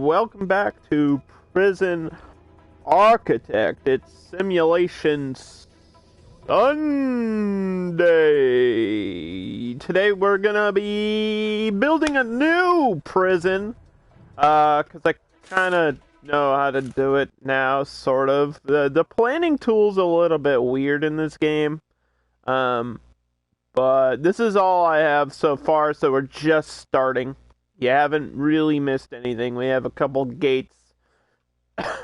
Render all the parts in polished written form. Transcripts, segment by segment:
welcome back to Prison Architect. It's Simulation Sunday. Today we're gonna be building a new prison, because I kind of know how to do it now, sort of. The planning tool's a little bit weird in this game, but this is all I have so far, so we're just starting. You haven't really missed anything. We have a couple gates,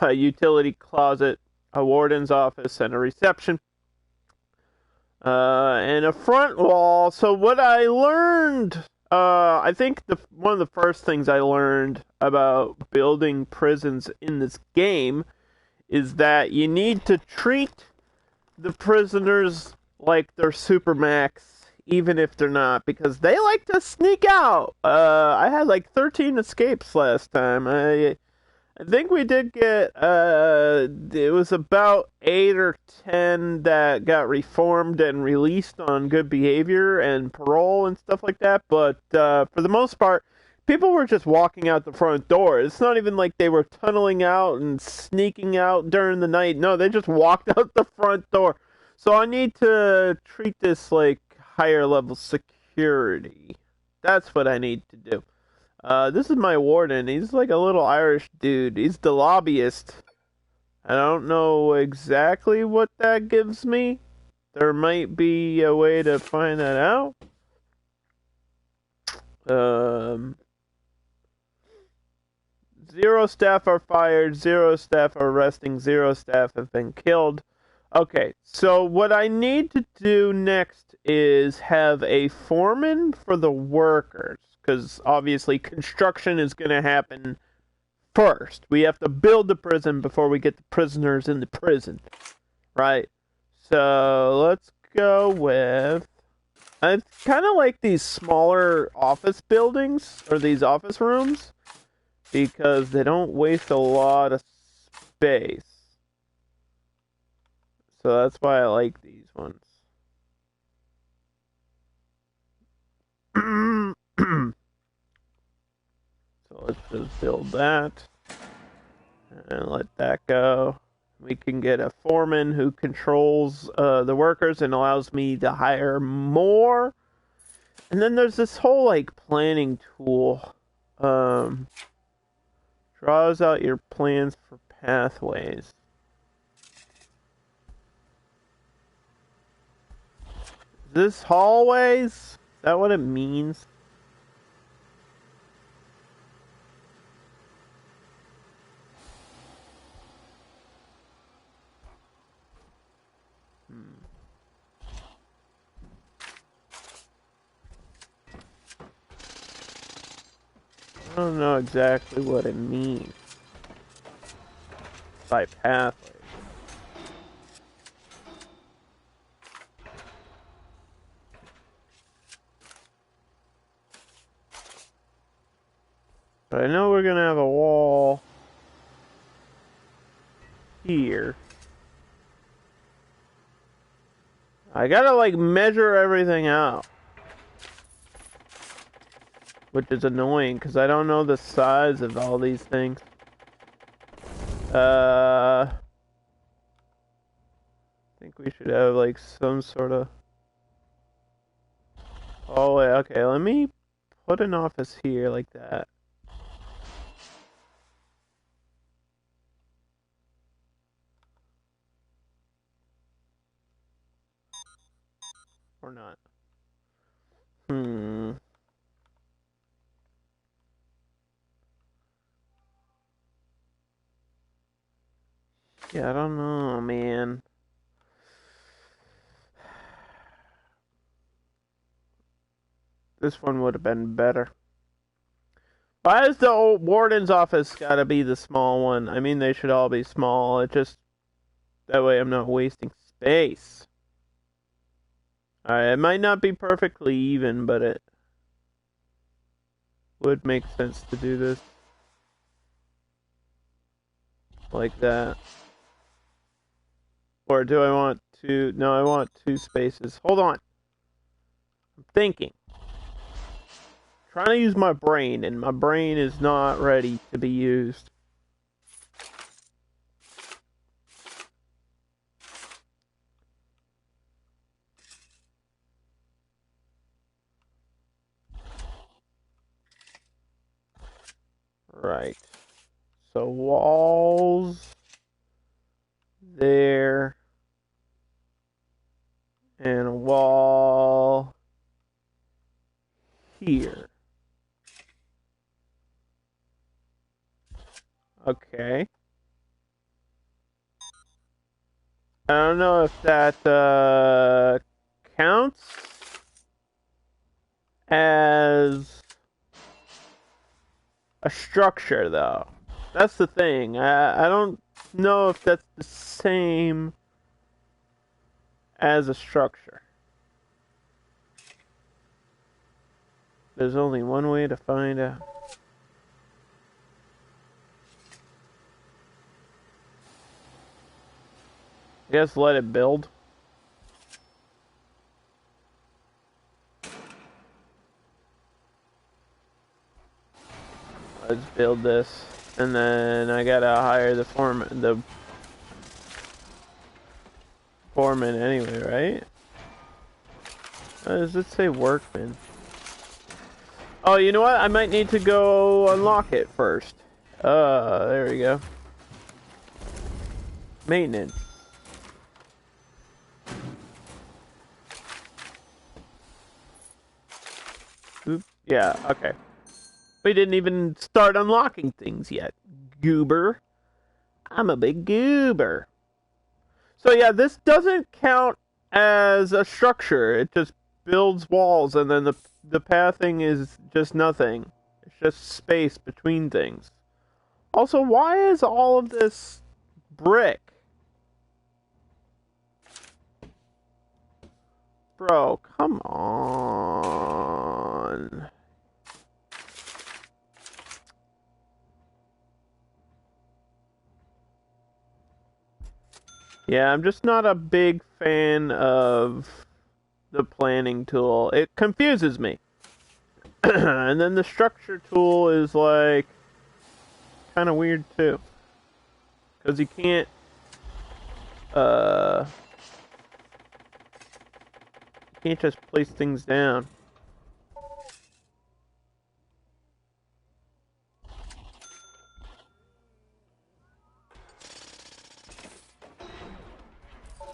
a utility closet, a warden's office, and a reception. And a front wall. So what I learned, I think one of the first things I learned about building prisons in this game is that you need to treat the prisoners like they're supermax, even if they're not, because they like to sneak out. I had like 13 escapes last time. I think we did get, it was about 8 or 10 that got reformed and released on good behavior and parole and stuff like that, but for the most part, people were just walking out the front door. It's not even like they were tunneling out and sneaking out during the night. No, they just walked out the front door. So I need to treat this like higher level security. That's what I need to do. This is my warden. He's like a little Irish dude. He's the lobbyist. I don't know exactly what that gives me. There might be a way to find that out. 0 staff are fired, 0 staff are resting, 0 staff have been killed. Okay, so what I need to do next is have a foreman for the workers, because obviously construction is going to happen first. We have to build the prison before we get the prisoners in the prison, right? So let's go with... I kind of like these smaller office buildings, or these office rooms, because they don't waste a lot of space. So that's why I like these ones. So let's just build that. And let that go. We can get a foreman who controls the workers and allows me to hire more. And then there's this whole like planning tool. Draws out your plans for pathways. This hallways? Is that what it means? I don't know exactly what it means by pathways. But I know we're gonna have a wall here. I gotta like measure everything out, which is annoying because I don't know the size of all these things. I think we should have like some sort of... Oh wait, okay, let me put an office here like that. Or not. Yeah, I don't know, man. This one would have been better. Why is the old warden's office gotta be the small one? I mean, they should all be small. It just... That way I'm not wasting space. Alright, it might not be perfectly even, but it would make sense to do this. Like that. Or do I want to... No, I want 2 spaces. Hold on. I'm thinking. trying to use my brain, and my brain is not ready to be used. Right. So walls there, and a wall here. Okay. I don't know if that counts as a structure, though. That's the thing. I don't know if that's the same as a structure. There's only one way to find out. I guess let it build. Let's build this, and then I gotta hire the foreman anyway, right? Does it say workman? Oh, you know what? I might need to go unlock it first. There we go. Maintenance. Oop. Yeah, okay. We didn't even start unlocking things yet. Goober. I'm a big goober. So yeah, this doesn't count as a structure. It just builds walls, and then the pathing is just nothing. It's just space between things. Also, why is all of this brick? Bro, come on. Yeah, I'm just not a big fan of the planning tool. It confuses me. And then the structure tool is like kind of weird too. Because you can't just place things down.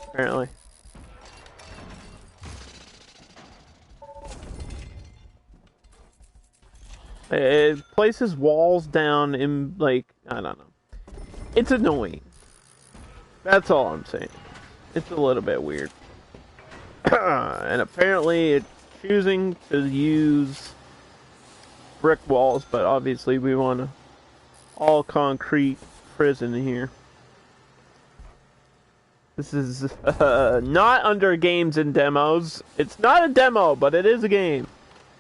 Apparently. It places walls down in, like, I don't know. It's annoying. That's all I'm saying. It's a little bit weird. And apparently it's choosing to use brick walls, but obviously we want an all concrete prison here. This is not under games and demos. It's not a demo, but it is a game.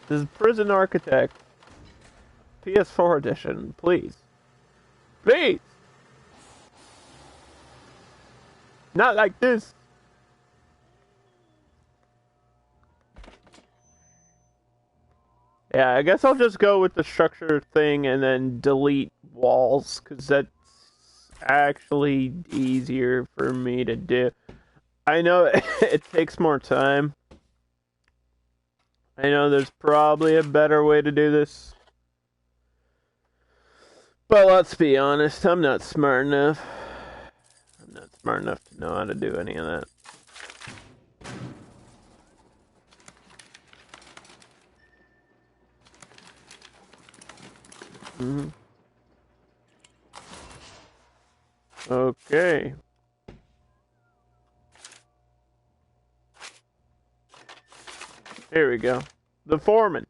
This is Prison Architect. PS4 edition, please. Please! Not like this. Yeah, I guess I'll just go with the structure thing and then delete walls, because that's actually easier for me to do. I know it takes more time. I know there's probably a better way to do this. But let's be honest, I'm not smart enough. I'm not smart enough to know how to do any of that. Mm-hmm. Okay. Here we go. The foreman.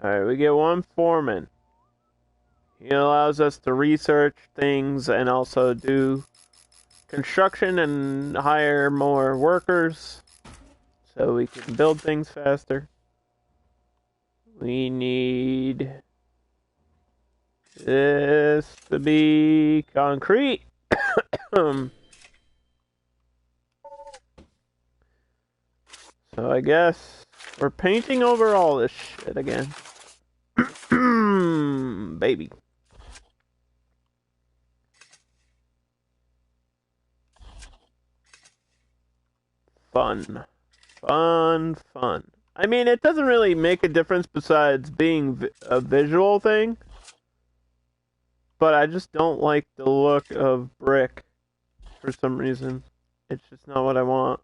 Alright, we get one foreman. He allows us to research things and also do construction and hire more workers so we can build things faster. We need this to be concrete. So So I guess we're painting over all this shit again. Baby. Fun. Fun, fun. I mean, it doesn't really make a difference besides being a visual thing. But I just don't like the look of brick for some reason. It's just not what I want.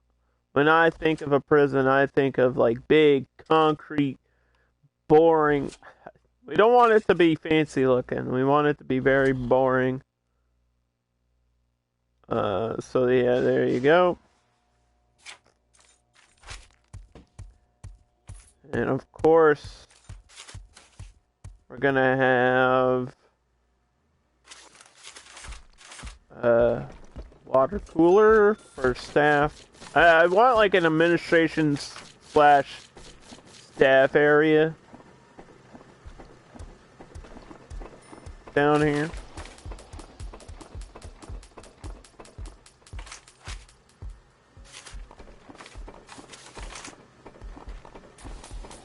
When I think of a prison, I think of like big, concrete, boring. We don't want it to be fancy looking. We want it to be very boring. So yeah, there you go. And of course, we're gonna have water cooler for staff. I want like an administration slash staff area down here.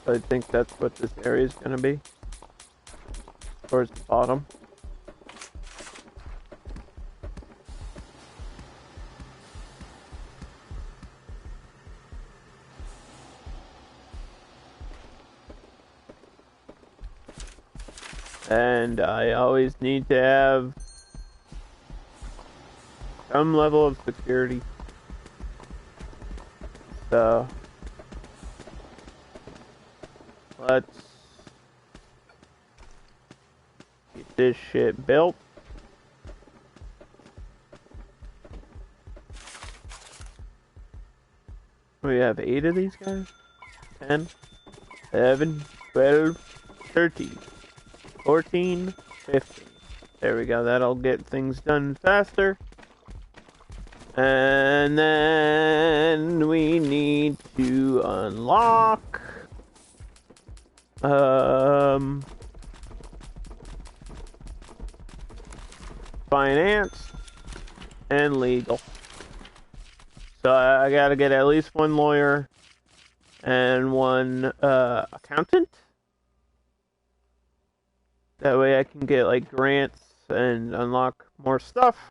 I think that's what this area is going to be. Towards the bottom. And I always need to have some level of security. So let's get this shit built. We have 8 of these guys. 10, 11, 12, 13, 14, 15. There we go. That'll get things done faster. And then we need to unlock finance and legal. So I gotta get at least one lawyer and one accountant. That way I can get like grants and unlock more stuff.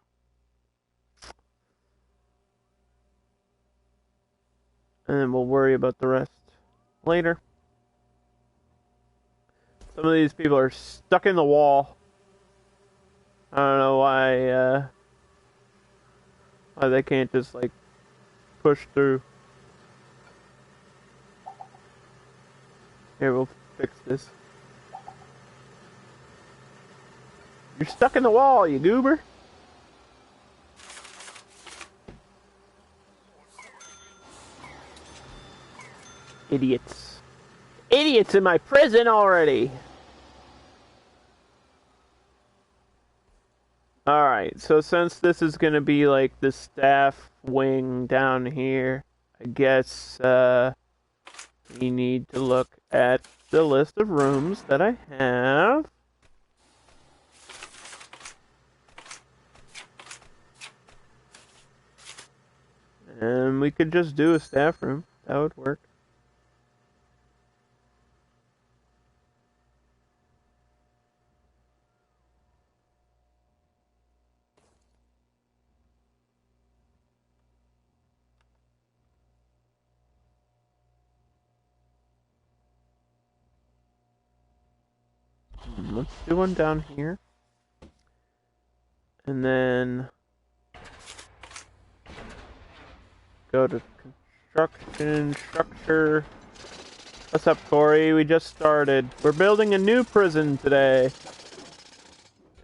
And then we'll worry about the rest later. Some of these people are stuck in the wall. I don't know why they can't just like push through. Here, we'll fix this. You're stuck in the wall, you goober. Idiots. Idiots in my prison already. Alright, so since this is gonna be like the staff wing down here, I guess we need to look at the list of rooms that I have. And we could just do a staff room. That would work. Let's do one down here. And then go to construction structure. What's up, Corey? We just started. We're building a new prison today.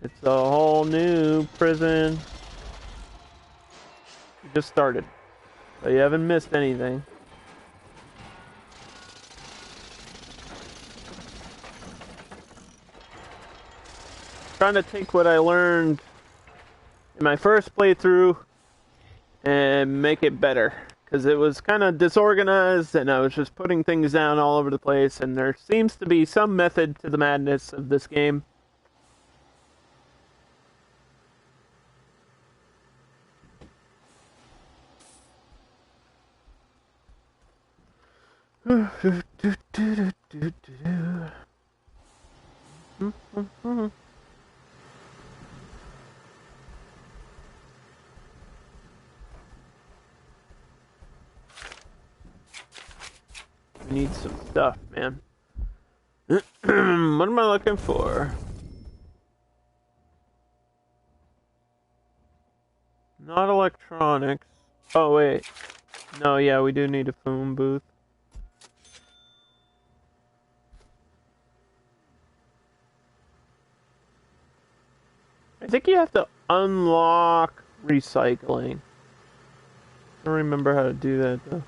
It's a whole new prison. We just started. So you haven't missed anything. Trying to take what I learned in my first playthrough and make it better, because it was kind of disorganized and I was just putting things down all over the place, and there seems to be some method to the madness of this game. I need some stuff, man. What am I looking for? Not electronics. Oh, wait. No, yeah, we do need a phone booth. I think you have to unlock recycling. I don't remember how to do that, though.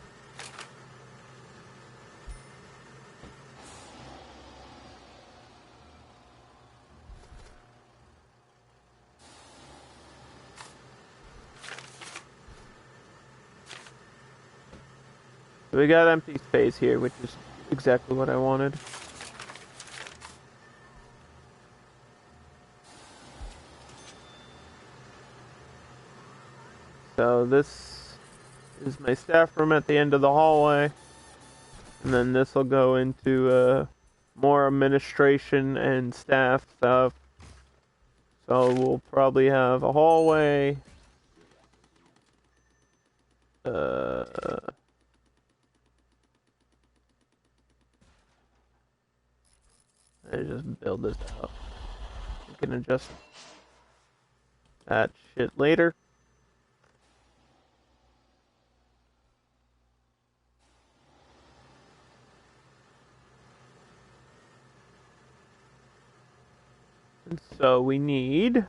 We got empty space here, which is exactly what I wanted. So this is my staff room at the end of the hallway. And then this will go into more administration and staff stuff. So we'll probably have a hallway. I just build this up. We can adjust that shit later. And so we need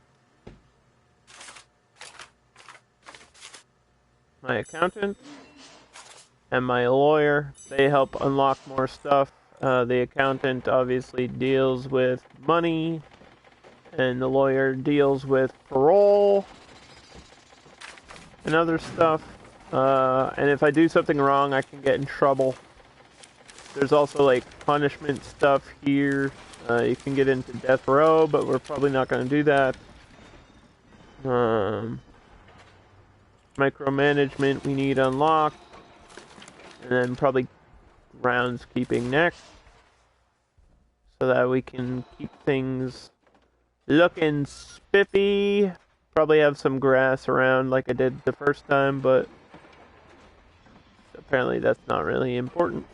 my accountant and my lawyer. They help unlock more stuff. The accountant obviously deals with money, and the lawyer deals with parole and other stuff. And if I do something wrong, I can get in trouble. There's also like punishment stuff here. You can get into death row, but we're probably not going to do that. Micromanagement we need unlocked. And then probably groundskeeping next. So that we can keep things looking spiffy. Probably have some grass around like I did the first time, but apparently that's not really important.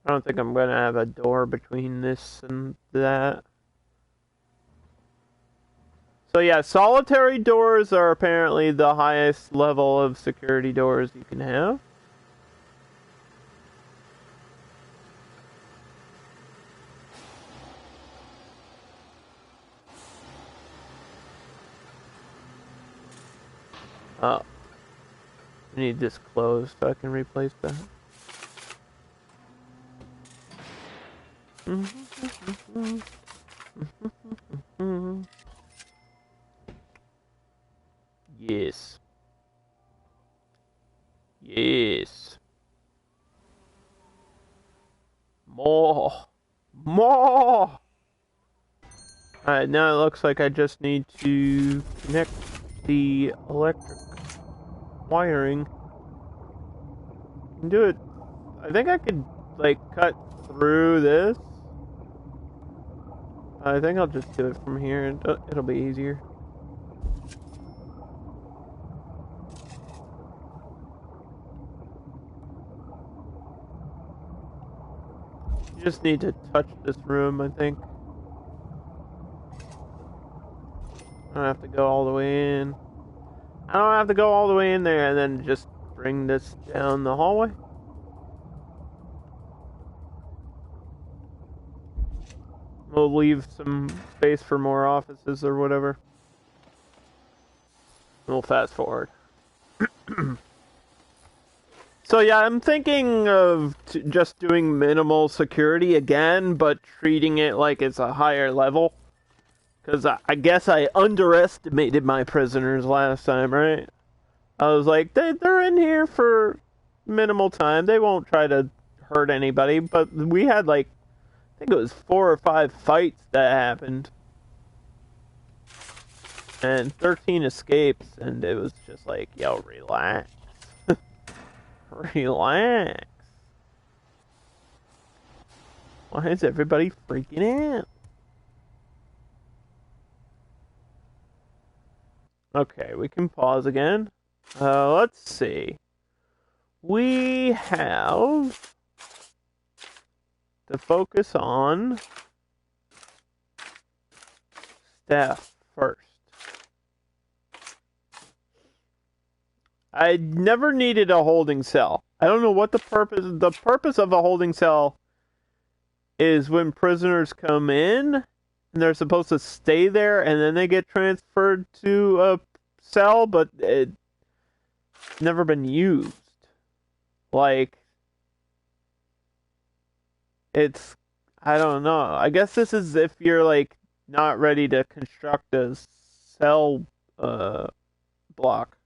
I don't think I'm going to have a door between this and that. So yeah, solitary doors are apparently the highest level of security doors you can have. Oh. I need this closed so I can replace that. Yes. Yes. More. More! Alright, now it looks like I just need to connect the electric wiring. I can do it. I think I could, like, cut through this. I think I'll just do it from here. It'll be easier. You just need to touch this room, I think. I don't have to go all the way in. I don't have to go all the way in there and then just bring this down the hallway. We'll leave some space for more offices or whatever. We'll fast forward. So yeah, I'm thinking of just doing minimal security again, but treating it like it's a higher level. Because I guess I underestimated my prisoners last time, right? I was like, they're in here for minimal time. They won't try to hurt anybody. But we had like, I think it was 4 or 5 fights that happened. And 13 escapes, and it was just like, yo, relax. Relax. Why is everybody freaking out? Okay, we can pause again. Let's see. We have to focus on staff first. I never needed a holding cell. I don't know what the purpose of a holding cell is when prisoners come in and they're supposed to stay there and then they get transferred to a cell, but it's never been used. Like, it's, I don't know. I guess this is if you're like not ready to construct a cell block.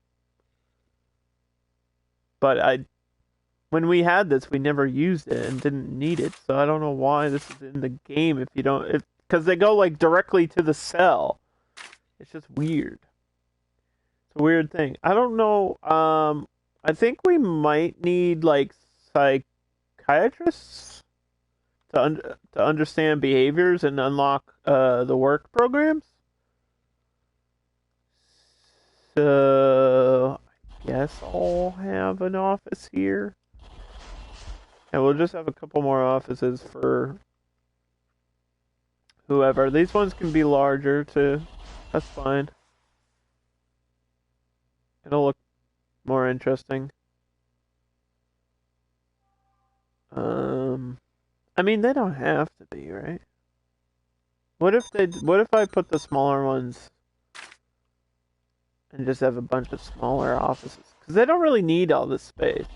But when we had this, we never used it and didn't need it. So I don't know why this is in the game if you don't, because they go like directly to the cell. It's just weird. It's a weird thing. I don't know. I think we might need like psychiatrists to understand behaviors and unlock the work programs. So I guess I'll have an office here. And we'll just have a couple more offices for whoever. These ones can be larger too. That's fine. It'll look more interesting. I mean, they don't have to be, right? What if I put the smaller ones and just have a bunch of smaller offices? Because they don't really need all this space.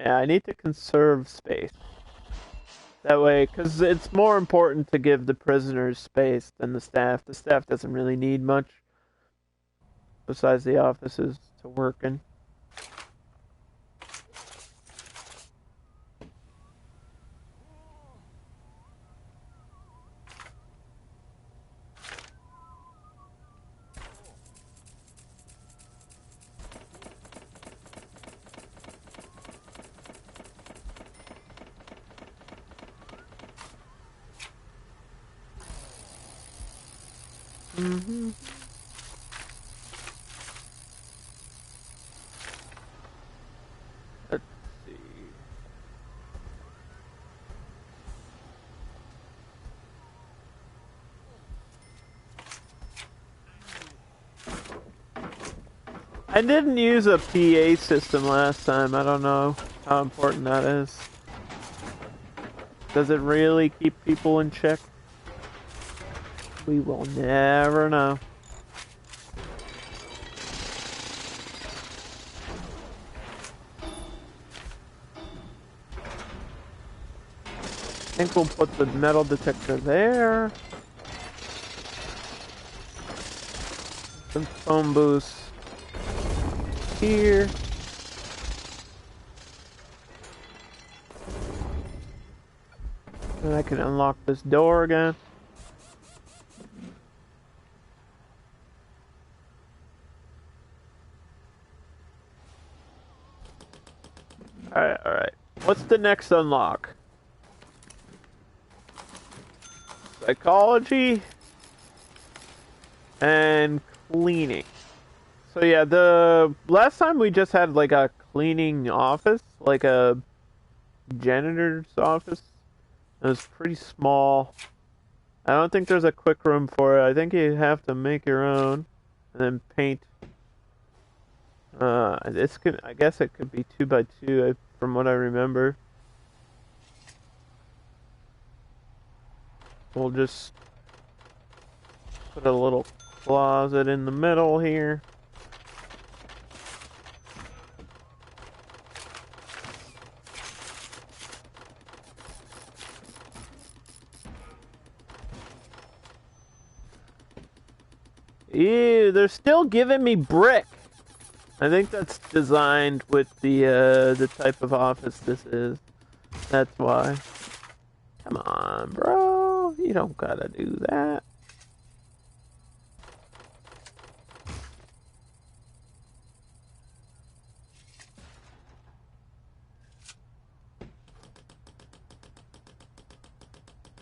Yeah, I need to conserve space. That way, because it's more important to give the prisoners space than the staff. The staff doesn't really need much besides the offices to work in. Mm-hmm. Let's see. I didn't use a PA system last time. I don't know how important that is. Does it really keep people in check? We will never know. I think we'll put the metal detector there. Some phone booths here. And I can unlock this door again. Alright. What's the next unlock? Psychology and cleaning. So yeah, the last time we just had like a cleaning office, like a janitor's office. It was pretty small. I don't think there's a quick room for it. I think you have to make your own and then paint. I guess it could be 2x2 from what I remember. We'll just put a little closet in the middle here. Ew, they're still giving me brick. I think that's designed with the type of office this is. That's why. Come on, bro. You don't gotta do that.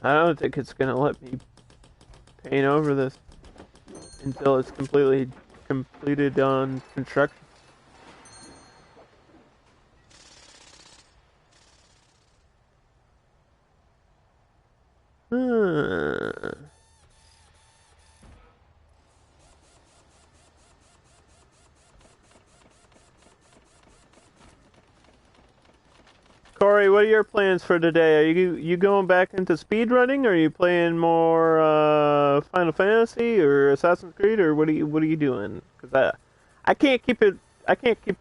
I don't think it's gonna let me paint over this until it's completely completed on construction. Corey, what are your plans for today? Are you going back into speedrunning, or are you playing more Final Fantasy or Assassin's Creed, or what are you doing? Because I can't keep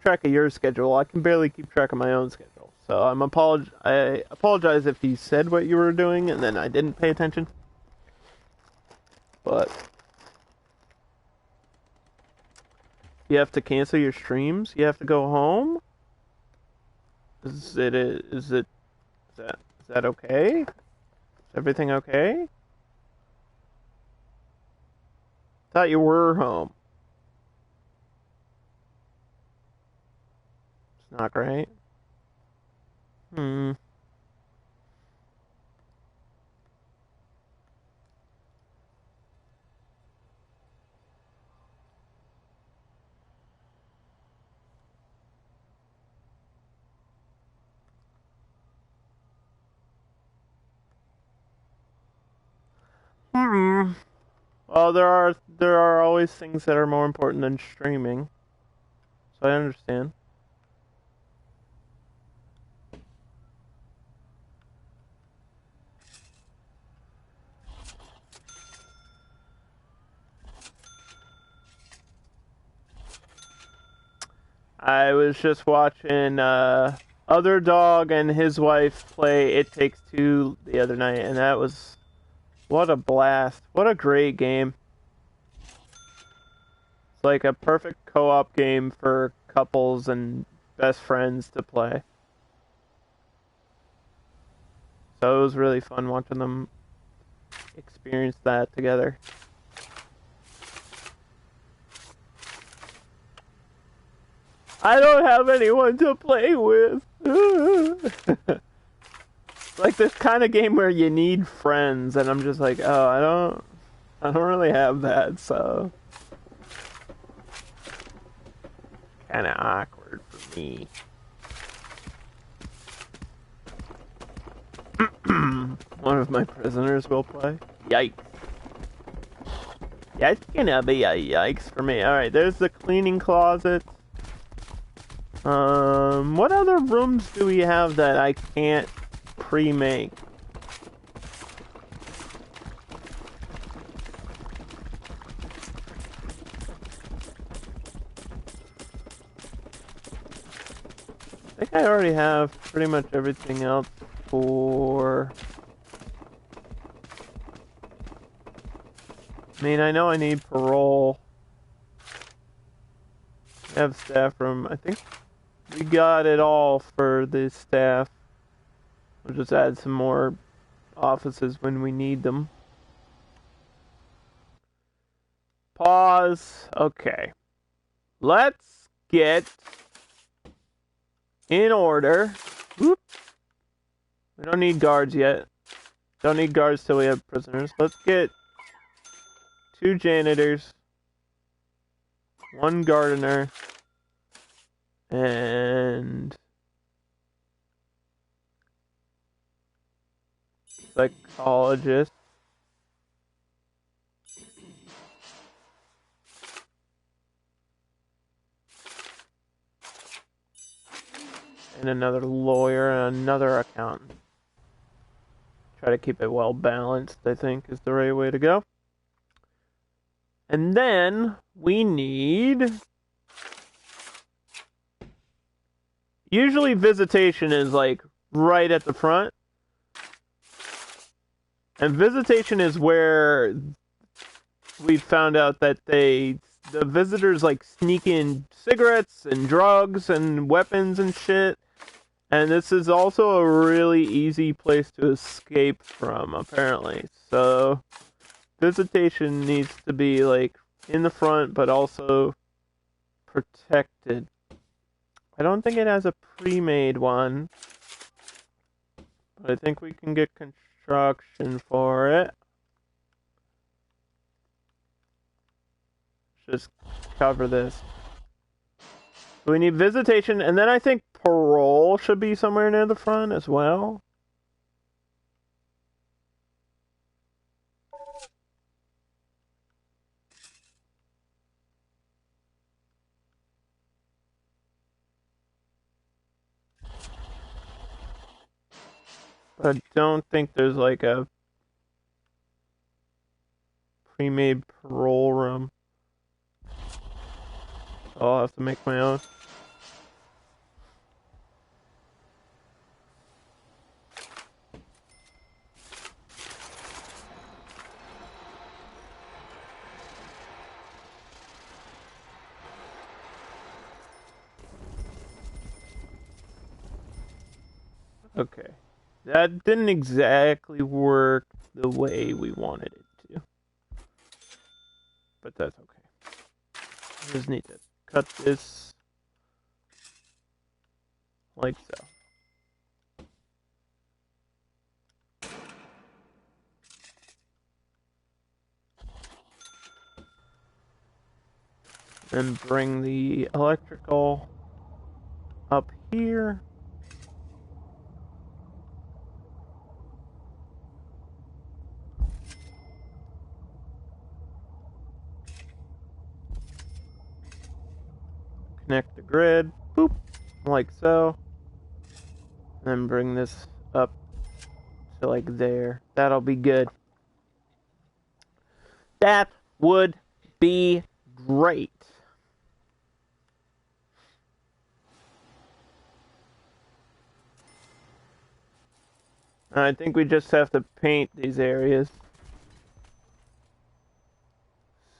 track of your schedule. I can barely keep track of my own schedule. So I apologize if you said what you were doing and then I didn't pay attention. But you have to cancel your streams. You have to go home. Is that okay? Is everything okay? Thought you were home. It's not great. Hmm. Hmm. Well, there are always things that are more important than streaming. So I understand. I was just watching Other Dog and his wife play It Takes Two the other night, and that was what a blast. What a great game. It's like a perfect co-op game for couples and best friends to play. So it was really fun watching them experience that together. I don't have anyone to play with. Like this kind of game where you need friends, and I'm just like, oh, I don't really have that, so kind of awkward for me. One of my prisoners will play. Yikes. That's gonna be a yikes for me. Alright, there's the cleaning closet. What other rooms do we have that I can't pre-make? I think I already have pretty much everything else for... I mean, I know I need parole. I have staff room. I think we got it all for the staff. We'll just add some more offices when we need them. Pause. Okay. Let's get in order. Whoop. We don't need guards yet. Don't need guards till we have prisoners. Let's get 2 janitors, 1 gardener, and psychologist. And another lawyer and another accountant. Try to keep it well balanced, I think, is the right way to go. And then we need... Usually visitation is like right at the front. And visitation is where we found out that the visitors like sneak in cigarettes and drugs and weapons and shit. And this is also a really easy place to escape from, apparently. So, visitation needs to be, like, in the front, but also protected. I don't think it has a pre-made one, but I think we can get construction for it. Just cover this. So we need visitation, and then I think parole should be somewhere near the front as well. But I don't think there's like a pre-made parole room. So I'll have to make my own. Okay. That didn't exactly work the way we wanted it to. But that's okay. I just need to cut this like so. Then bring the electrical up here. Connect the grid, boop, like so. And then bring this up to like there. That'll be good. That would be great. I think we just have to paint these areas.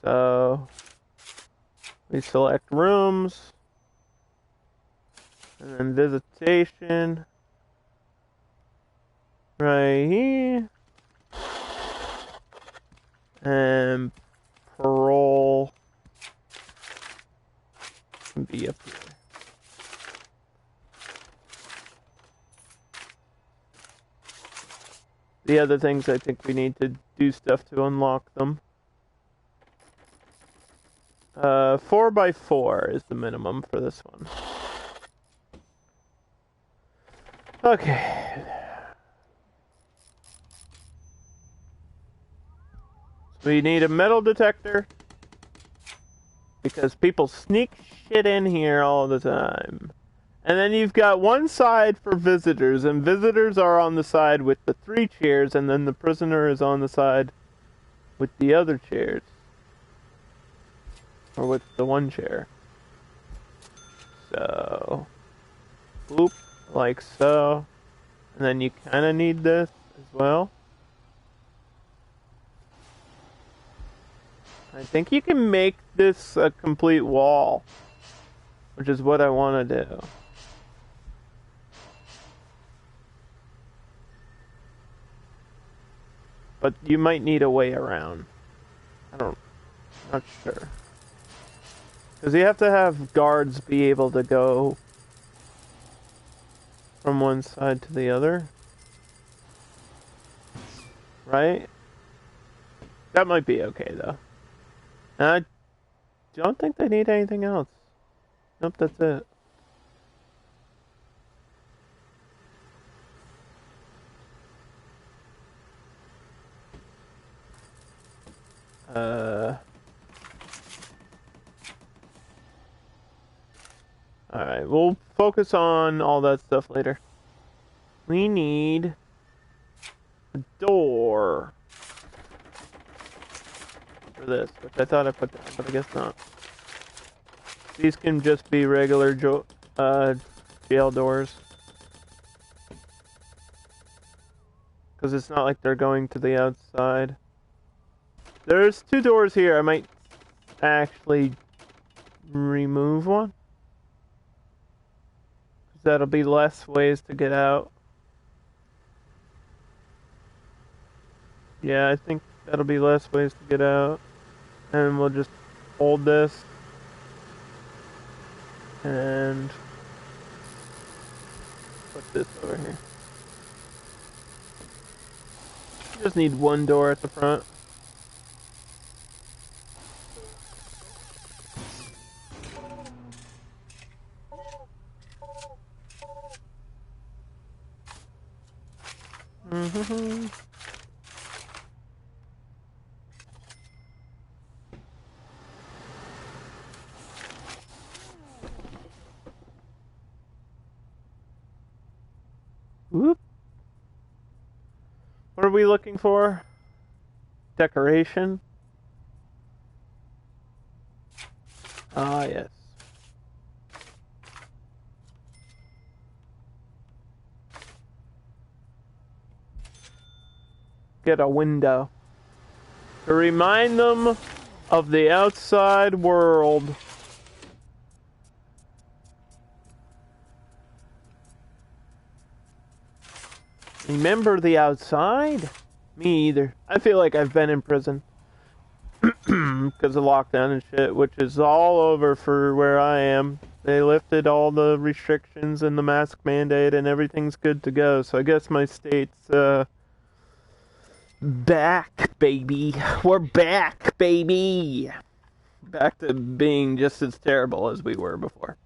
So we select rooms. And then visitation. Right here. And parole can be up here. The other things, I think we need to do stuff to unlock them. 4x4 is the minimum for this one. Okay. So we need a metal detector because people sneak shit in here all the time. And then you've got one side for visitors, and visitors are on the side with the 3 chairs, and then the prisoner is on the side with the other chairs. Or with the 1 chair. So, boop, like so. And then you kind of need this as well. I think you can make this a complete wall, which is what I want to do. But you might need a way around. Not sure. Because you have to have guards be able to go from one side to the other. Right? That might be okay, though. And I don't think they need anything else. Nope, that's it. Alright, we'll focus on all that stuff later. We need a door for this, which I thought I put down, but I guess not. These can just be regular jail doors. Because it's not like they're going to the outside. There's 2 doors here. I might actually remove one. that'll be less ways to get out. Yeah, I think that'll be less ways to get out. And we'll just hold this. And put this over here. Just need one door at the front. Mm-hmm. Whoop. What are we looking for? Decoration. Ah, yes. Get a window. To remind them of the outside world. Remember the outside? Me either. I feel like I've been in prison. Because of lockdown and shit, which is all over for where I am. They lifted all the restrictions and the mask mandate and everything's good to go. So I guess my state's, back, baby. We're back, baby. Back to being just as terrible as we were before.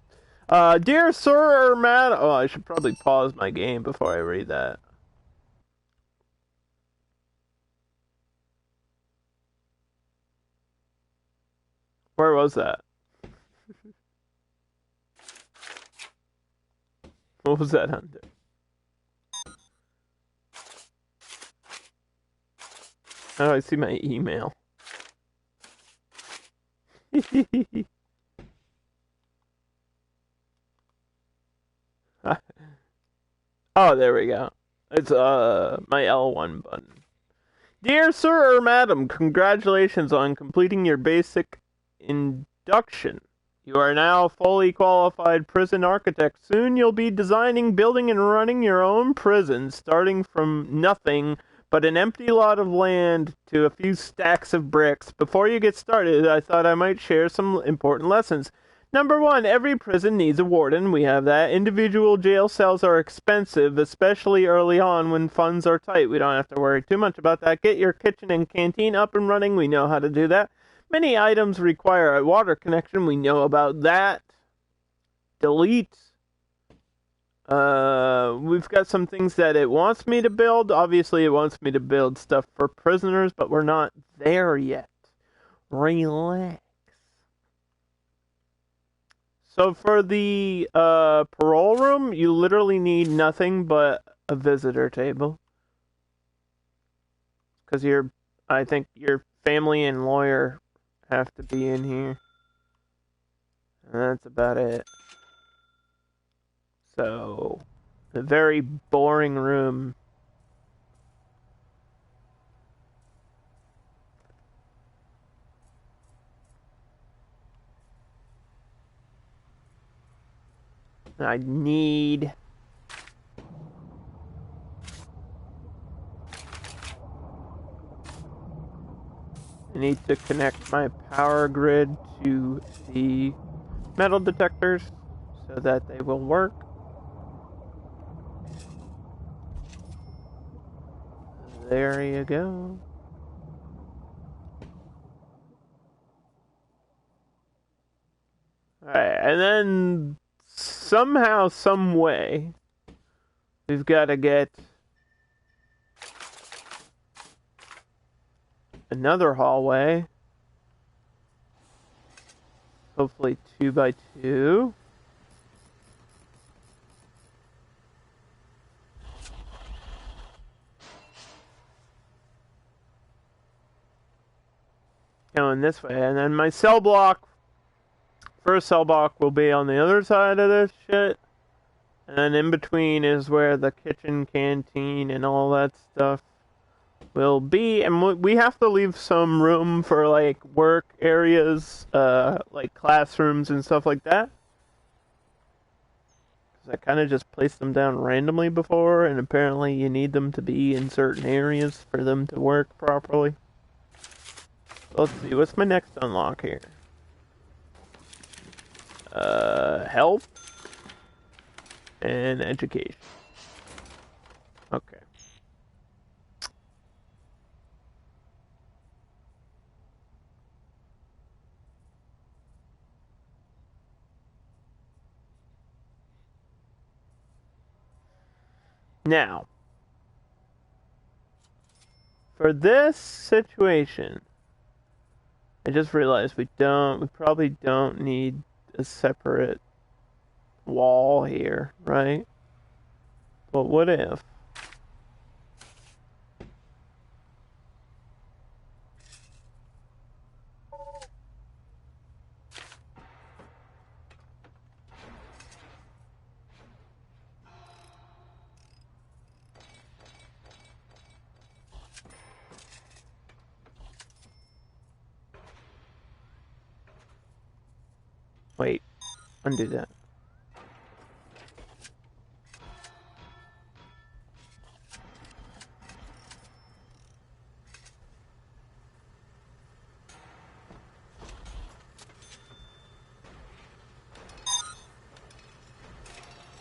Dear Sir or Madam... Oh, I should probably pause my game before I read that. Where was that? What was that under? How do I see my email? Oh, there we go. It's my L1 button. Dear Sir or Madam, congratulations on completing your basic induction. You are now a fully qualified prison architect. Soon you'll be designing, building, and running your own prison, starting from nothing but an empty lot of land to a few stacks of bricks. Before you get started, I thought I might share some important lessons. Number 1, every prison needs a warden. We have that. Individual jail cells are expensive, especially early on when funds are tight. We don't have to worry too much about that. Get your kitchen and canteen up and running. We know how to do that. Many items require a water connection. We know about that. Delete. We've got some things that it wants me to build. Obviously, it wants me to build stuff for prisoners, but we're not there yet. Relax. So for the parole room, you literally need nothing but a visitor table. Because I think your family and lawyer have to be in here. And that's about it. So, a very boring room. I need to connect my power grid to the metal detectors so that they will work. There you go. Alright, and then somehow, some way, we've got to get another hallway. Hopefully 2 by 2. Going this way, and then my cell block, first cell block will be on the other side of this shit, and then in between is where the kitchen, canteen, and all that stuff will be, and we have to leave some room for, like, work areas, like classrooms and stuff like that. Because I kind of just placed them down randomly before, and apparently you need them to be in certain areas for them to work properly. Let's see, what's my next unlock here? Health and education. Okay. Now, for this situation, I just realized we probably don't need a separate wall here, right? But what if? Wait, undo that.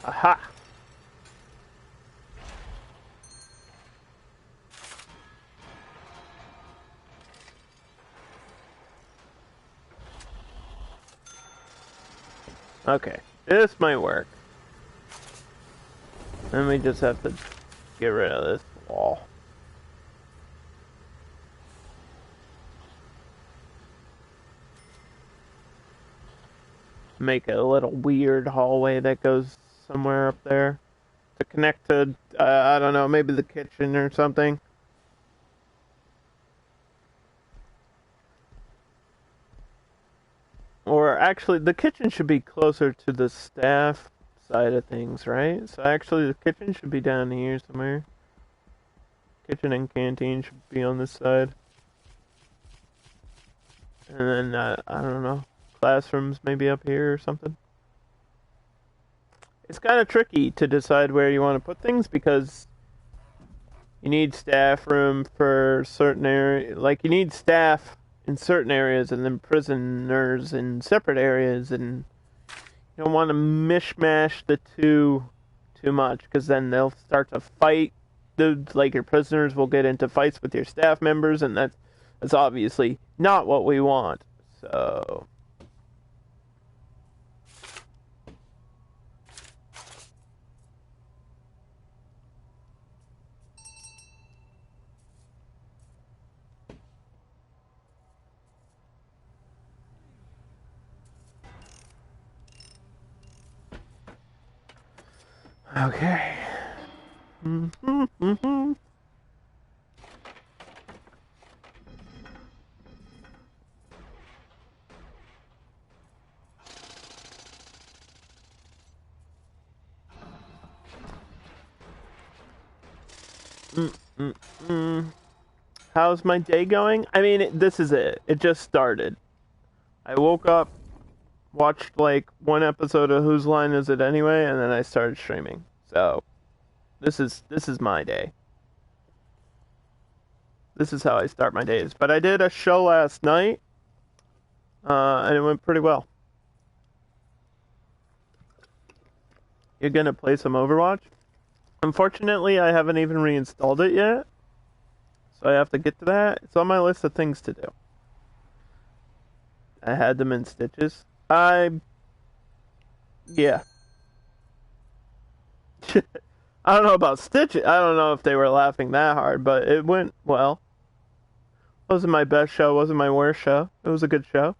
Aha! Okay, this might work. Then we just have to get rid of this wall. Make a little weird hallway that goes somewhere up there to connect to, I don't know, maybe the kitchen or something. Or actually, the kitchen should be closer to the staff side of things, right? So actually, the kitchen should be down here somewhere. Kitchen and canteen should be on this side. And then, I don't know, classrooms maybe up here or something. It's kind of tricky to decide where you want to put things because you need staff room for certain areas. Like, you need staff in certain areas and then prisoners in separate areas, and you don't want to mishmash the two too much because then they'll start to fight. Like, your prisoners will get into fights with your staff members, and that's obviously not what we want. So okay. How's my day going? I mean, this is it. It just started. I woke up, watched like one episode of Whose Line Is It Anyway, and then I started streaming. So, this is my day. This is how I start my days. But I did a show last night, and it went pretty well. You're gonna play some Overwatch? Unfortunately, I haven't even reinstalled it yet, so I have to get to that. It's on my list of things to do. I had them in stitches. Yeah. I don't know about stitches. I don't know if they were laughing that hard, but it went well. Wasn't my best show, wasn't my worst show. It was a good show,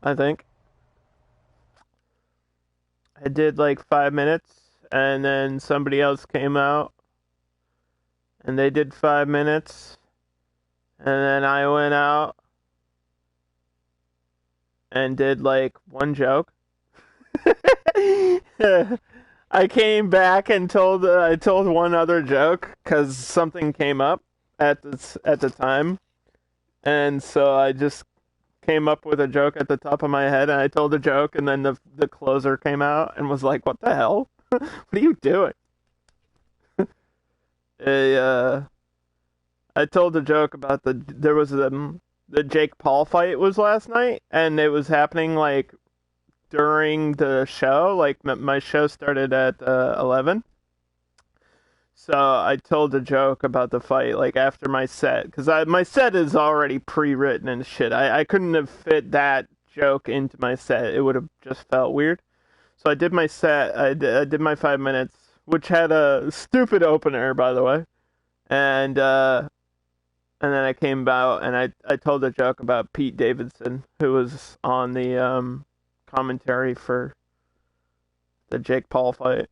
I think. I did like 5 minutes, and then somebody else came out, and they did 5 minutes, and then I went out and did like one joke. I came back and I told one other joke because something came up at the time, and so I just came up with a joke at the top of my head, and I told a joke, and then the closer came out and was like, "What the hell?" What are you doing? I, I told a joke about there was the Jake Paul fight was last night, and it was happening like during the show. Like my show started at 11, so I told a joke about the fight like after my set because my set is already pre-written and shit. I couldn't have fit that joke into my set. It would have just felt weird. So I did my set. I did my 5 minutes, which had a stupid opener, by the way, and then I came out and I told a joke about Pete Davidson, who was on the commentary for the Jake Paul fight.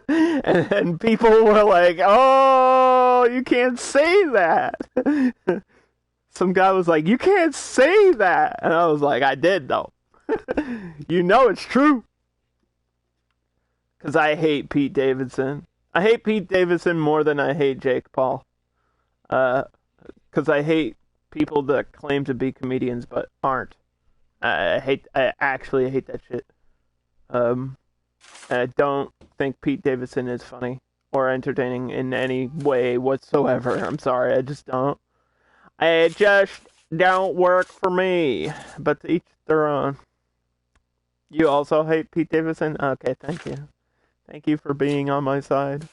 And people were like, "Oh, you can't say that." Some guy was like, "You can't say that," and I was like, "I did though." You know it's true. Because I hate Pete Davidson. I hate Pete Davidson more than I hate Jake Paul. Because I hate people that claim to be comedians but aren't. I actually hate that shit. And I don't think Pete Davidson is funny or entertaining in any way whatsoever. I'm sorry, I just don't. It just don't work for me. But to each their own. You also hate Pete Davidson? Okay, thank you. Thank you for being on my side.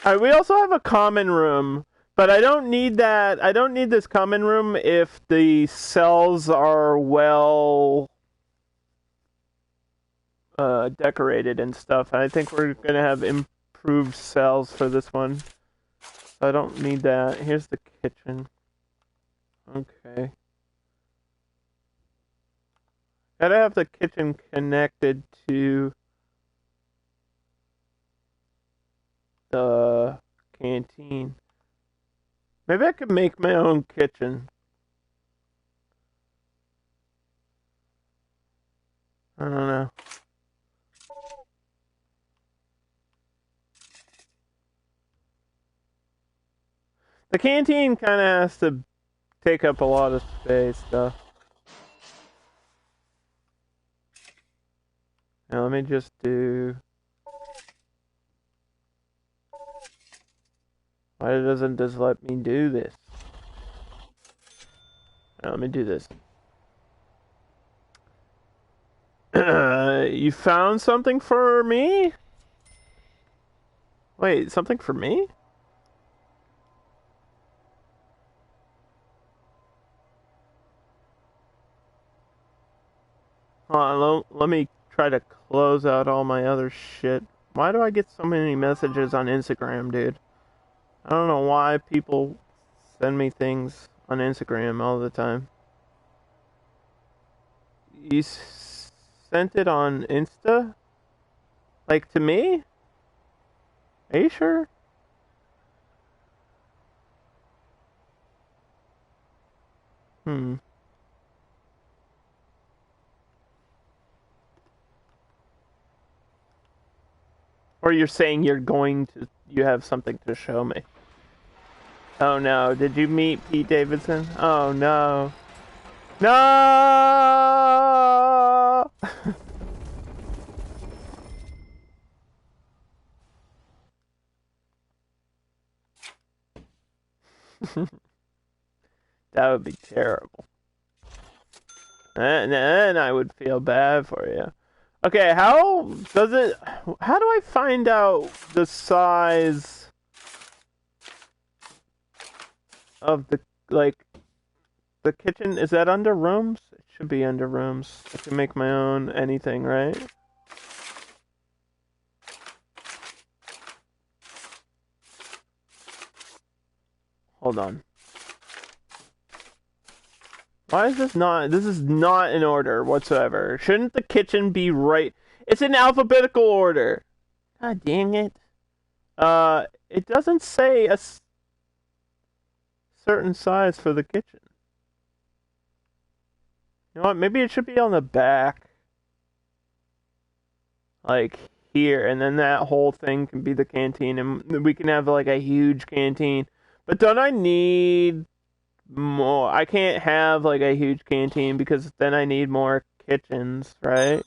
Alright, we also have a common room, but I don't need that. I don't need this common room if the cells are well decorated and stuff. I think we're gonna have improved cells for this one. So I don't need that. Here's the kitchen. Okay. Gotta have the kitchen connected to the canteen. Maybe I could make my own kitchen. I don't know. The canteen kind of has to take up a lot of space, though. Now let me just do... Why doesn't this let me do this? Now, let me do this. You found something for me? Wait, something for me? Hold on, let me try to close out all my other shit. Why do I get so many messages on Instagram, dude? I don't know why people send me things on Instagram all the time. You sent it on Insta? Like to me? Are you sure? Hmm. Or you're saying you have something to show me. Oh no, did you meet Pete Davidson? Oh no. No! That would be terrible. And then I would feel bad for you. Okay, how do I find out the size of the kitchen? Is that under rooms? It should be under rooms. I can make my own anything, right? Hold on. Why is this not... This is not in order whatsoever. Shouldn't the kitchen be right... It's in alphabetical order. God dang it. It doesn't say a certain size for the kitchen. You know what? Maybe it should be on the back. Like here. And then that whole thing can be the canteen. And we can have like a huge canteen. But don't I need... more? I can't have like a huge canteen because then I need more kitchens, right?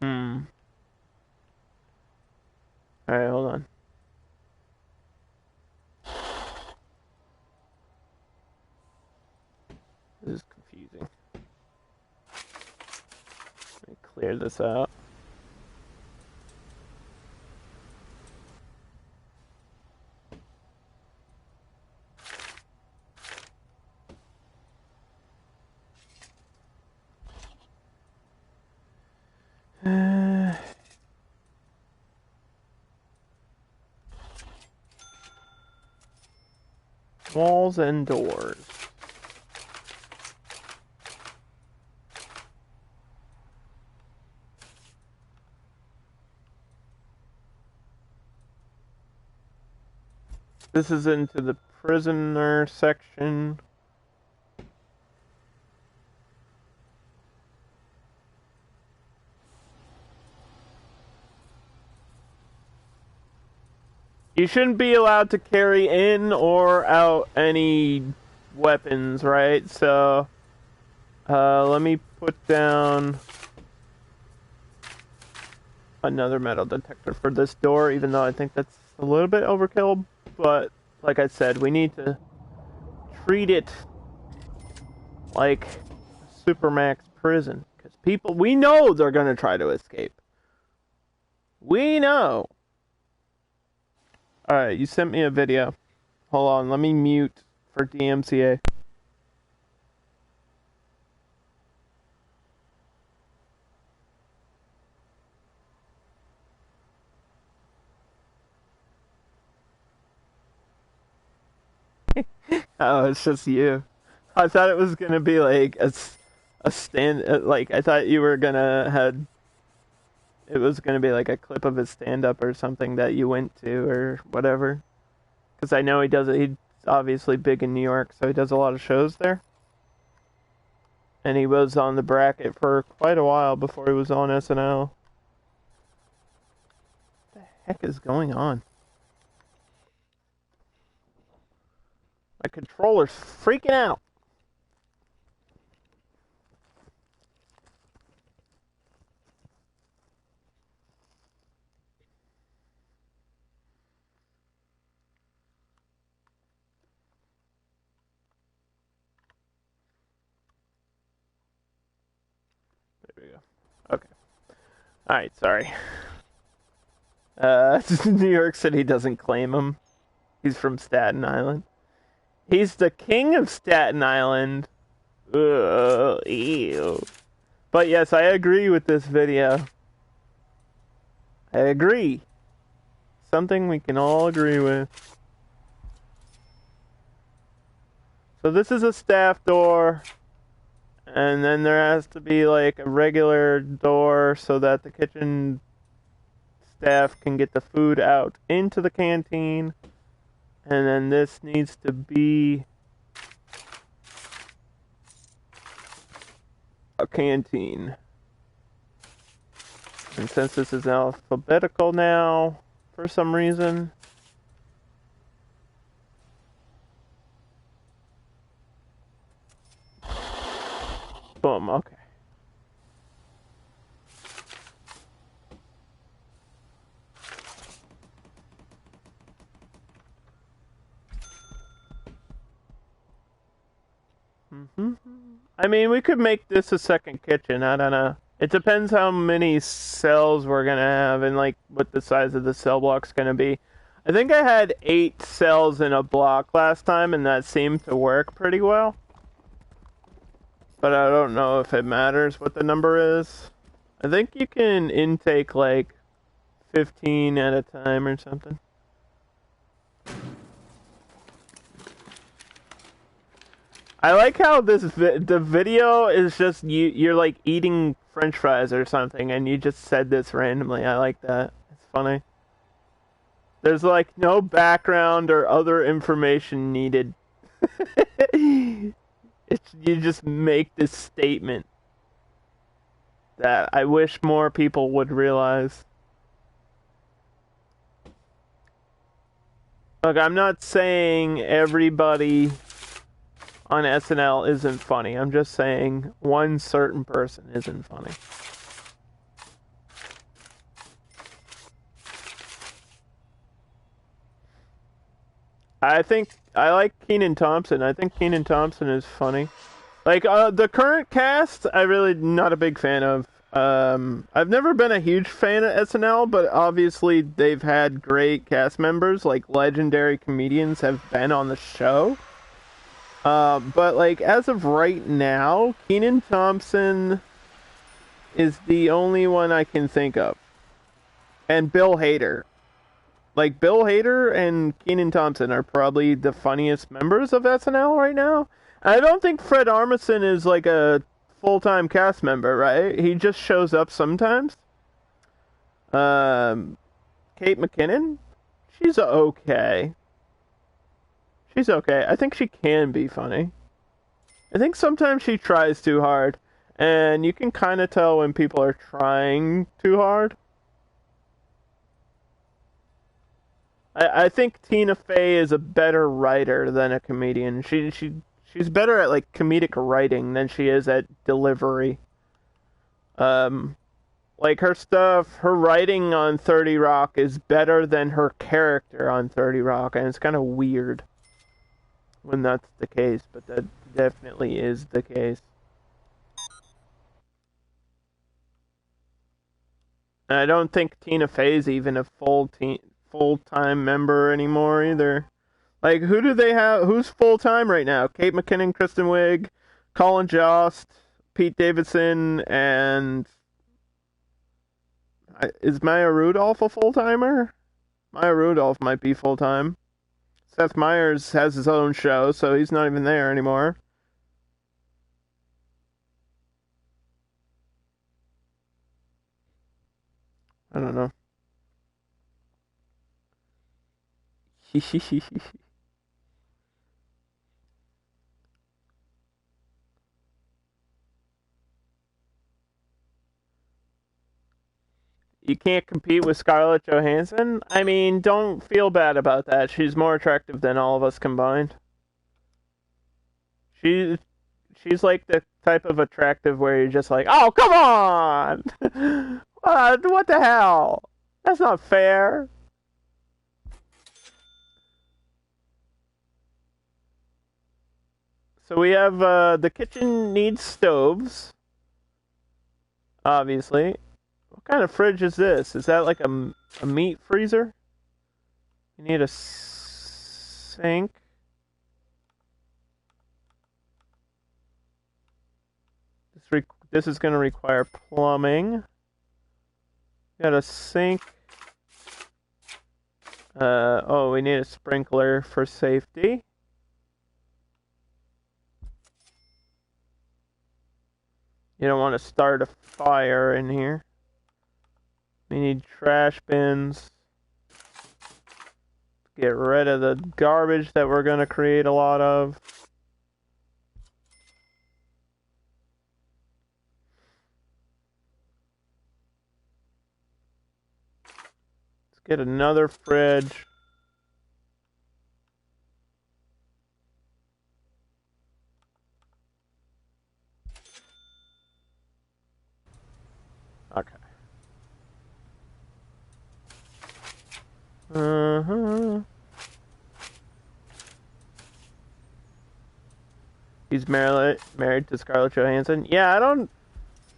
Hmm. Alright, hold on. This is confusing. Let me clear this out. Walls and doors. This is into the prisoner section. You shouldn't be allowed to carry in or out any weapons, right? So, let me put down another metal detector for this door, even though I think that's a little bit overkill. But, like I said, we need to treat it like a Supermax prison. Because people, we know they're going to try to escape. We know. Alright, you sent me a video. Hold on, let me mute for DMCA. Oh, it's just you. I thought it was gonna be like a stand, like I thought you were gonna had it was gonna be like a clip of his stand up or something that you went to or whatever. Because I know he does it. He's obviously big in New York, so he does a lot of shows there. And he was on the bracket for quite a while before he was on SNL. What the heck is going on? My controller's freaking out. There we go. Okay. Alright, sorry. New York City doesn't claim him. He's from Staten Island. He's the king of Staten Island. Ugh, ew. But yes, I agree with this video. I agree. Something we can all agree with. So this is a staff door. And then there has to be like a regular door so that the kitchen staff can get the food out into the canteen. And then this needs to be a canteen. And since this is alphabetical now, for some reason, boom, okay. I mean, we could make this a second kitchen, I don't know. It depends how many cells we're gonna have and like what the size of the cell block's gonna be. I think I had 8 cells in a block last time and that seemed to work pretty well. But I don't know if it matters what the number is. I think you can intake like 15 at a time or something. I like how the video is just you're like eating French fries or something, and you just said this randomly. I like that. It's funny. There's like no background or other information needed. You just make this statement that I wish more people would realize. Look, I'm not saying everybody on SNL isn't funny. I'm just saying one certain person isn't funny. I think I like Kenan Thompson. I think Kenan Thompson is funny. Like the current cast, I really not a big fan of. I've never been a huge fan of SNL, but obviously they've had great cast members, like legendary comedians have been on the show. But like as of right now, Kenan Thompson is the only one I can think of, and Bill Hader. Like Bill Hader and Kenan Thompson are probably the funniest members of SNL right now. I don't think Fred Armisen is like a full-time cast member, right? He just shows up sometimes. Um, Kate McKinnon, she's okay. She's okay. I think she can be funny. I think sometimes she tries too hard, and you can kind of tell when people are trying too hard. I think Tina Fey is a better writer than a comedian. She's better at like comedic writing than she is at delivery. Um, like her writing on 30 Rock is better than her character on 30 Rock, and it's kind of weird when that's the case, but that definitely is the case. And I don't think Tina Fey's even a full-time member anymore either. Like, who do they have? Who's full-time right now? Kate McKinnon, Kristen Wiig, Colin Jost, Pete Davidson, and is Maya Rudolph a full-timer? Maya Rudolph might be full-time. Seth Meyers has his own show, so he's not even there anymore. I don't know. You can't compete with Scarlett Johansson? I mean, don't feel bad about that. She's more attractive than all of us combined. She, she's like the type of attractive where you're just like, oh, come on! What the hell? That's not fair. So we have, the kitchen needs stoves, obviously. What kind of fridge is this? Is that like a meat freezer? You need a sink. This is going to require plumbing. Got a sink. Oh, we need a sprinkler for safety. You don't want to start a fire in here. We need trash bins. Get rid of the garbage that we're going to create a lot of. Let's get another fridge. Okay. Uh-huh. He's married to Scarlett Johansson. Yeah, I don't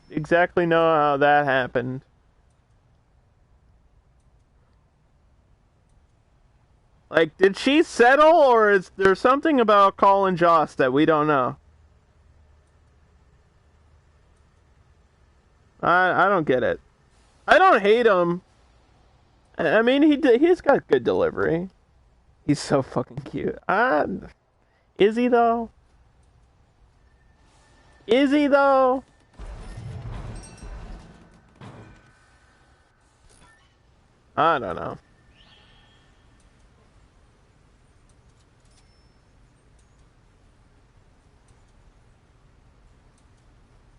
exactly know how that happened. Like, did she settle, or is there something about Colin Jost that we don't know? I don't get it. I don't hate him. I mean, he's got good delivery. He's so fucking cute. Is he though? Is he though? I don't know.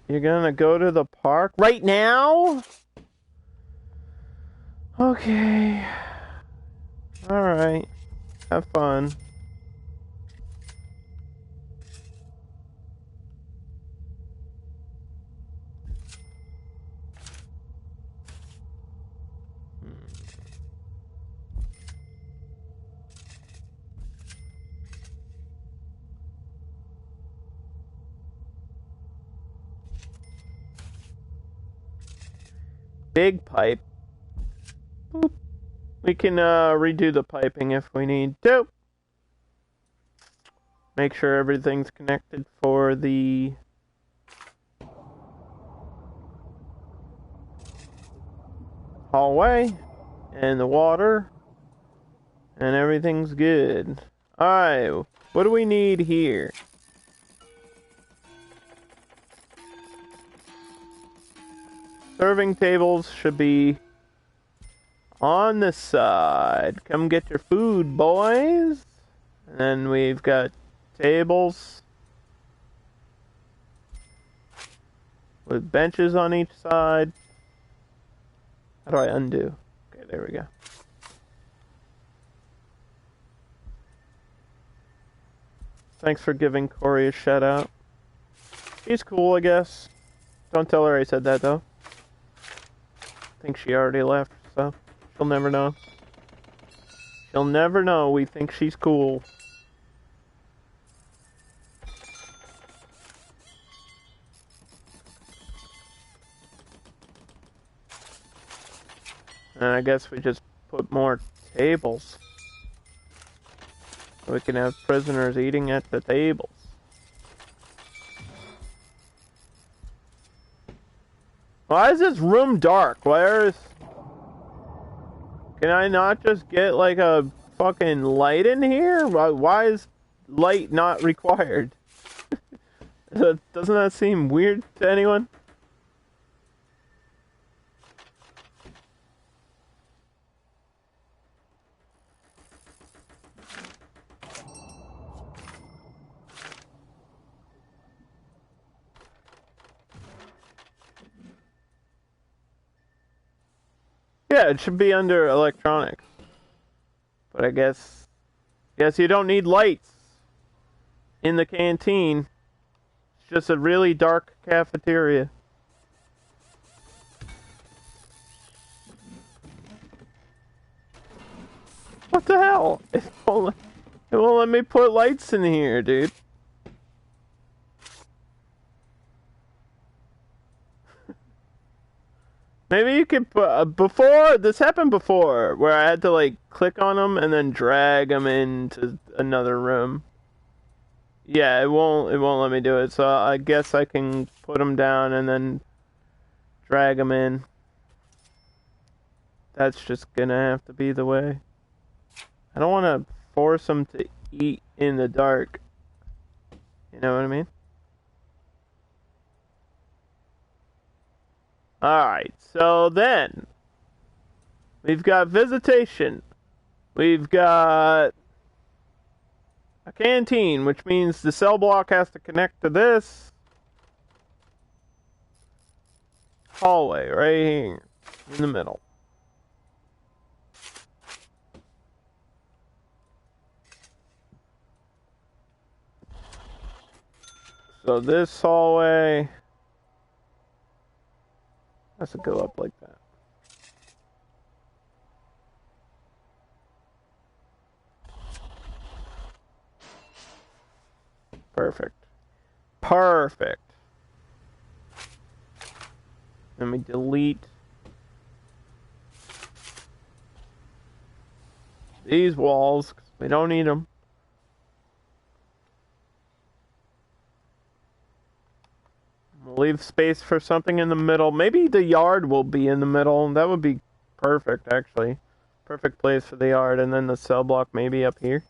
You're gonna go to the park right now? Okay. Alright. Have fun. big pipe. Boop. We can redo the piping if we need to. Make sure everything's connected for the hallway and the water, and everything's good. Alright, what do we need here? Serving tables should be on this side. Come get your food, boys. And then we've got tables with benches on each side. How do I undo? Okay, there we go. Thanks for giving Corey a shout out. She's cool, I guess. Don't tell her I said that, though. I think she already left, so she'll never know. She'll never know we think she's cool. And I guess we just put more tables. So we can have prisoners eating at the tables. Why is this room dark? Can I not just get like a fucking light in here? Why is light not required? Doesn't that seem weird to anyone? Yeah, it should be under electronics. But I guess you don't need lights in the canteen. It's just a really dark cafeteria. What the hell? It won't let me put lights in here, dude. Maybe you could put, this happened before, where I had to like click on them and then drag them into another room. Yeah, it won't let me do it, so I guess I can put them down and then drag them in. That's just gonna have to be the way. I don't want to force them to eat in the dark. You know what I mean? Alright, so then we've got visitation. We've got a canteen, which means the cell block has to connect to this hallway right here in the middle. So this hallway has to go up like that. Perfect. Perfect. Then we delete these walls, 'cause we don't need them. We'll leave space for something in the middle. Maybe the yard will be in the middle. That would be perfect, actually. Perfect place for the yard. And then the cell block maybe up here.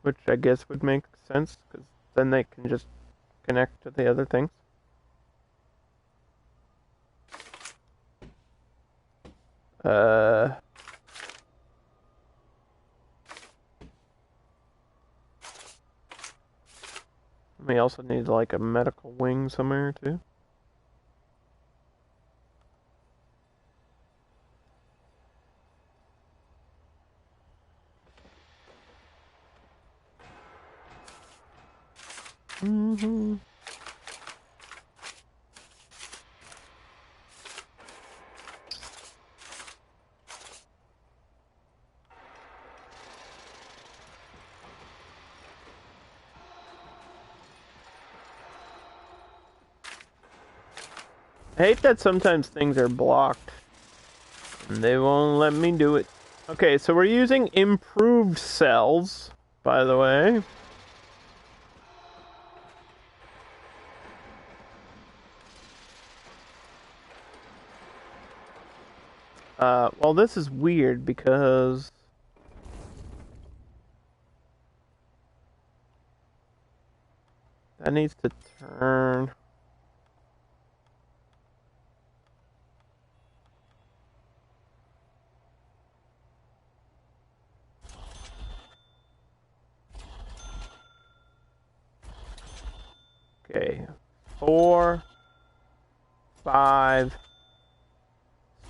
Which I guess would make sense, because then they can just connect to the other things. We also need like a medical wing somewhere too. Mm-hmm. I hate that sometimes things are blocked. They won't let me do it. Okay, so we're using improved cells, by the way. Well, this is weird because that needs to turn. Okay, 4, 5,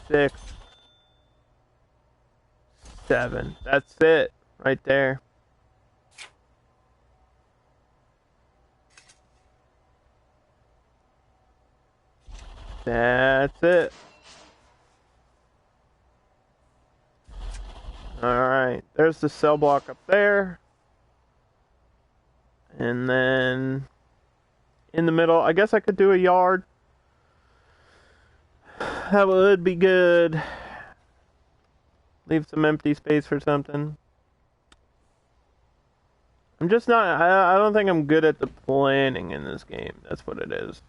6, 7. That's it, right there. That's it. Alright, there's the cell block up there. And then in the middle, I guess I could do a yard. That would be good. Leave some empty space for something. I'm just not, I don't think I'm good at the planning in this game. That's what it is.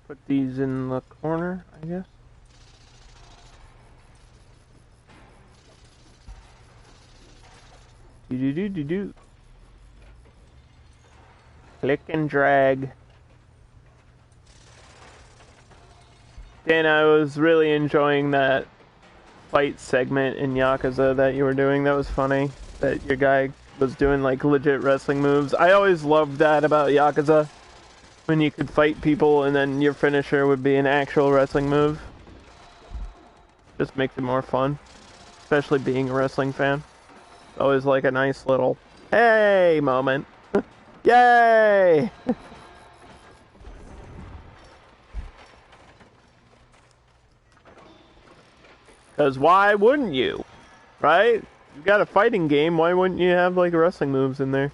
Put these in the corner, I guess. Do. Click and drag. Dan, I was really enjoying that fight segment in Yakuza that you were doing. That was funny. That your guy was doing like legit wrestling moves. I always loved that about Yakuza. When you could fight people and then your finisher would be an actual wrestling move. Just makes it more fun. Especially being a wrestling fan. It's always like a nice little, hey moment. Yay! Because why wouldn't you? Right? You got a fighting game, why wouldn't you have like wrestling moves in there?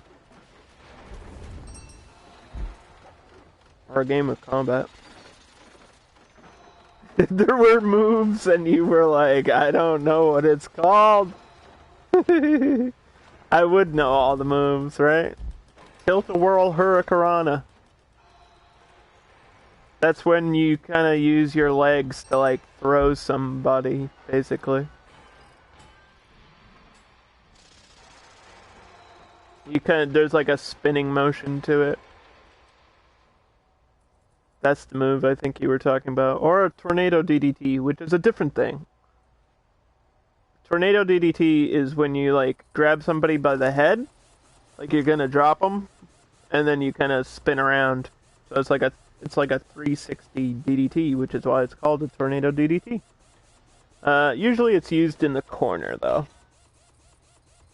Or a game of combat. There were moves and you were like, I don't know what it's called. I would know all the moves, right? Tilt-a-whirl hurricanrana. That's when you kind of use your legs to like throw somebody, basically. You there's like a spinning motion to it. That's the move I think you were talking about. Or a tornado DDT, which is a different thing. Tornado DDT is when you like grab somebody by the head, like you're gonna drop them, and then you kind of spin around. So it's like a 360 DDT, which is why it's called a tornado DDT. Usually it's used in the corner though.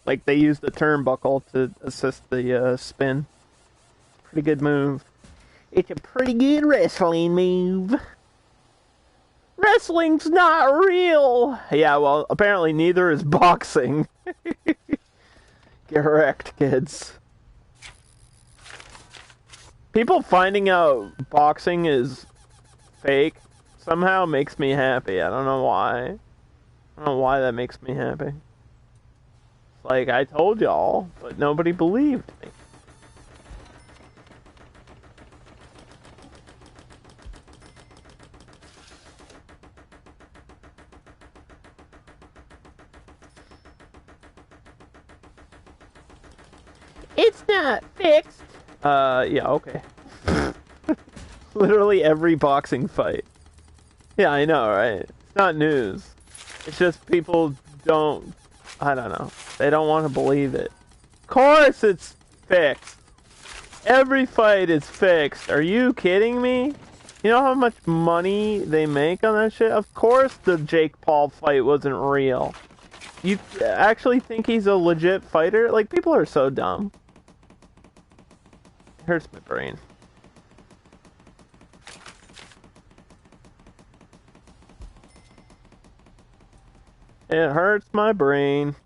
Like they use the turnbuckle to assist the spin. Pretty good move. It's a pretty good wrestling move. Wrestling's not real! Yeah, well, apparently neither is boxing. Get wrecked, kids. People finding out boxing is fake somehow makes me happy. I don't know why. I don't know why that makes me happy. It's like, I told y'all, but nobody believed me. It's not fixed. Yeah, okay. Literally every boxing fight. Yeah, I know, right? It's not news. It's just people don't, I don't know. They don't want to believe it. Of course it's fixed. Every fight is fixed. Are you kidding me? You know how much money they make on that shit? Of course the Jake Paul fight wasn't real. You actually think he's a legit fighter? Like, people are so dumb. hurts my brain. It hurts my brain.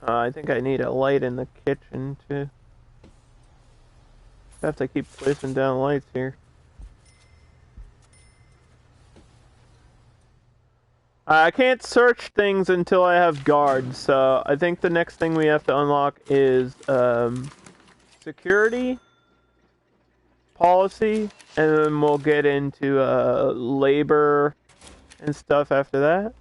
I think I need a light in the kitchen too. I have to keep placing down lights here. I can't search things until I have guards, so I think the next thing we have to unlock is security, policy, and then we'll get into labor and stuff after that.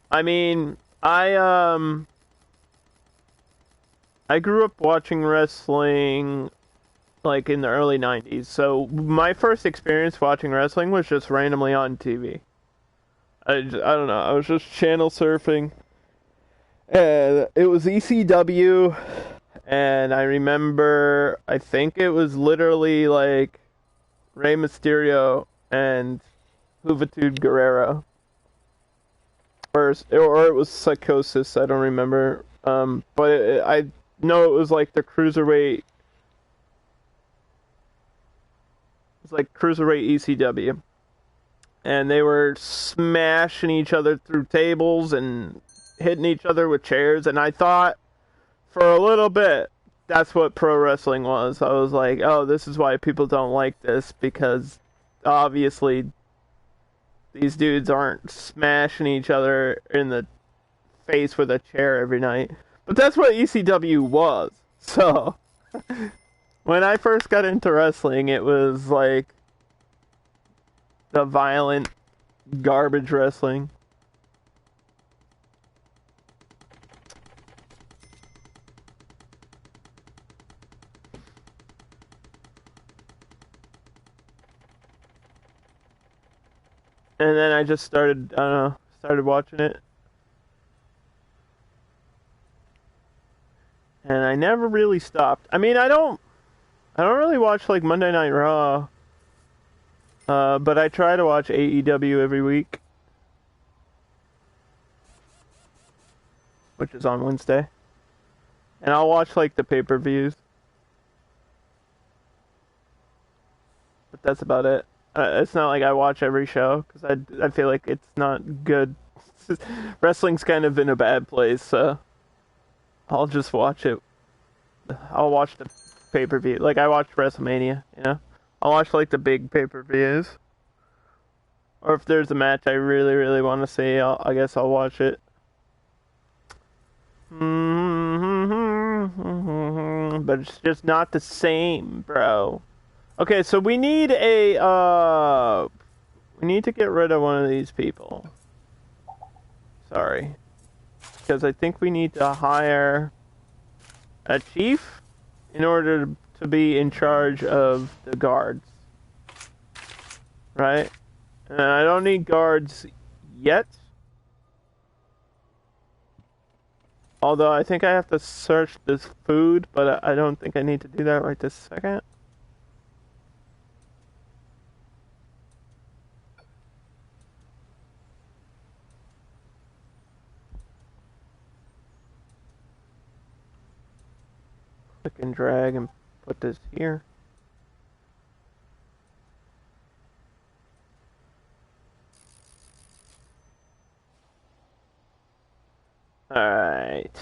I mean, I grew up watching wrestling like in the early 90s. So my first experience watching wrestling was just randomly on TV. I don't know. I was just channel surfing. And it was ECW, and I remember I think it was literally like Rey Mysterio and Juventud Guerrero. Or it was Psychosis, I don't remember. But I know it was like the cruiserweight. It was like cruiserweight ECW, and they were smashing each other through tables and hitting each other with chairs. And I thought for a little bit that's what pro wrestling was. I was like, oh, this is why people don't like this, because obviously these dudes aren't smashing each other in the face with a chair every night. But that's what ECW was. So, when I first got into wrestling, it was like the violent garbage wrestling. And then I just started, I don't know, started watching it. And I never really stopped. I mean, I don't really watch like Monday Night Raw. But I try to watch AEW every week, which is on Wednesday. And I'll watch like the pay-per-views. But that's about it. It's not like I watch every show, because I feel like it's not good. Wrestling's kind of in a bad place, so I'll just watch it. I'll watch the pay-per-view. Like, I watched WrestleMania, you know? I'll watch like the big pay-per-views. Or if there's a match I really, really want to see, I guess I'll watch it. But it's just not the same, bro. Okay, so we need we need to get rid of one of these people. Sorry. Because I think we need to hire a chief in order to be in charge of the guards. Right? And I don't need guards yet. Although I think I have to search this food, but I don't think I need to do that right this second. Click and drag and put this here. Alright.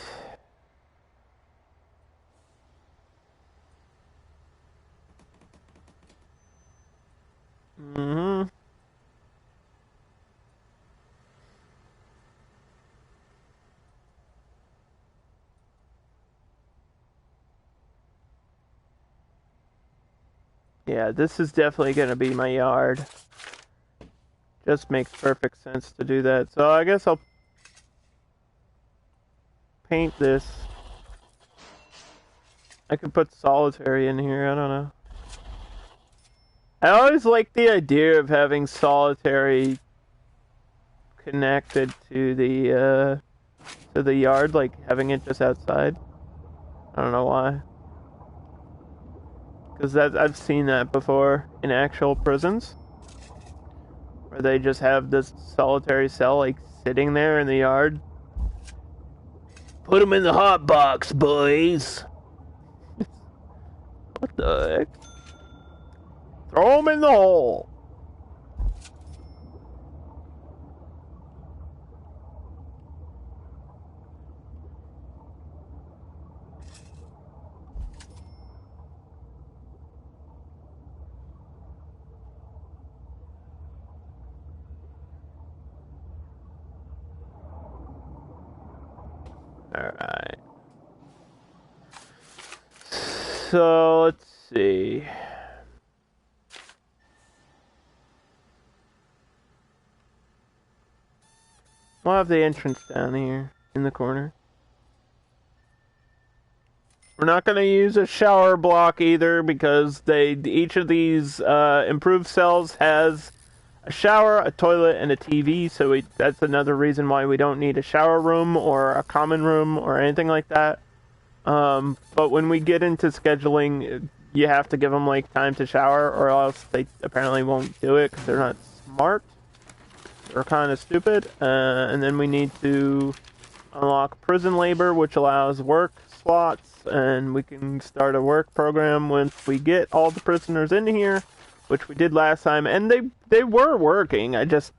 Yeah, this is definitely going to be my yard. Just makes perfect sense to do that. So I guess I'll paint this. I could put solitary in here, I don't know. I always like the idea of having solitary connected to the yard, like having it just outside. I don't know why. Because I've seen that before in actual prisons. Where they just have this solitary cell, like, sitting there in the yard. Put them in the hot box, boys! What the heck? Throw them in the hole! Alright. So, let's see. We'll have the entrance down here in the corner. We're not going to use a shower block either because each of these improved cells has a shower, a toilet, and a TV. So that's another reason why we don't need a shower room or a common room or anything like that. But when we get into scheduling, you have to give them like time to shower, or else they apparently won't do it because they're not smart. They're kind of stupid. And then we need to unlock prison labor, which allows work slots, and we can start a work program once we get all the prisoners in here, which we did last time, and they were working. I just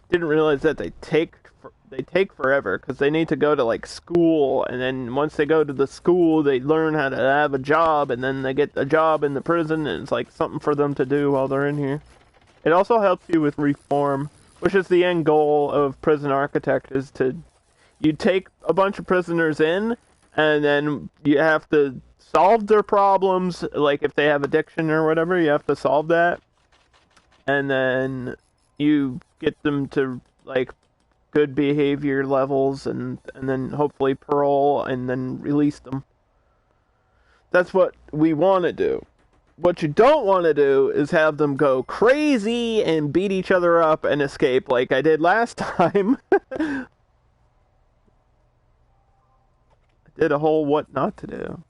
didn't realize that they take forever because they need to go to like school, and then once they go to the school, they learn how to have a job, and then they get a job in the prison, and it's like something for them to do while they're in here. It also helps you with reform, which is the end goal of Prison Architect, is to you take a bunch of prisoners in, and then you have to solve their problems, like if they have addiction or whatever, you have to solve that. And then you get them to, like, good behavior levels, and then hopefully parole, and then release them. That's what we want to do. What you don't want to do is have them go crazy and beat each other up and escape like I did last time. Did a whole what not to do.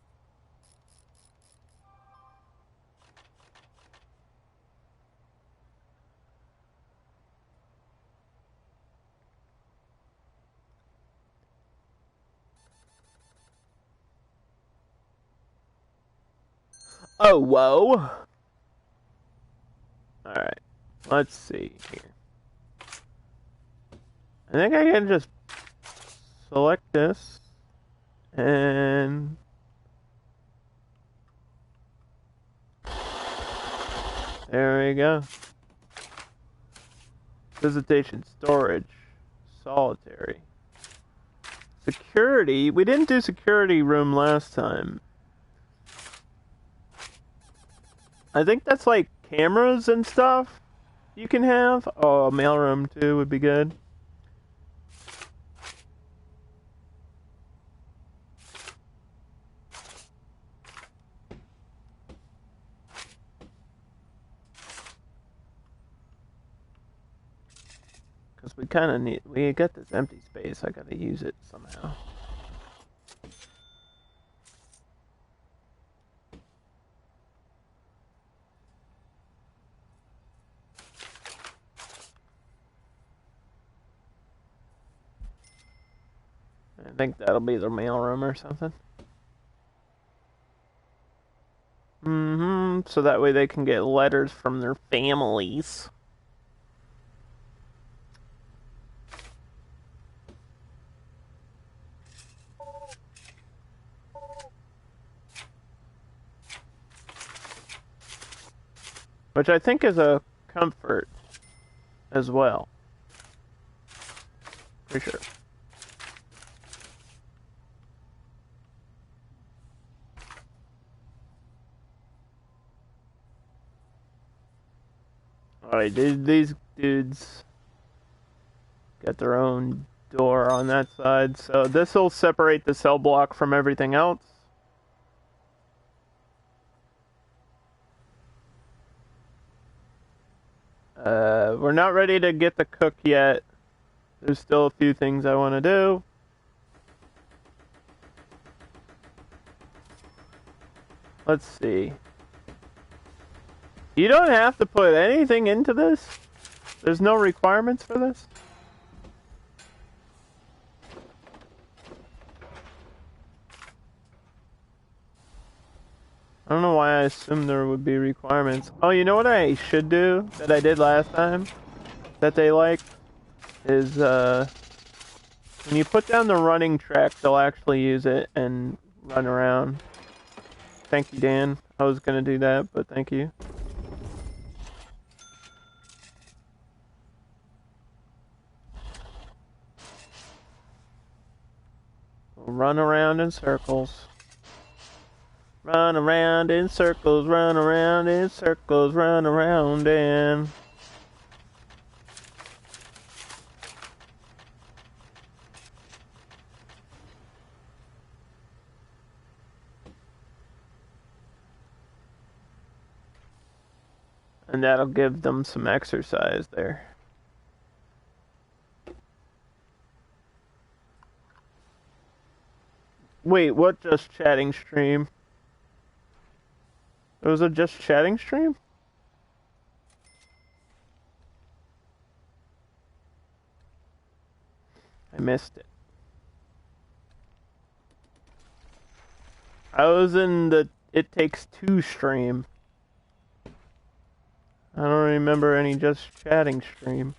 Oh, whoa. Alright. Let's see here. I think I can just select this. And there we go. Visitation, storage, solitary. Security. We didn't do security room last time. I think that's like cameras and stuff you can have. Oh, mailroom too would be good. Because we kind of need... We got this empty space. I gotta use it somehow. I think that'll be their mailroom or something. So that way they can get letters from their families. Which I think is a comfort as well. For sure. Alright, these dudes got their own door on that side, so this will separate the cell block from everything else. We're not ready to get the cook yet. There's still a few things I want to do. Let's see. You don't have to put anything into this? There's no requirements for this? I don't know why I assumed there would be requirements. Oh, you know what I should do that I did last time that they liked? Is, when you put down the running track, they'll actually use it and run around. Thank you, Dan. I was gonna do that, but thank you. Run around in circles. Run around in circles, run around in circles, run around and... And that'll give them some exercise there. Wait, what just chatting stream? It was a just chatting stream? I missed it. I was in the It Takes Two stream. I don't remember any just chatting stream.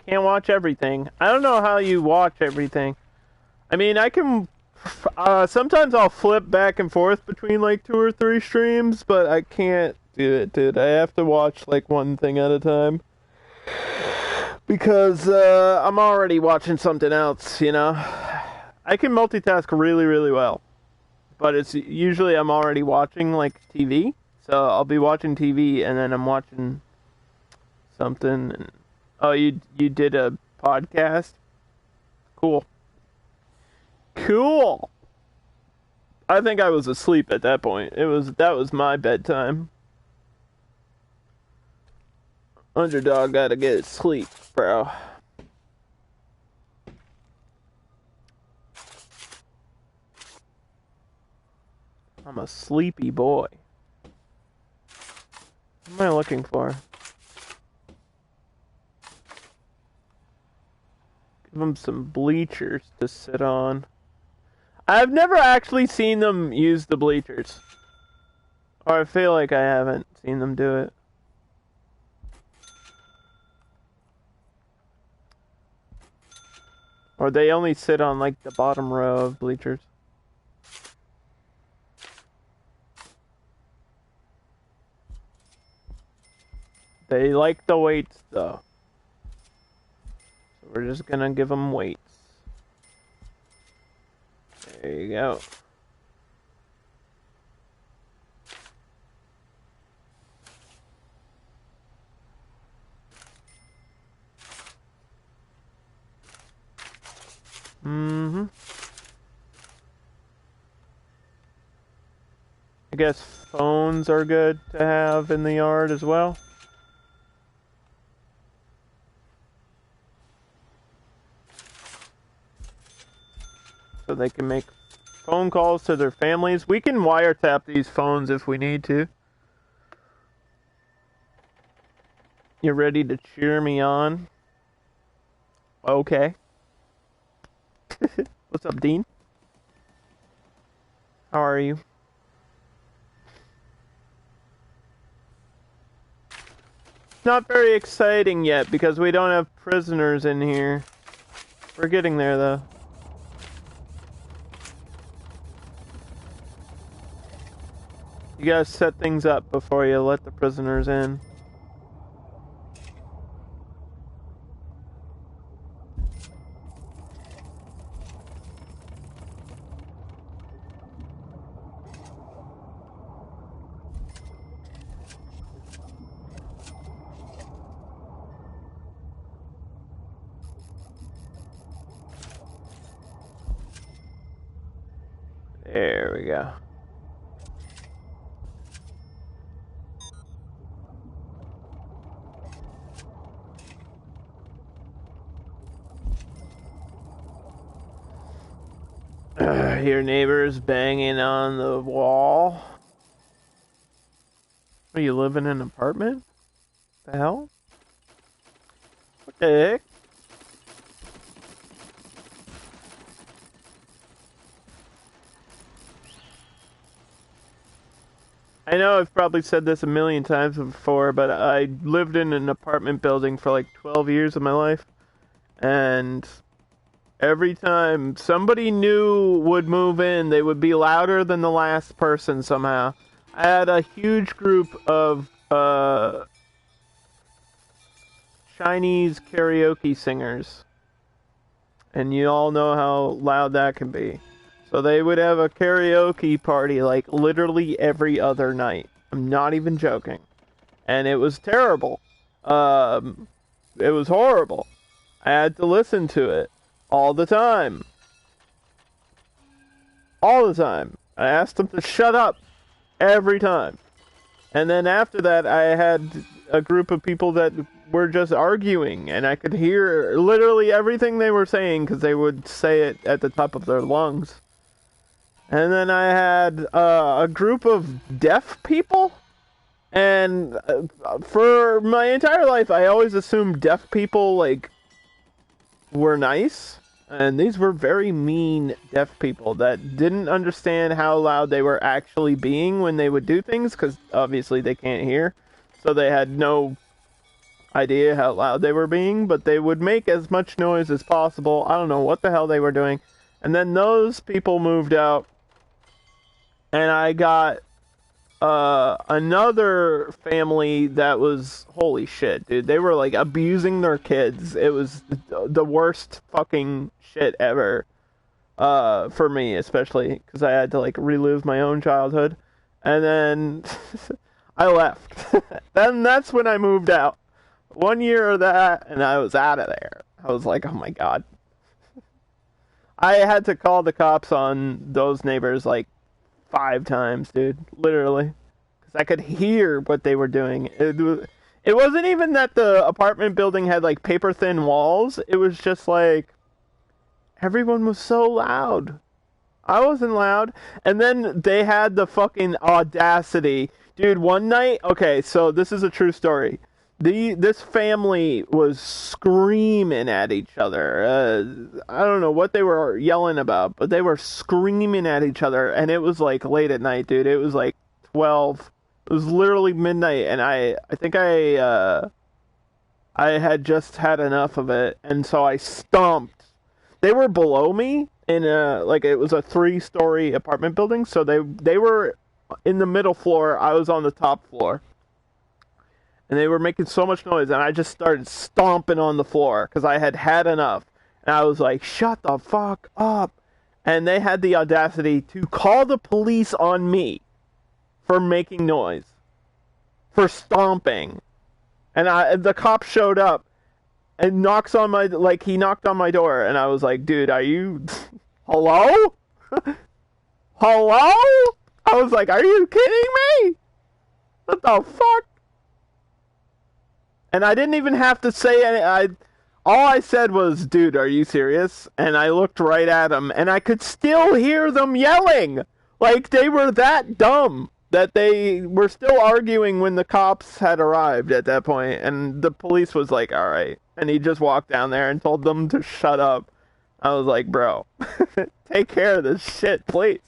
Can't watch everything. I don't know how you watch everything. I mean, I can... sometimes I'll flip back and forth between like 2 or 3 streams, but I can't do it, dude. I have to watch like one thing at a time. Because I'm already watching something else, you know? I can multitask really, really well. But it's usually I'm already watching like TV. So I'll be watching TV and then I'm watching something. And, oh, you did a podcast? Cool. Cool. I think I was asleep at that point. That was my bedtime. Underdog gotta get sleep, bro. I'm a sleepy boy. What am I looking for? Give him some bleachers to sit on. I've never actually seen them use the bleachers. Or I feel like I haven't seen them do it. Or they only sit on like the bottom row of bleachers. They like the weights though. So we're just gonna give them weights. There you go. Mm-hmm. I guess phones are good to have in the yard as well. So they can make phone calls to their families. We can wiretap these phones if we need to. You ready to cheer me on? Okay. What's up, Dean? How are you? Not very exciting yet because we don't have prisoners in here. We're getting there though. You gotta set things up before you let the prisoners in. There we go. Your neighbors banging on the wall. Are you live in an apartment? The hell? What the heck? I know I've probably said this a million times before, but I lived in an apartment building for like 12 years of my life. And every time somebody new would move in, they would be louder than the last person somehow. I had a huge group of Chinese karaoke singers. And you all know how loud that can be. So they would have a karaoke party like literally every other night. I'm not even joking. And it was terrible. It was horrible. I had to listen to it all the time. All the time. I asked them to shut up every time. And then after that, I had a group of people that were just arguing, and I could hear literally everything they were saying because they would say it at the top of their lungs. And then I had a group of deaf people, and for my entire life, I always assumed deaf people were nice, and these were very mean deaf people that didn't understand how loud they were actually being when they would do things, because obviously they can't hear, so they had no idea how loud they were being, but they would make as much noise as possible. I don't know what the hell they were doing. And then those people moved out, and I got another family that was, holy shit, dude. They were like abusing their kids. It was the worst fucking shit ever. For me, especially, because I had to like relive my own childhood. And then I left. Then that's when I moved out. 1 year of that, and I was out of there. I was like, oh my god. I had to call the cops on those neighbors like 5 times, dude. Literally. Because I could hear what they were doing. It wasn't even that the apartment building had like paper thin walls. It was just like everyone was so loud. I wasn't loud. And then they had the fucking audacity. Dude, one night, okay, so this is a true story. This family was screaming at each other. I don't know what they were yelling about, but they were screaming at each other, and it was like late at night, dude. It was like 12. It was literally midnight, and I think I had just had enough of it, and so I stomped. They were below me in it was a 3-story apartment building, so they were in the middle floor. I was on the top floor. And they were making so much noise, and I just started stomping on the floor because I had had enough. And I was like, shut the fuck up. And they had the audacity to call the police on me for making noise, for stomping. And the cop showed up and he knocked on my door, and I was like, dude, are you, hello? Hello? I was like, are you kidding me? What the fuck? And I didn't even have to say any. All I said was, dude, are you serious? And I looked right at them, and I could still hear them yelling. Like, they were that dumb that they were still arguing when the cops had arrived at that point. And the police was like, all right. And he just walked down there and told them to shut up. I was like, bro, take care of this shit, please.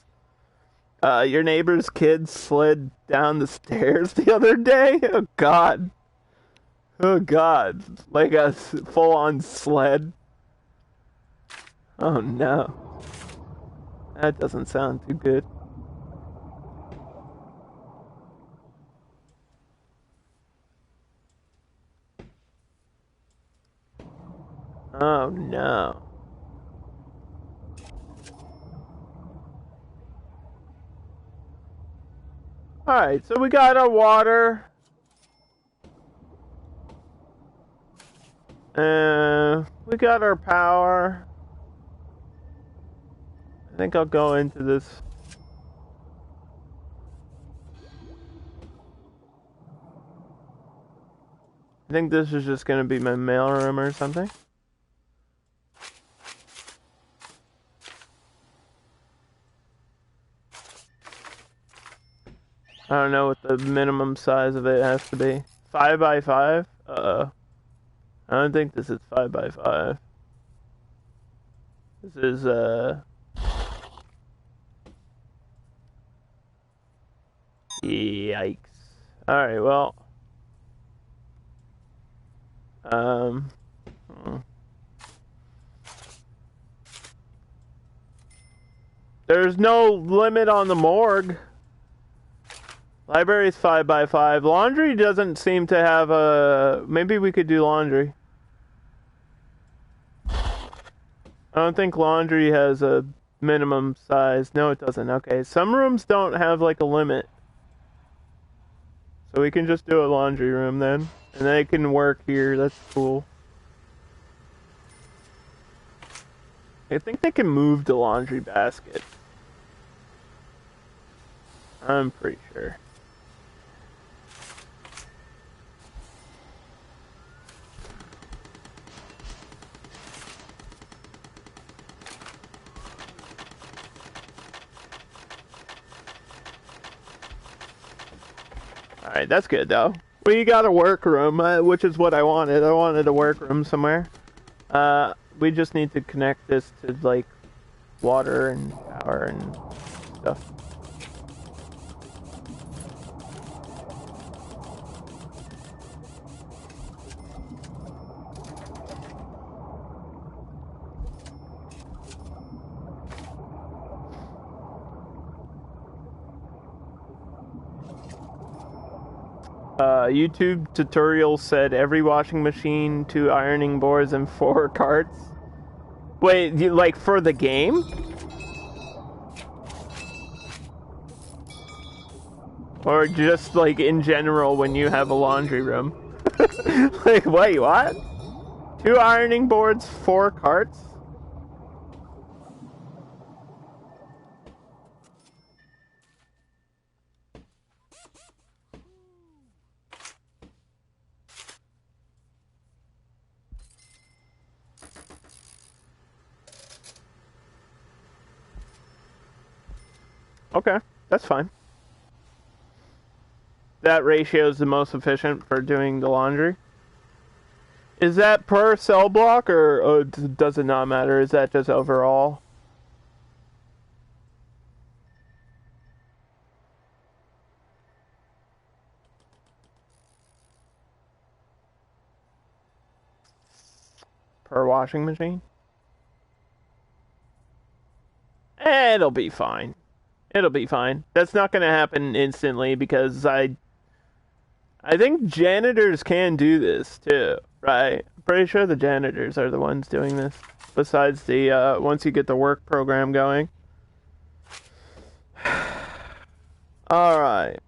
Your neighbor's kid slid down the stairs the other day? Oh, God. Oh god, like a full-on sled. Oh no. That doesn't sound too good. Oh no. Alright, so we got our water. We got our power. I think I'll go into this think this is just gonna be my mailroom or something. I don't know what the minimum size of it has to be. 5 by 5? I don't think this is 5 by 5. This is, yikes. Alright, well. There's no limit on the morgue. Library's 5 by 5. Laundry doesn't seem to have a... Maybe we could do laundry. I don't think laundry has a minimum size. No, it doesn't. Okay, some rooms don't have like a limit. So we can just do a laundry room then. And they can work here. That's cool. I think they can move the laundry basket. I'm pretty sure. Alright, that's good though. We got a workroom, which is what I wanted. I wanted a workroom somewhere. We just need to connect this to like water and power and stuff. YouTube tutorial said every washing machine, 2 ironing boards, and 4 carts. Wait, like for the game? Or just like in general when you have a laundry room? Like, wait, what? 2 ironing boards, 4 carts? Okay, that's fine. That ratio is the most efficient for doing the laundry. Is that per cell block or does it not matter? Is that just overall? Per washing machine? It'll be fine. It'll be fine. That's not gonna happen instantly because I think janitors can do this too, right? I'm pretty sure the janitors are the ones doing this. Besides the once you get the work program going. Alright.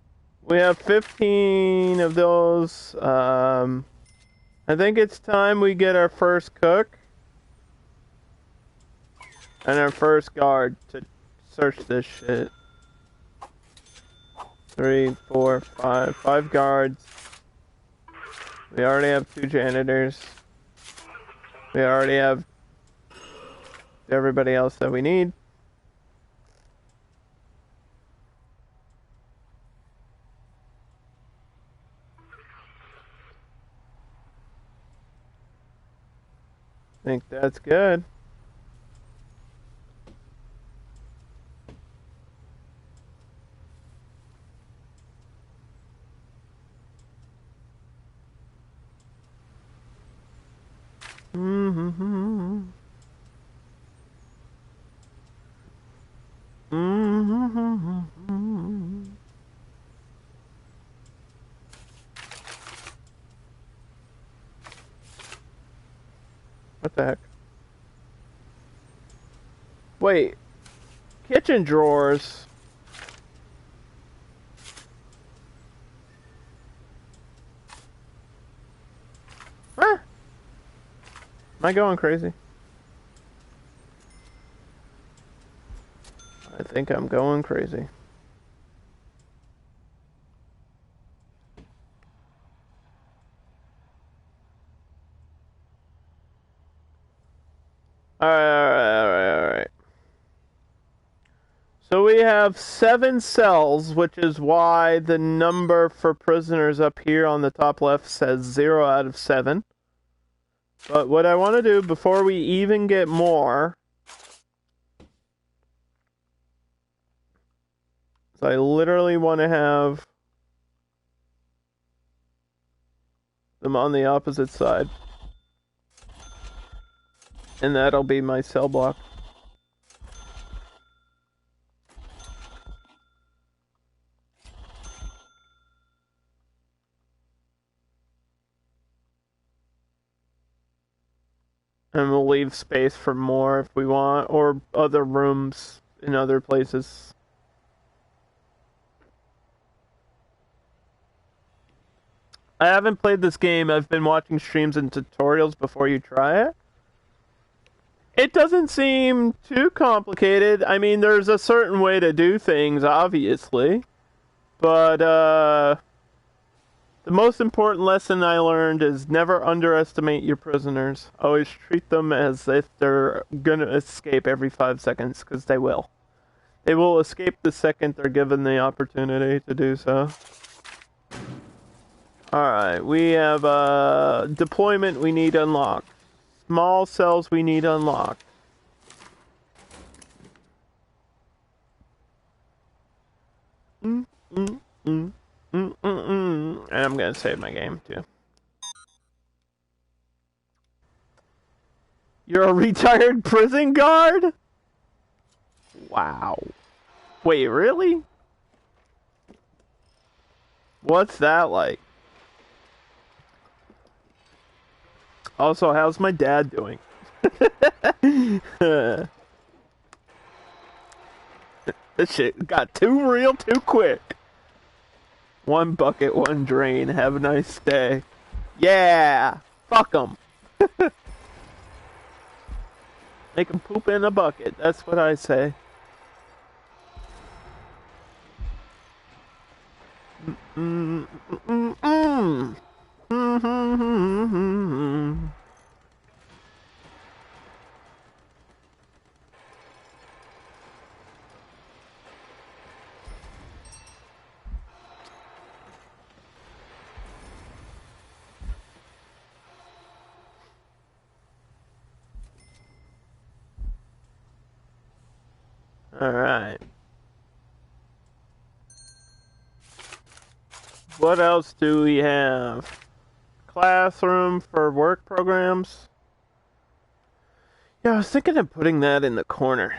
We have 15 of those. I think it's time we get our first cook. And our first guard to search this shit. 3, 4, 5. 5 guards. We already have 2 janitors. We already have everybody else that we need. I think that's good. Mm-hmm. Mm-hmm. What the heck? Wait. Kitchen drawers. Huh? Am I going crazy? I think I'm going crazy. we have 7 cells, which is why the number for prisoners up here on the top left says 0 out of 7. But what I want to do before we even get more is I literally want to have them on the opposite side. And that'll be my cell block. And we'll leave space for more if we want, or other rooms in other places. I haven't played this game. I've been watching streams and tutorials before you try it. It doesn't seem too complicated. I mean, there's a certain way to do things, obviously. But, the most important lesson I learned is never underestimate your prisoners. Always treat them as if they're gonna escape every 5 seconds, because they will. They will escape the second they're given the opportunity to do so. Alright, we have deployment we need unlocked. Small cells we need unlocked. And I'm gonna save my game too. You're a retired prison guard? Wow. Wait, really? What's that like? Also, how's my dad doing? This shit got too real too quick. One bucket, one drain. Have a nice day. Yeah! Fuck them. Make them poop in a bucket. That's what I say. Alright. What else do we have? Classroom for work programs. Yeah, I was thinking of putting that in the corner.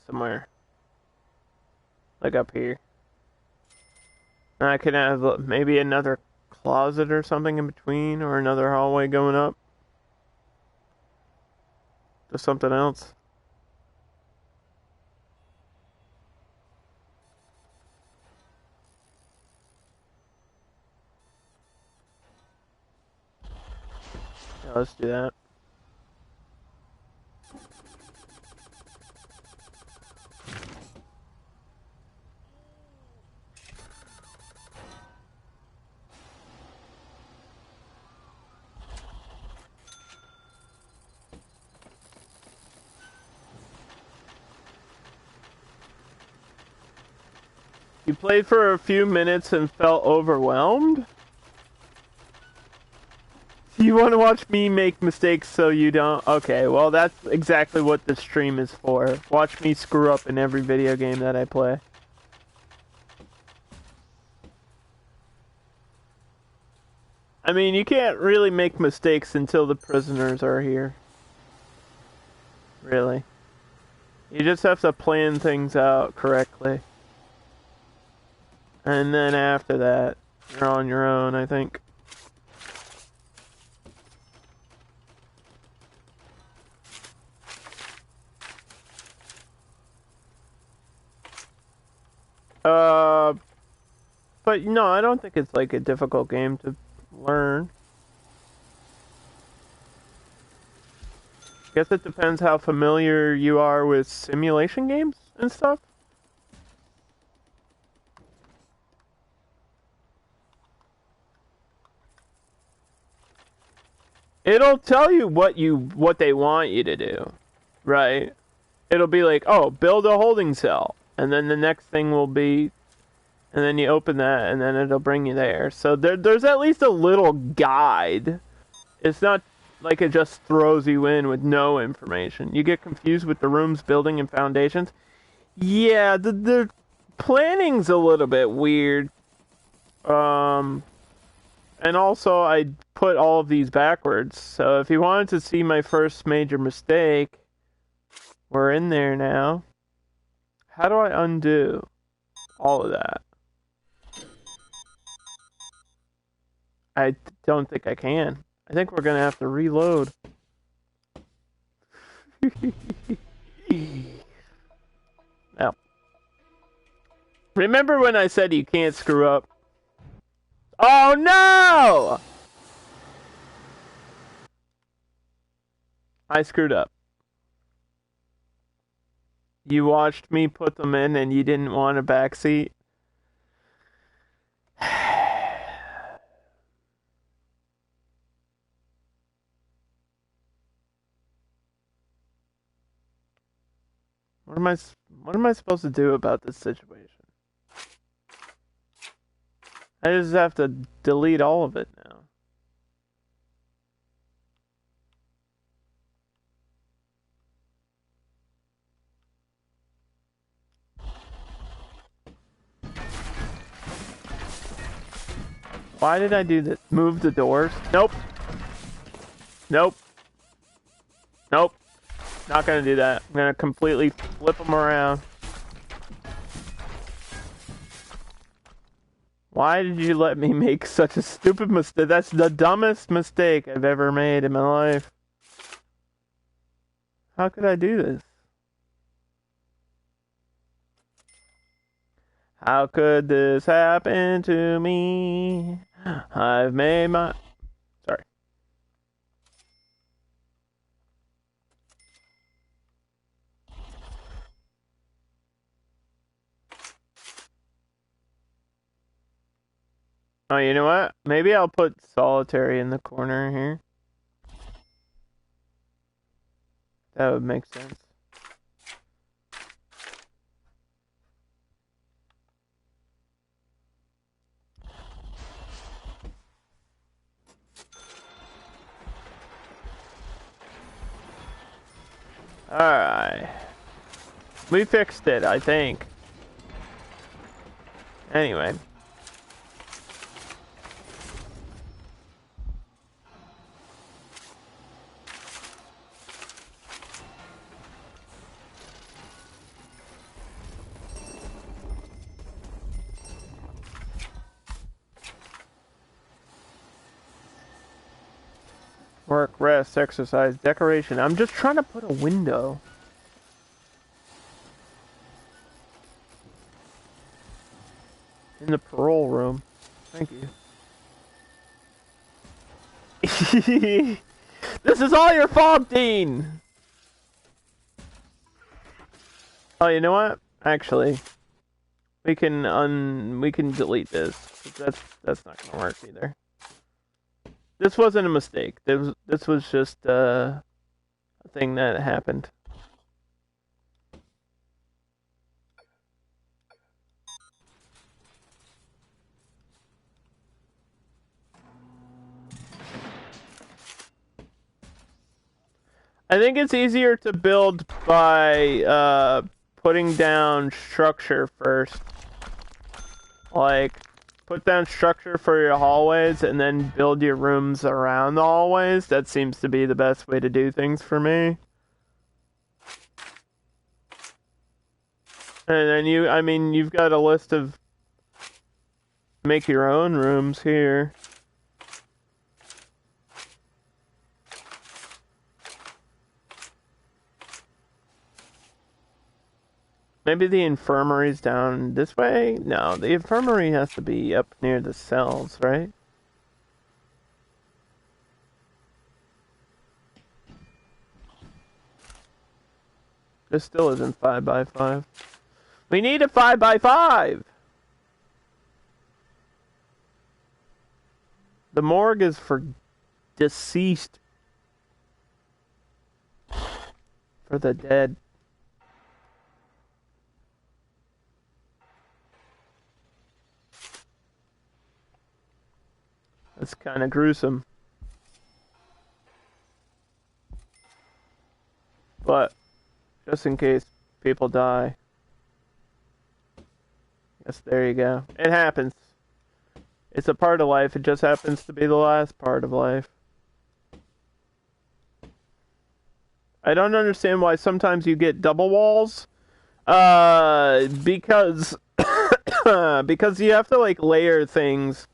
Somewhere. Like up here. And I could have maybe another closet or something in between, or another hallway going up. To something else. Yeah, let's do that. You played for a few minutes and felt overwhelmed? You want to watch me make mistakes so you don't? Okay, well that's exactly what this stream is for. Watch me screw up in every video game that I play. I mean, you can't really make mistakes until the prisoners are here. Really. You just have to plan things out correctly. And then after that, you're on your own, I think. But no, I don't think it's like a difficult game to learn. Guess it depends how familiar you are with simulation games and stuff. It'll tell you what they want you to do, right? it'll be like, oh, build a holding cell. And then the next thing will be, and then you open that, and then it'll bring you there. So there's at least a little guide. It's not like it just throws you in with no information. You get confused with the rooms, building, and foundations. Yeah, the planning's a little bit weird. And also I put all of these backwards. So if you wanted to see my first major mistake, we're in there now. How do I undo all of that? I don't think I can. I think we're gonna have to reload. Now, remember when I said you can't screw up? Oh no! I screwed up. You watched me put them in and you didn't want a backseat? What am I supposed to do about this situation? I just have to delete all of it now. Why did I do this? Move the doors? Nope. Nope. Nope. Not gonna do that. I'm gonna completely flip them around. Why did you let me make such a stupid mistake? That's the dumbest mistake I've ever made in my life. How could I do this? How could this happen to me? I've made my... Sorry. Oh, you know what? Maybe I'll put solitary in the corner here. That would make sense. Alright. We fixed it, I think. Anyway. Work, rest, exercise, decoration. I'm just trying to put a window. In the parole room. Thank you. This is all your fault, Dean! Oh, you know what? Actually, we can delete this. That's not gonna work either. This wasn't a mistake. This was just a thing that happened. I think it's easier to build by putting down structure first. Like, put down structure for your hallways and then build your rooms around the hallways. That seems to be the best way to do things for me. And then you've got a list of make your own rooms here. Maybe the infirmary's down this way? No, the infirmary has to be up near the cells, right? This still isn't 5x5. We need a 5x5! The morgue is for deceased. For the dead. That's kind of gruesome. But just in case people die. Yes, there you go. It happens. It's a part of life. It just happens to be the last part of life. I don't understand why sometimes you get double walls. Because because you have to like layer things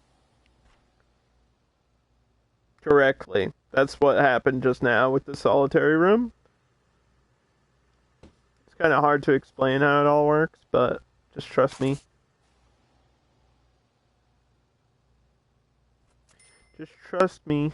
correctly. That's what happened just now with the solitary room. It's kind of hard to explain how it all works, but just trust me. Just trust me.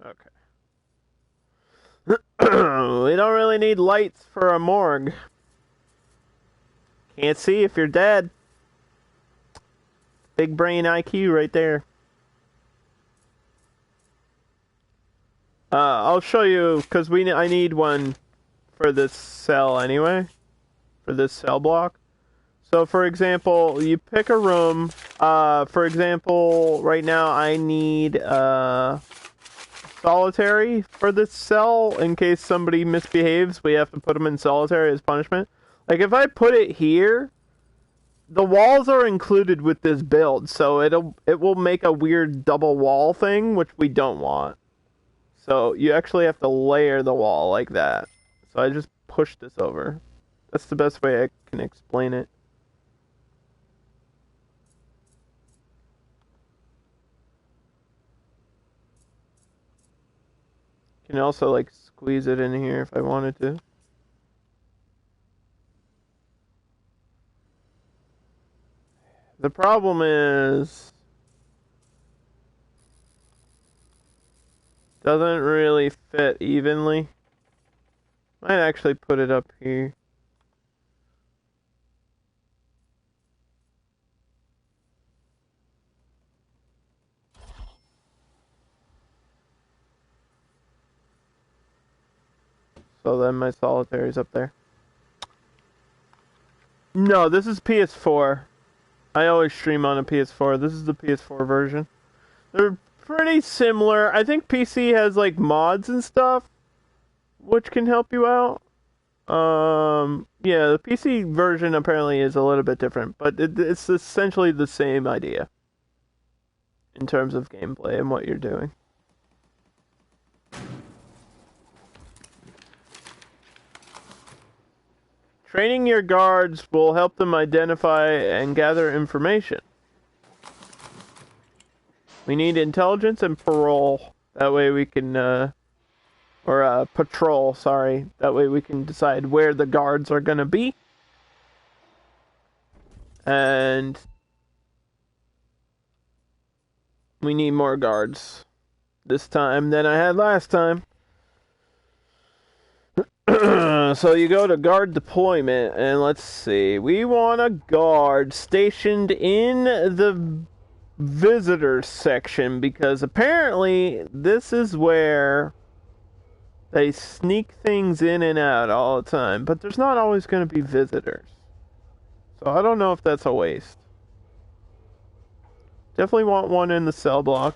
Okay. We don't really need lights for a morgue. Can't see if you're dead. Big brain IQ right there. I'll show you because I need one for this cell anyway. For this cell block. So, for example, you pick a room. For example, right now I need solitary for this cell in case somebody misbehaves. We have to put them in solitary as punishment. Like if I put it here, the walls are included with this build, so it will make a weird double wall thing, which we don't want. So you actually have to layer the wall like that. So I just push this over. That's the best way I can explain it. You can also like squeeze it in here if I wanted to. The problem is doesn't really fit evenly. Might actually put it up here. So then my solitary is up there. No, this is PS4. I always stream on a PS4. This is the PS4 version. They're pretty similar. I think PC has like mods and stuff, which can help you out. Yeah, the PC version apparently is a little bit different, but it's essentially the same idea in terms of gameplay and what you're doing. Training your guards will help them identify and gather information. We need intelligence and parole. That way we can, patrol, sorry. That way we can decide where the guards are gonna be. And we need more guards this time than I had last time. So you go to guard deployment, and let's see. We want a guard stationed in the visitors section, because apparently this is where they sneak things in and out all the time. But there's not always going to be visitors. So I don't know if that's a waste. Definitely want one in the cell block.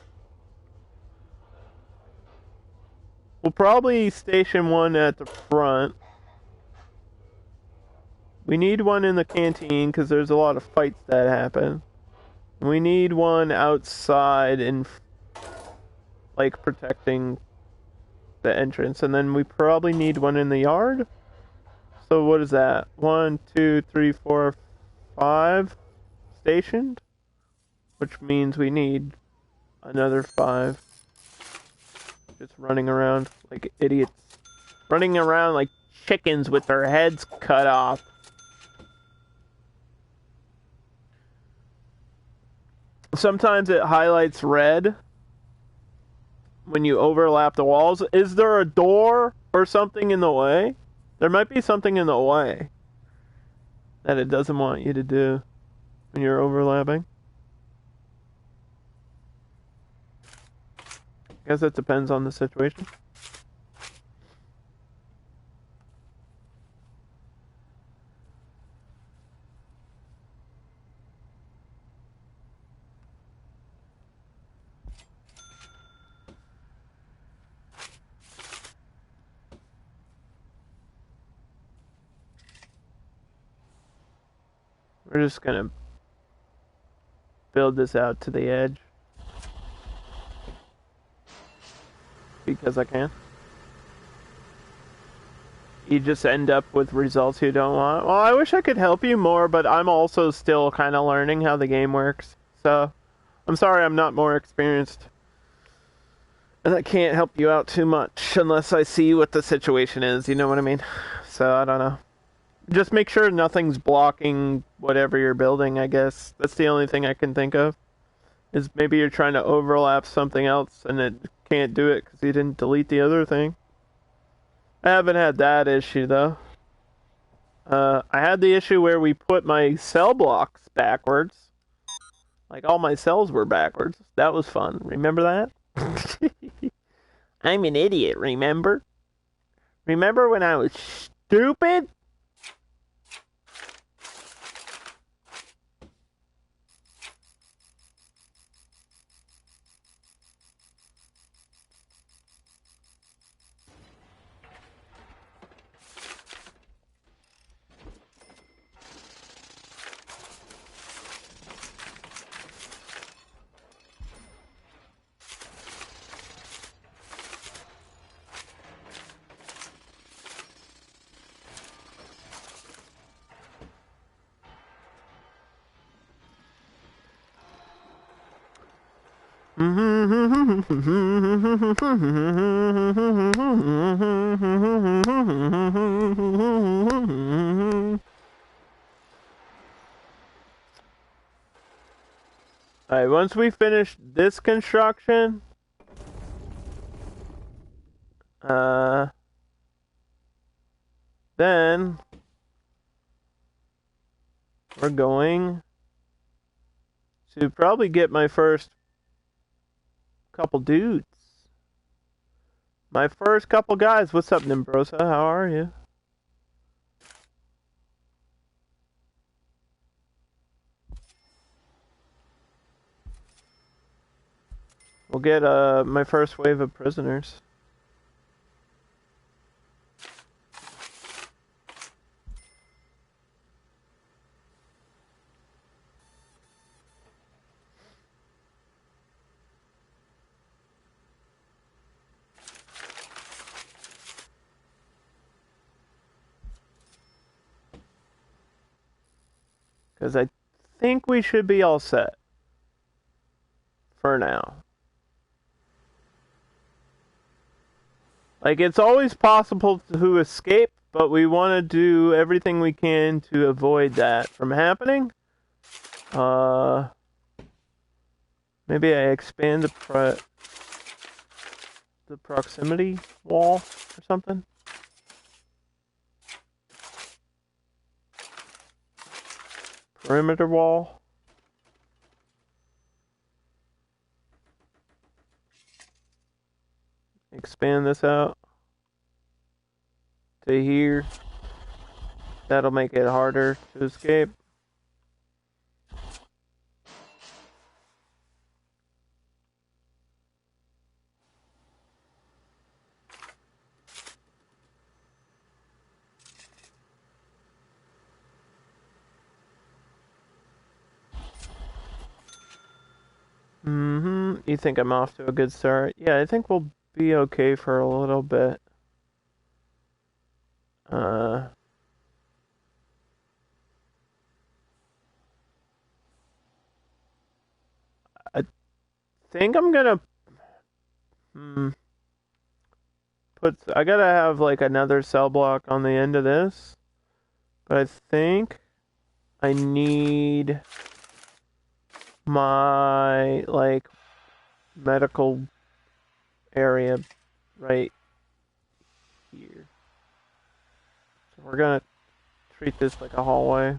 We'll probably station one at the front. We need one in the canteen because there's a lot of fights that happen. We need one outside in, like, protecting the entrance. And then we probably need one in the yard. So what is that? 1, 2, 3, 4, 5 stationed? Which means we need another 5. Just running around like idiots. Running around like chickens with their heads cut off. Sometimes it highlights red when you overlap the walls. Is there a door or something in the way? There might be something in the way that it doesn't want you to do when you're overlapping. I guess it depends on the situation. We're just gonna build this out to the edge because I can. You just end up with results you don't want. Well, I wish I could help you more, but I'm also still kind of learning how the game works. So, I'm sorry I'm not more experienced. And I can't help you out too much unless I see what the situation is, you know what I mean? So, I don't know. Just make sure nothing's blocking whatever you're building, I guess. That's the only thing I can think of. Is maybe you're trying to overlap something else and it can't do it because you didn't delete the other thing. I haven't had that issue, though. I had the issue where we put my cell blocks backwards. Like, all my cells were backwards. That was fun. Remember that? I'm an idiot, remember? Remember when I was stupid? Alright, once we finish this construction, then we're going to probably get my first couple dudes. My first couple guys. What's up, Nimbrosa? How are you? We'll get my first wave of prisoners. Because I think we should be all set. For now. Like, it's always possible to escape, but we want to do everything we can to avoid that from happening. Maybe I expand the proximity wall or something. Perimeter wall. Expand this out to here. That'll make it harder to escape. You think I'm off to a good start? Yeah, I think we'll be okay for a little bit. I think I'm gonna I gotta have like another cell block on the end of this, but I think I need my like medical area right here. So we're gonna treat this like a hallway.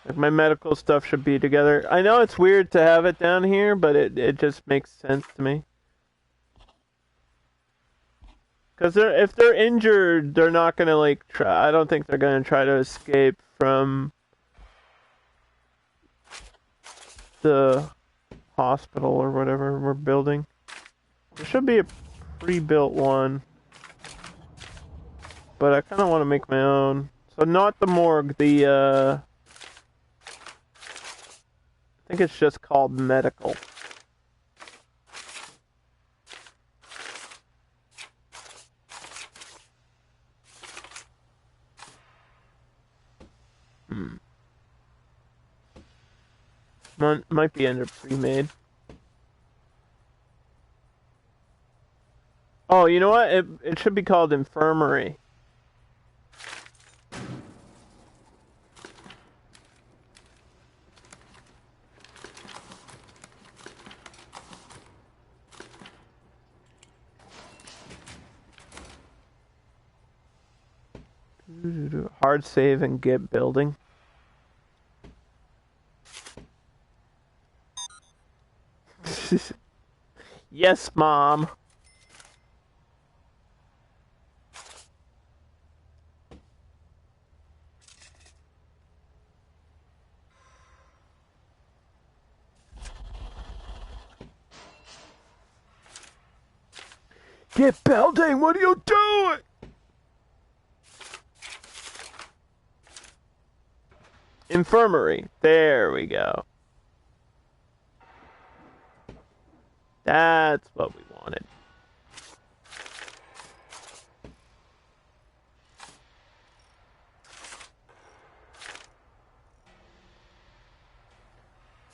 Like my medical stuff should be together. I know it's weird to have it down here, but it just makes sense to me. Because if they're injured, they're not gonna like try. I don't think they're gonna try to escape from the hospital or whatever we're building. There should be a pre-built one, but I kind of want to make my own. So not the morgue. I think it's just called medical. Might be under pre-made. Oh, you know what? It should be called infirmary. Hard save and get building. Yes, Mom. Get building! What are you doing? Infirmary. There we go. That's what we wanted.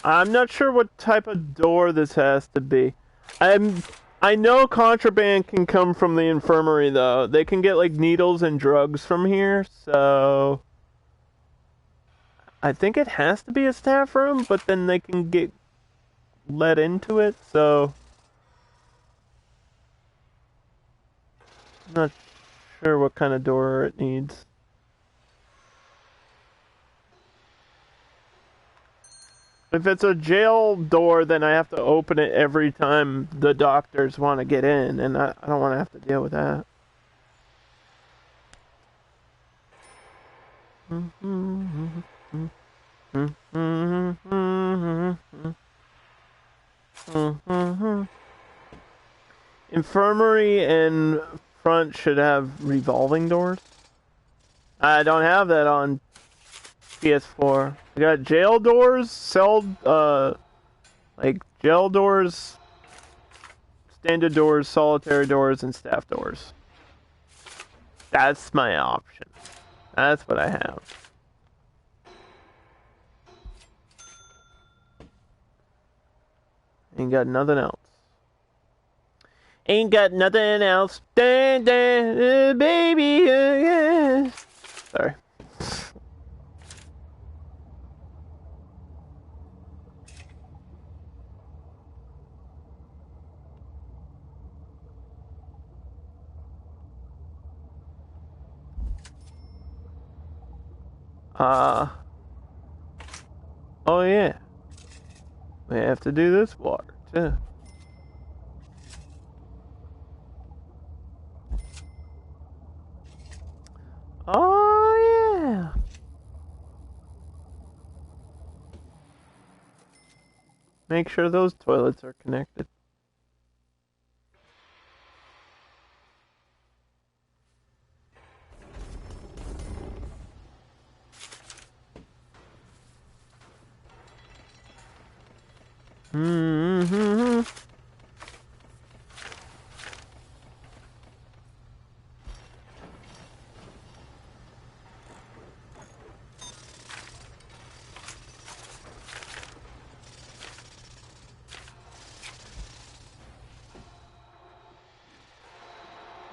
I'm not sure what type of door this has to be. I know contraband can come from the infirmary though. They can get like needles and drugs from here, so I think it has to be a staff room, but then they can get let into it, so I'm not sure what kind of door it needs. If it's a jail door, then I have to open it every time the doctors want to get in, and I don't want to have to deal with that. Infirmary and front should have revolving doors. I don't have that on PS4. I got jail doors, like jail doors, standard doors, solitary doors, and staff doors. That's my option. That's what I have. Ain't got nothing else. Ain't got nothing else. Dun, dun, baby, yeah. Sorry. Oh yeah. We have to do this water too. Oh yeah. Make sure those toilets are connected. Mm-hmm.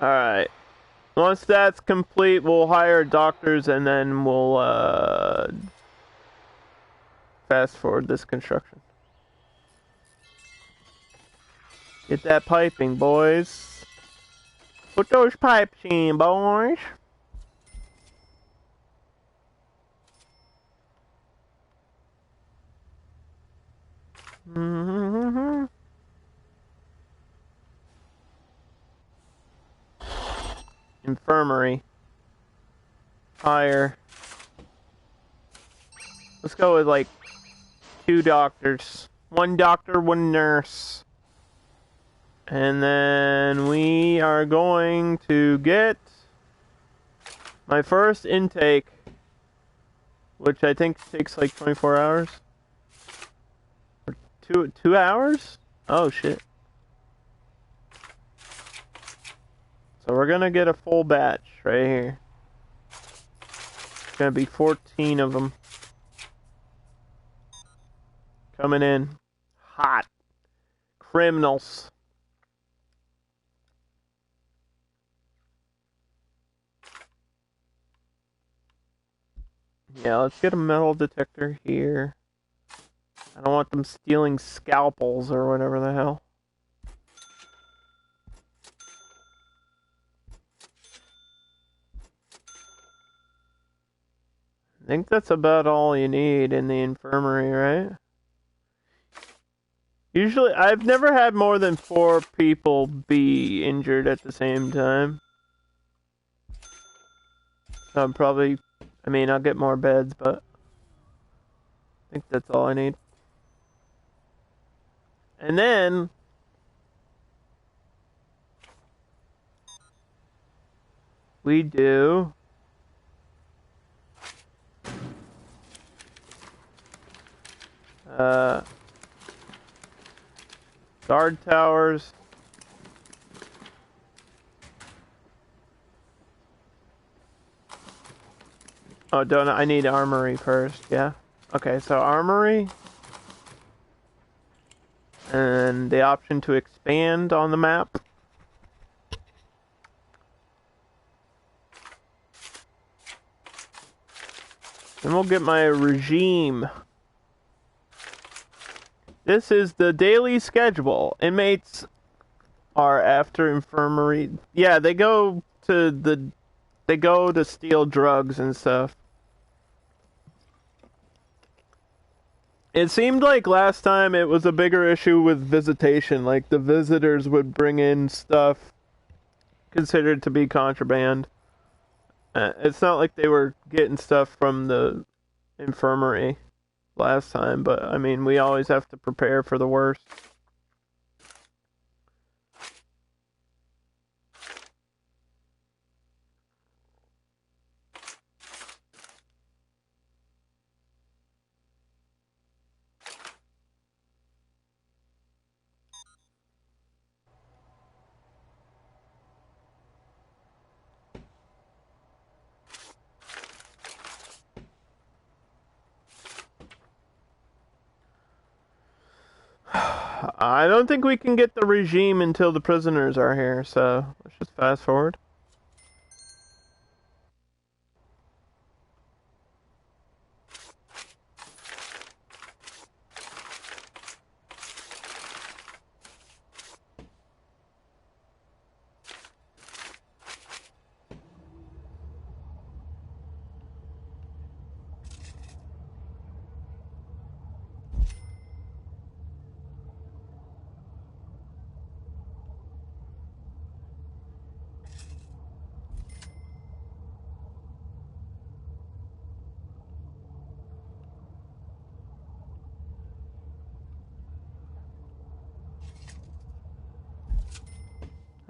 Alright. Once that's complete, we'll hire doctors and then we'll fast forward this construction. Get that piping, boys. Put those pipes in, boys. Infirmary. Higher. Let's go with like 2 doctors. 1 doctor, 1 nurse. And then we are going to get my first intake, which I think takes like 24 hours. Or 2 hours? Oh shit. So we're gonna get a full batch right here. It's gonna be 14 of them. Coming in. Hot. Criminals. Yeah, let's get a metal detector here. I don't want them stealing scalpels or whatever the hell. I think that's about all you need in the infirmary, right? Usually, I've never had more than 4 people be injured at the same time. So I'm probably, I mean, I'll get more beds, but I think that's all I need. And then we do guard towers. Oh, don't I need armory first? Yeah. Okay, so armory. And the option to expand on the map. Then we'll get my regime. This is the daily schedule. Inmates are after infirmary. Yeah, they go to steal drugs and stuff. It seemed like last time it was a bigger issue with visitation. Like the visitors would bring in stuff considered to be contraband. It's not like they were getting stuff from the infirmary last time, but I mean, we always have to prepare for the worst. I don't think we can get the regime until the prisoners are here, so let's just fast forward.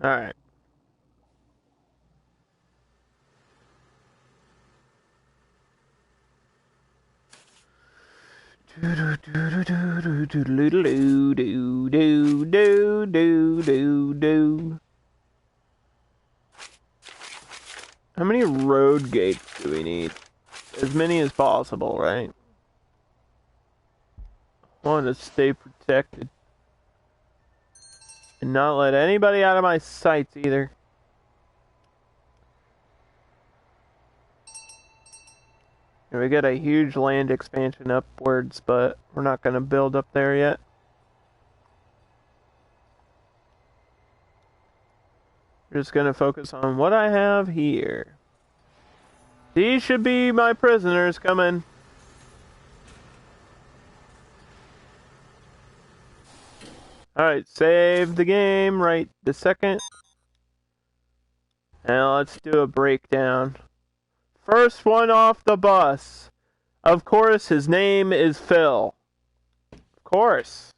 Alright. How many road gates do we need? As many as possible, right? I want to stay protected. And not let anybody out of my sights either. And we got a huge land expansion upwards, but we're not going to build up there yet. just gonna focus on what I have here. These should be my prisoners coming. Alright, save the game right this second. Now let's do a breakdown. First one off the bus. Of course, his name is Phil. Of course.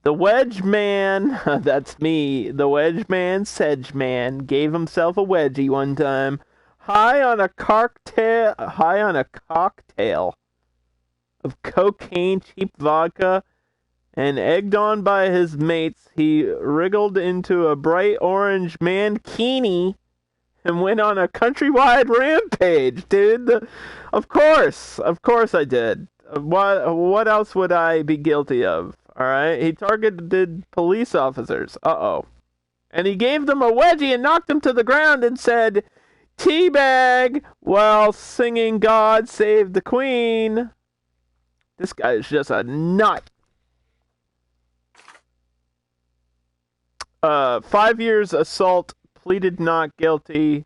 The Wedge Man, that's me, the Wedge Man, Sedge Man, gave himself a wedgie one time. High on a cocktail of cocaine, cheap vodka, and egged on by his mates, he wriggled into a bright orange mankini and went on a countrywide rampage, dude. Of course I did. What else would I be guilty of? Alright, he targeted police officers. Uh-oh. And he gave them a wedgie and knocked them to the ground and said, "Teabag," while singing "God Save the Queen." This guy is just a nut. 5 years assault, pleaded not guilty.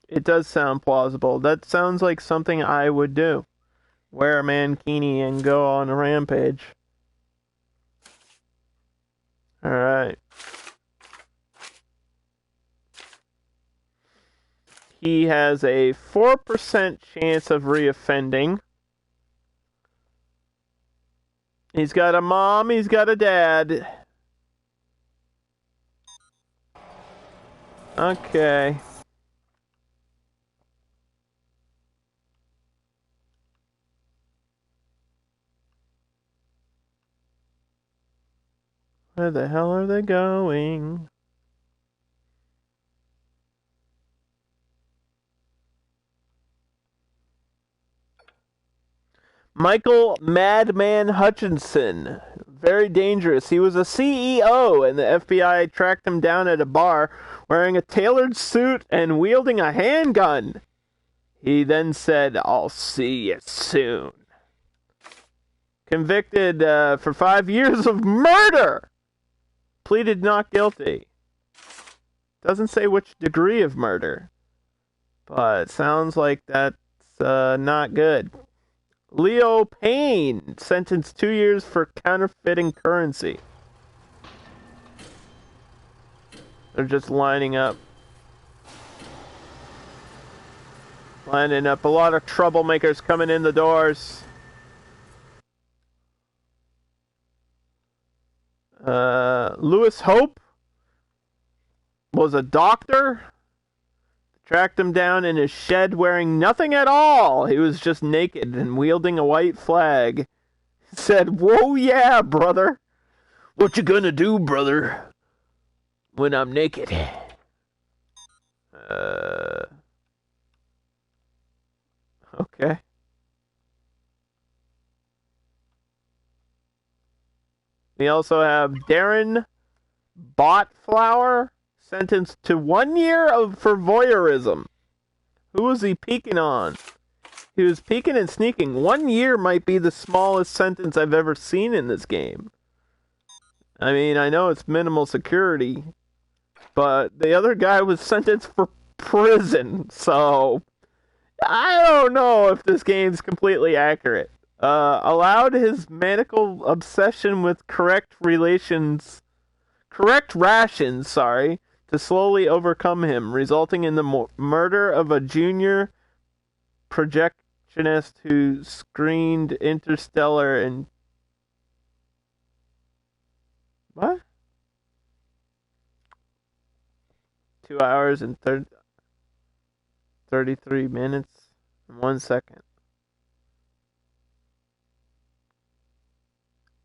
It does sound plausible. That sounds like something I would do. Wear a mankini and go on a rampage. Alright. He has a 4% chance of reoffending. He's got a mom, he's got a dad. Okay. Where the hell are they going? Michael Madman Hutchinson. Very dangerous. He was a CEO, and the FBI tracked him down at a bar wearing a tailored suit and wielding a handgun. He then said, "I'll see you soon." Convicted for 5 years of murder. Pleaded not guilty. Doesn't say which degree of murder. But it sounds like that's not good. Leo Payne, sentenced 2 years for counterfeiting currency. They're just lining up. Lining up. A lot of troublemakers coming in the doors. Lewis Hope was a doctor. Tracked him down in his shed wearing nothing at all. He was just naked and wielding a white flag. He said, "Whoa, yeah, brother. What you gonna do, brother, when I'm naked?" Okay. We also have Darren Botflower, sentenced to 1 year for voyeurism. Who was he peeking on? He was peeking and sneaking. 1 year might be the smallest sentence I've ever seen in this game. I mean, I know it's minimal security, but the other guy was sentenced for prison, so I don't know if this game's completely accurate. Allowed his maniacal obsession with correct rations, to slowly overcome him, resulting in the murder of a junior projectionist who screened Interstellar and... What? 2 hours and 33 minutes and 1 second.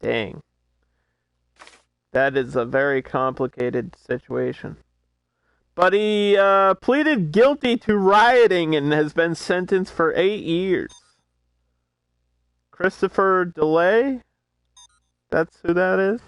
Dang. That is a very complicated situation. But he pleaded guilty to rioting and has been sentenced for 8 years. Christopher DeLay? That's who that is?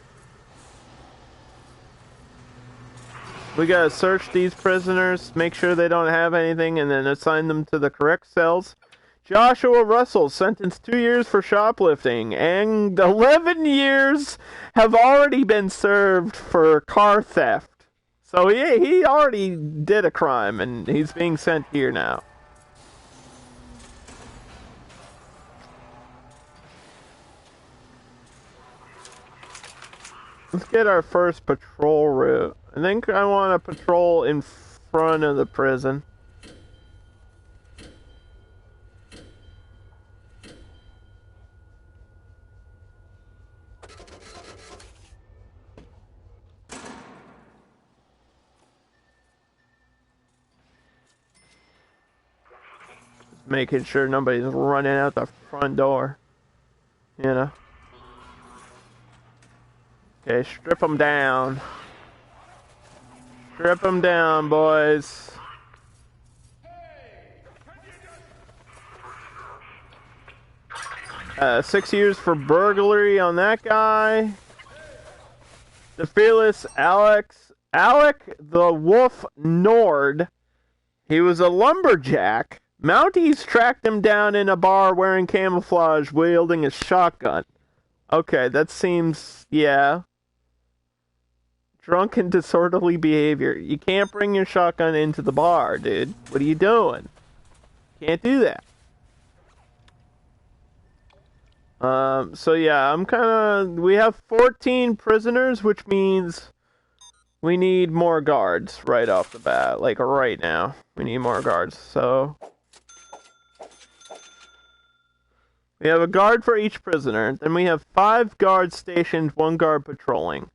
We gotta search these prisoners, make sure they don't have anything, and then assign them to the correct cells. Joshua Russell sentenced 2 years for shoplifting, and 11 years have already been served for car theft. So he already did a crime, and he's being sent here now. Let's get our first patrol route. I think I want to patrol in front of the prison. Making sure nobody's running out the front door. You know? Okay, strip them down. Strip them down, boys. 6 years for burglary on that guy. The fearless Alec the Wolf Nord. He was a lumberjack. Mounties tracked him down in a bar wearing camouflage, wielding a shotgun. Okay, that seems, yeah. Drunk and disorderly behavior. You can't bring your shotgun into the bar, dude. What are you doing? Can't do that. So yeah, we have 14 prisoners, which means we need more guards right off the bat. Like, right now. We need more guards, so... We have a guard for each prisoner. Then we have 5 guards stationed, 1 guard patrolling.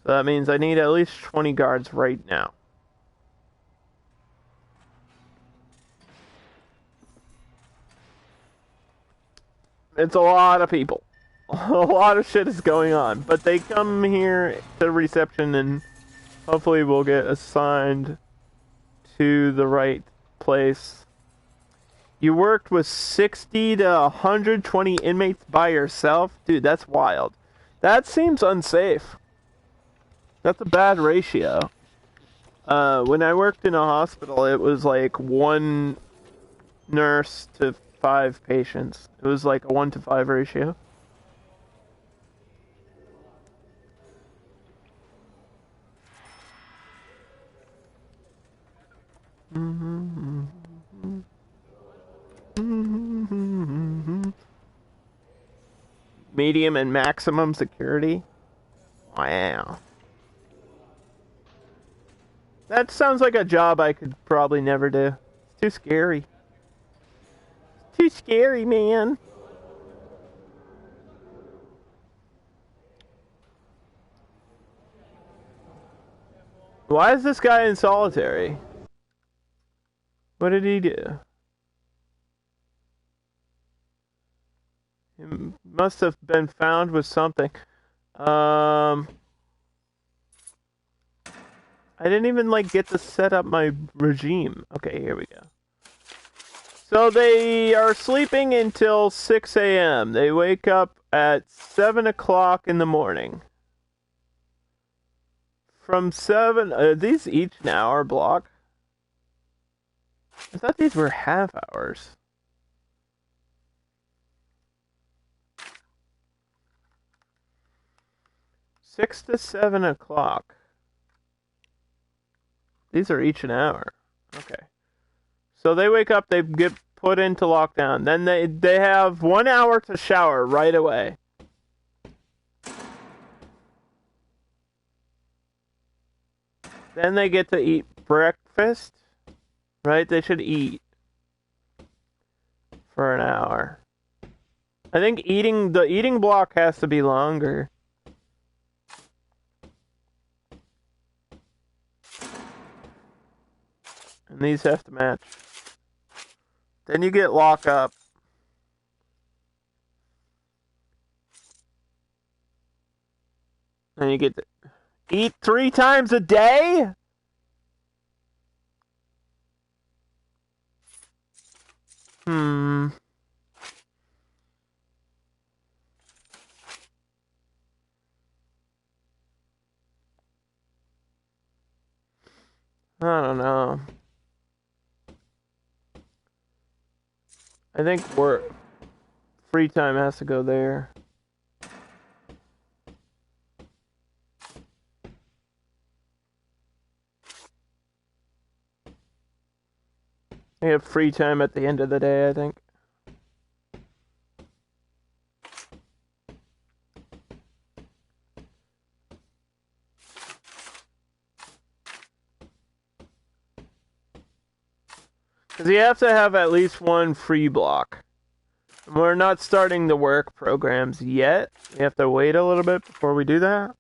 So that means I need at least 20 guards right now. It's a lot of people. A lot of shit is going on. But they come here to reception and hopefully we'll get assigned to the right place. You worked with 60 to 120 inmates by yourself? Dude, that's wild. That seems unsafe. That's a bad ratio. When I worked in a hospital, it was like 1 nurse to 5 patients. It was like a 1-to-5 ratio. Medium and maximum security? Wow. That sounds like a job I could probably never do. It's too scary. It's too scary, man. Why is this guy in solitary? What did he do? He must have been found with something. I didn't even, like, get to set up my regime. Okay, here we go. So they are sleeping until 6 a.m. They wake up at 7 o'clock in the morning. From 7... Are these each an hour block? I thought these were half hours. Six to 7 o'clock. These are each an hour. Okay. So they wake up, they get put into lockdown. Then they have 1 hour to shower right away. Then they get to eat breakfast. Right? They should eat for an hour. I think the eating block has to be longer. And these have to match. Then you get lock up. And you get to eat 3 times a day? I don't know. I think work free time has to go there. I have free time at the end of the day, I think. Because you have to have at least one free block. We're not starting the work programs yet. We have to wait a little bit before we do that.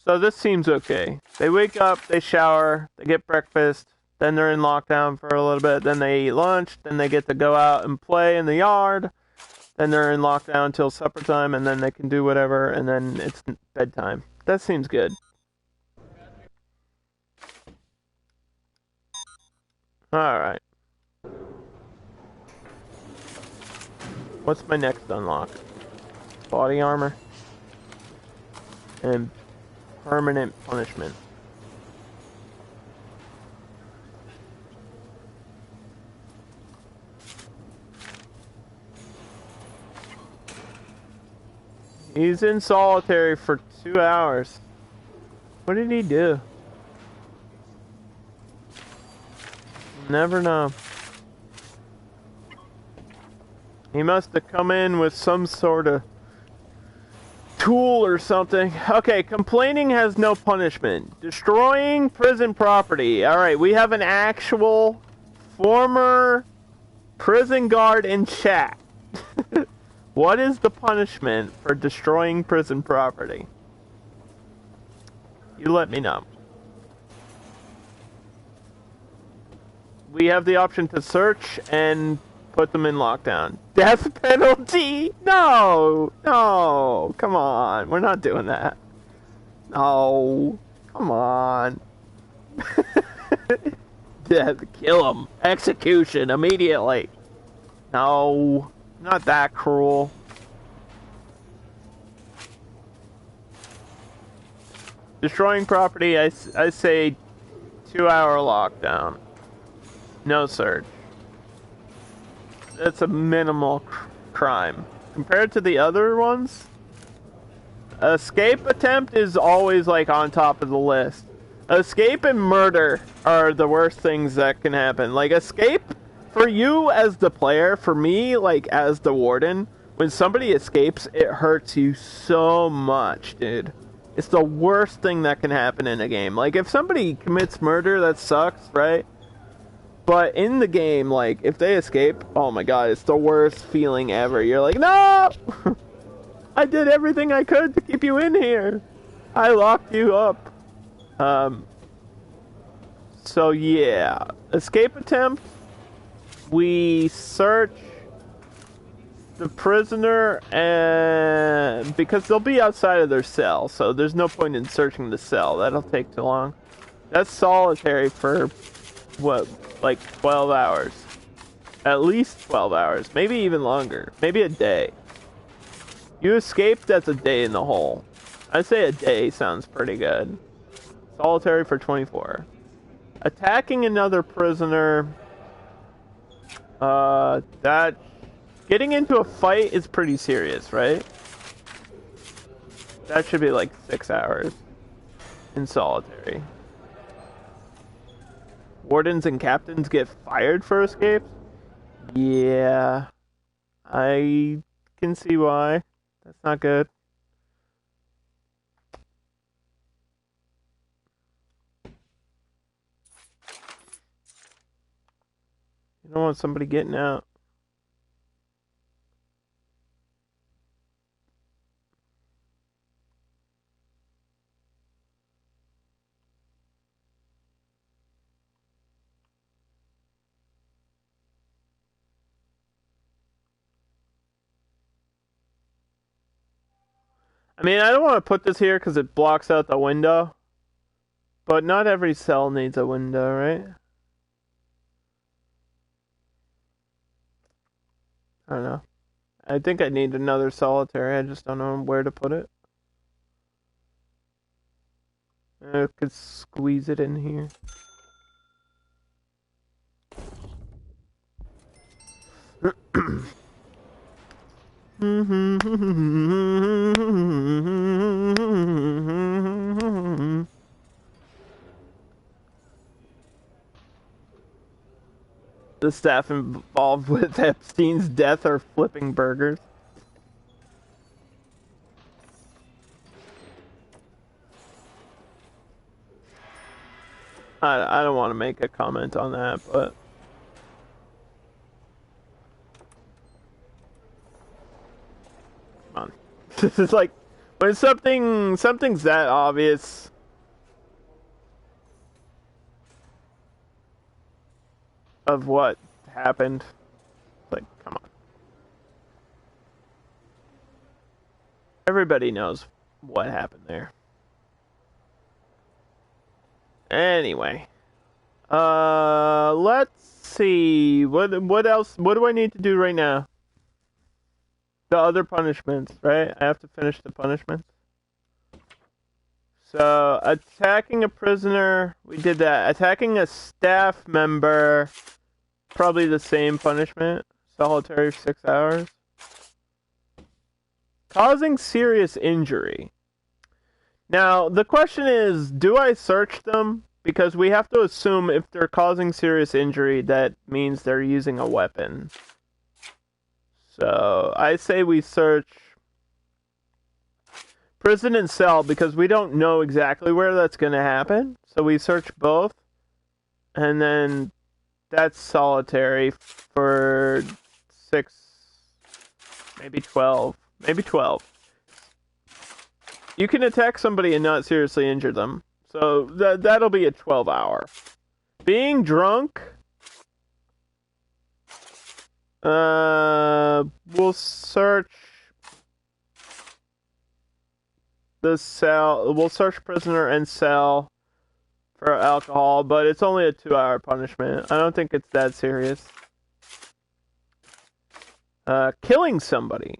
So this seems okay. They wake up, they shower, they get breakfast, then they're in lockdown for a little bit, then they eat lunch, then they get to go out and play in the yard, then they're in lockdown until supper time, and then they can do whatever, and then it's bedtime. That seems good. Alright. What's my next unlock? Body armor. And permanent punishment. He's in solitary for 2 hours. What did he do? Never know. He must have come in with some sort of tool or something. Okay, complaining has no punishment. Destroying prison property. Alright, we have an actual former prison guard in chat. What is the punishment for destroying prison property? You let me know. We have the option to search and put them in lockdown. Death penalty? No! No! Come on. We're not doing that. No. Come on. Death. Kill him. Execution immediately. No. Not that cruel. Destroying property, I say 2 hour lockdown. No search. That's a minimal crime. Compared to the other ones, escape attempt is always like on top of the list. Escape and murder are the worst things that can happen. Like escape, for you as the player, for me, like as the warden, when somebody escapes, it hurts you so much, dude. It's the worst thing that can happen in a game. Like if somebody commits murder, that sucks, right? But in the game, like, if they escape, oh my god, it's the worst feeling ever. You're like, no! I did everything I could to keep you in here. I locked you up. So yeah. Escape attempt. We search the prisoner, and because they'll be outside of their cell, so there's no point in searching the cell. That'll take too long. That's solitary for what, like 12 hours? At least 12 hours, maybe even longer, maybe a day. You escape, that's a day in the hole. I'd say a day sounds pretty good. Solitary for 24. Attacking another prisoner, that getting into a fight is pretty serious, right? That should be like 6 hours in solitary. Wardens and captains get fired for escapes? Yeah. I can see why. That's not good. You don't want somebody getting out. I mean, I don't want to put this here because it blocks out the window. But not every cell needs a window, right? I don't know. I think I need another solitary. I just don't know where to put it. I could squeeze it in here. The staff involved with Epstein's death are flipping burgers. I don't want to make a comment on that, but come on. This is like when something's that obvious. Of what happened. Like, come on. Everybody knows what happened there. Anyway. Let's see. What else? What do I need to do right now? The other punishments, right? I have to finish the punishments. So, attacking a prisoner, we did that. Attacking a staff member, probably the same punishment. Solitary 6 hours. Causing serious injury. Now, the question is, do I search them? Because we have to assume if they're causing serious injury, that means they're using a weapon. So, I say we search prison and cell because we don't know exactly where that's going to happen. So we search both. And then that's solitary for 6, maybe 12. Maybe 12. You can attack somebody and not seriously injure them. So that'll be a 12-hour. Being drunk. We'll search the cell. We'll search prisoner and cell for alcohol, but it's only a 2-hour punishment. I don't think it's that serious. Killing somebody.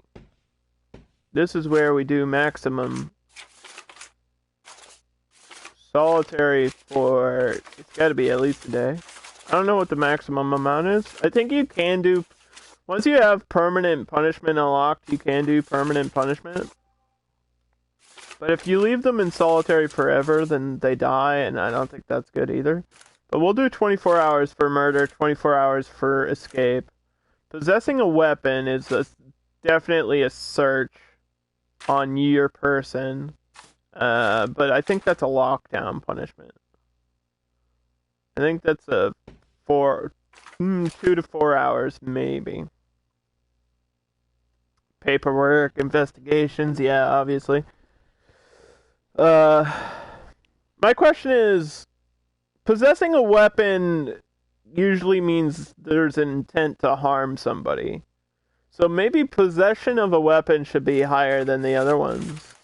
This is where we do maximum. Solitary for, it's got to be at least a day. I don't know what the maximum amount is. I think you can do, once you have permanent punishment unlocked, you can do permanent punishment. But if you leave them in solitary forever, then they die, and I don't think that's good either. But we'll do 24 hours for murder, 24 hours for escape. Possessing a weapon is definitely a search on your person. But I think that's a lockdown punishment. I think that's a 2 to 4 hours, maybe. Paperwork, investigations, yeah, obviously. My question is, possessing a weapon usually means there's an intent to harm somebody. So maybe possession of a weapon should be higher than the other ones.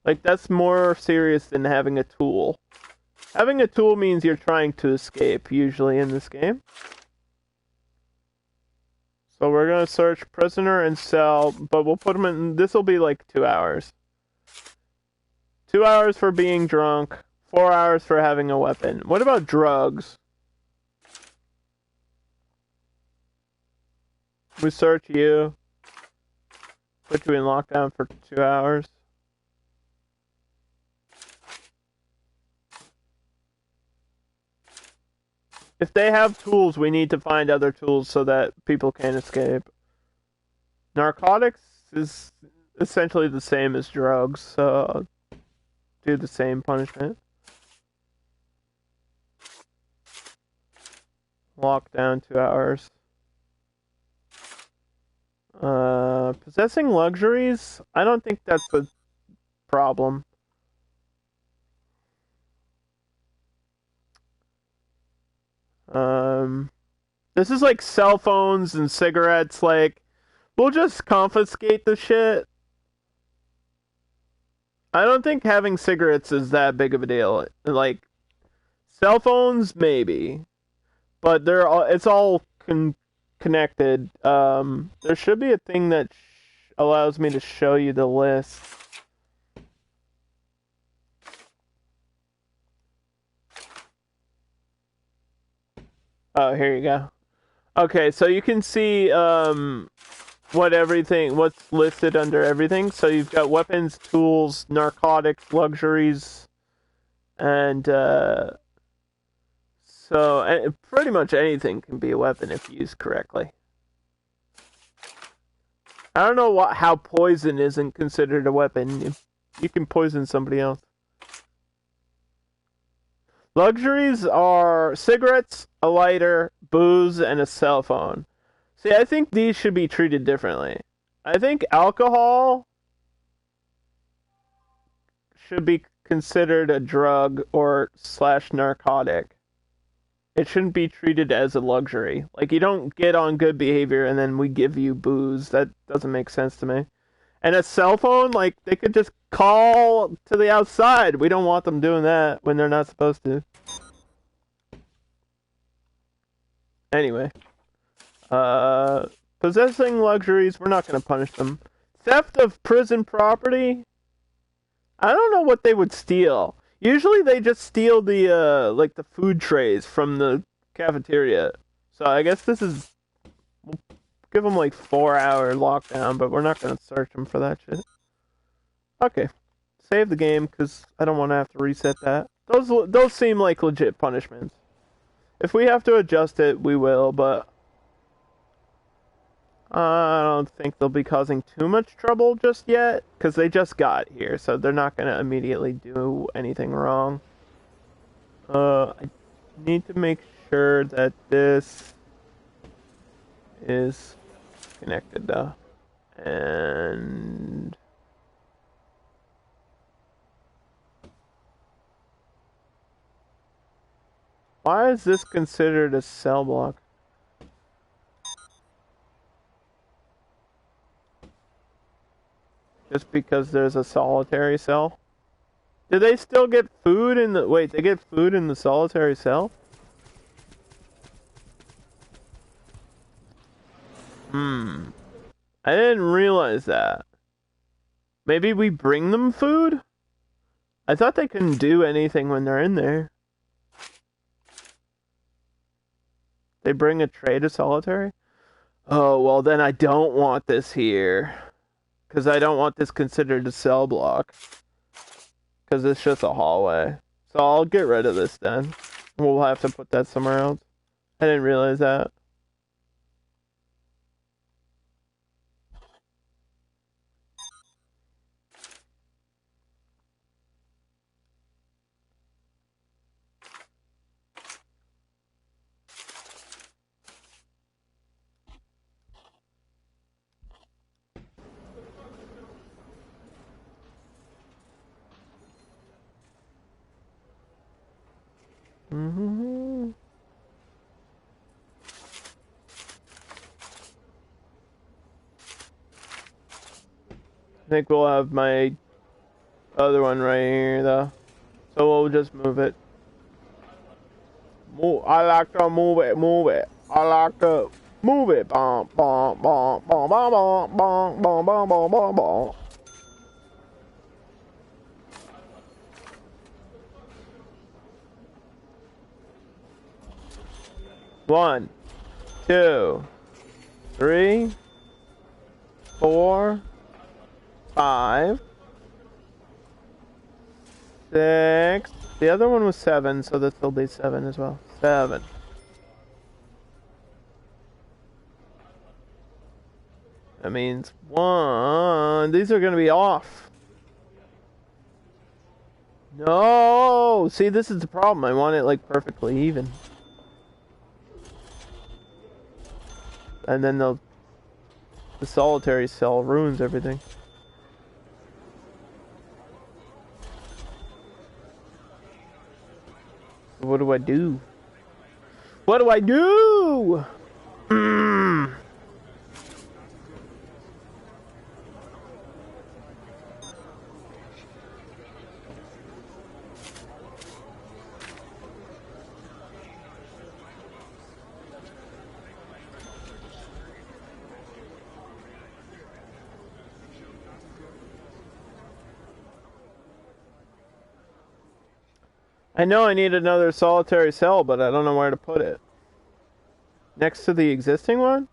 Like, that's more serious than having a tool. Having a tool means you're trying to escape, usually, in this game. So we're going to search prisoner and cell, but we'll put them in, this will be like 2 hours. 2 hours for being drunk, 4 hours for having a weapon. What about drugs? We search you. Put you in lockdown for 2 hours. If they have tools, we need to find other tools so that people can't escape. Narcotics is essentially the same as drugs, so I'll do the same punishment. Lockdown 2 hours. Possessing luxuries? I don't think that's a problem. This is like cell phones and cigarettes, like, we'll just confiscate the shit. I don't think having cigarettes is that big of a deal. Like, cell phones, maybe. But it's all connected. There should be a thing that allows me to show you the list. Oh, here you go. Okay, so you can see what's listed under everything. So you've got weapons, tools, narcotics, luxuries, and pretty much anything can be a weapon if used correctly. I don't know how poison isn't considered a weapon. You can poison somebody else. Luxuries are cigarettes, a lighter, booze, and a cell phone. See, I think these should be treated differently. I think alcohol should be considered a drug or / narcotic. It shouldn't be treated as a luxury. Like, you don't get on good behavior and then we give you booze. That doesn't make sense to me. And a cell phone, like, they could just call to the outside. We don't want them doing that when they're not supposed to. Anyway. Possessing luxuries, we're not going to punish them. Theft of prison property? I don't know what they would steal. Usually they just steal the the food trays from the cafeteria. So I guess we'll give them like 4-hour lockdown, but we're not going to search them for that shit. Okay. Save the game, because I don't want to have to reset that. Those seem like legit punishments. If we have to adjust it, we will, but I don't think they'll be causing too much trouble just yet, because they just got here, so they're not going to immediately do anything wrong. I need to make sure that this is connected, though. And why is this considered a cell block? Just because there's a solitary cell? Do they still get food in the... Wait, they get food in the solitary cell? I didn't realize that. Maybe we bring them food? I thought they couldn't do anything when they're in there. They bring a tray to solitary? Oh, well then I don't want this here. Because I don't want this considered a cell block. Because it's just a hallway. So I'll get rid of this then. We'll have to put that somewhere else. I didn't realize that. I think we'll have my other one right here, though. So we'll just move it. I like to move it, move it. I like to move it. Bom, bom, bom, bom, bom, bom, bom, bom, bom, bom, bom, bom. One, 2, 3, 4, 5, 6. The other one was 7, so this will be 7 as well. 7. That means 1. These are going to be off. No! See, this is the problem. I want it, like, perfectly even. And then the solitary cell ruins everything. What do I do? What do I do? I know I need another solitary cell, but I don't know where to put it. Next to the existing one?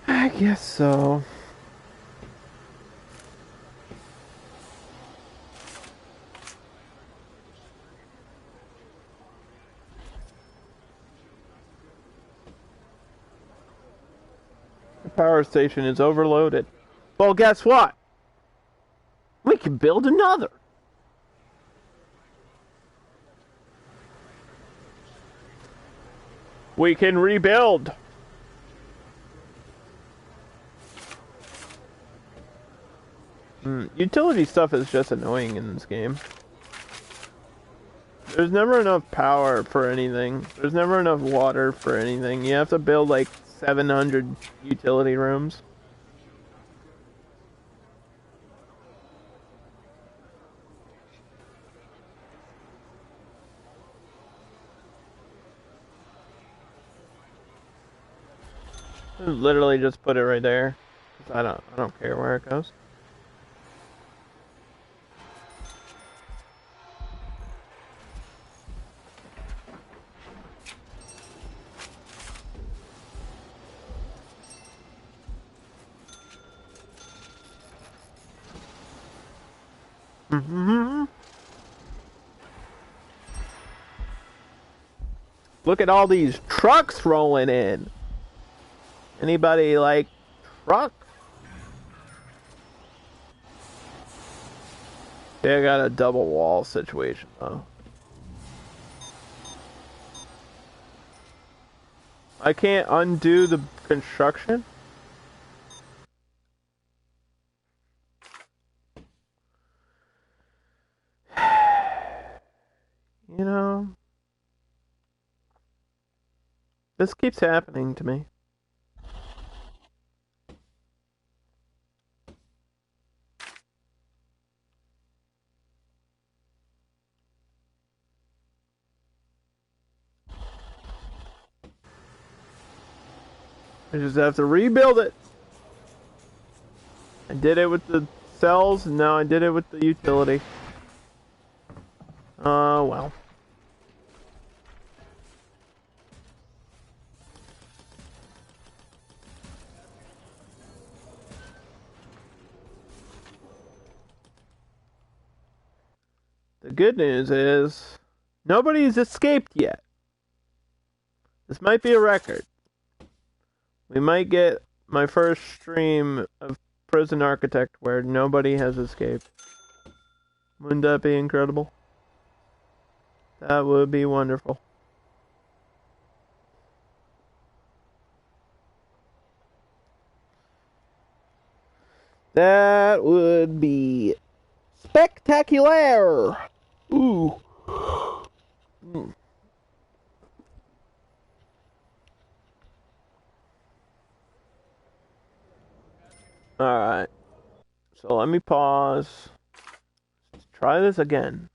I guess so. The power station is overloaded. Well, guess what? We can build another. We can rebuild. Utility stuff is just annoying in this game. There's never enough power for anything. There's never enough water for anything. You have to build like 700 utility rooms. Literally just put it right there. I don't care where it goes. Look at all these trucks rolling in. Anybody like trucks? Yeah, I got a double wall situation though. I can't undo the construction. You know, this keeps happening to me. I just have to rebuild it. I did it with the cells, and now I did it with the utility. Well. The good news is, nobody's escaped yet. This might be a record. We might get my first stream of Prison Architect where nobody has escaped. Wouldn't that be incredible? That would be wonderful. That would be spectacular. Ooh. Alright. So let me pause. Let's try this again.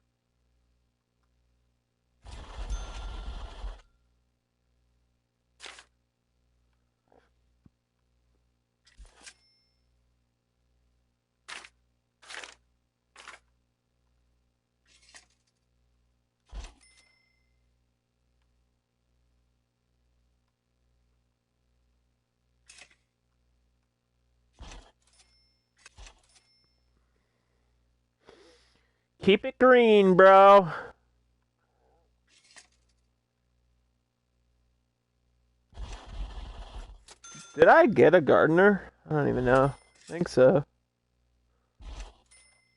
Keep it green, bro. Did I get a gardener? I don't even know. I think so.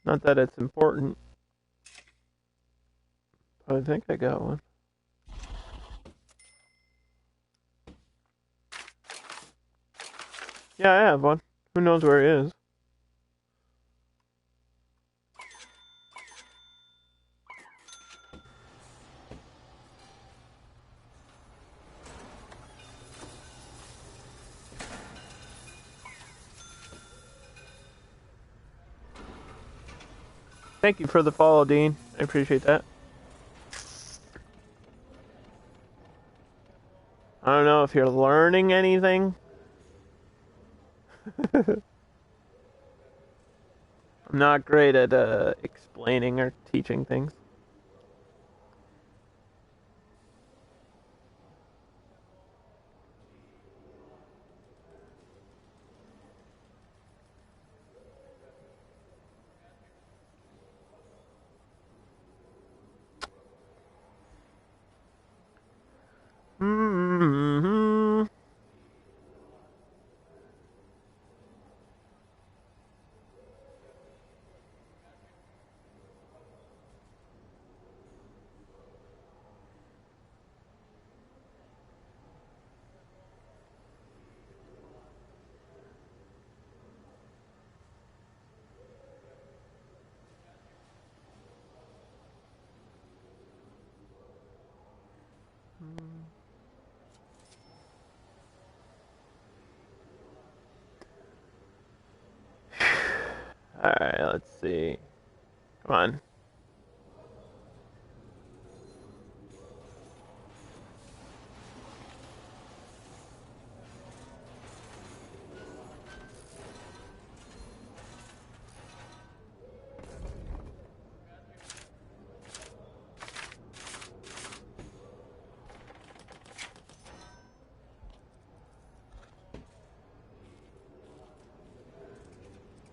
Not that it's important. But I think I got one. Yeah, I have one. Who knows where he is? Thank you for the follow, Dean. I appreciate that. I don't know if you're learning anything. I'm not great at explaining or teaching things. Mm-hmm. Alright, let's see. Come on.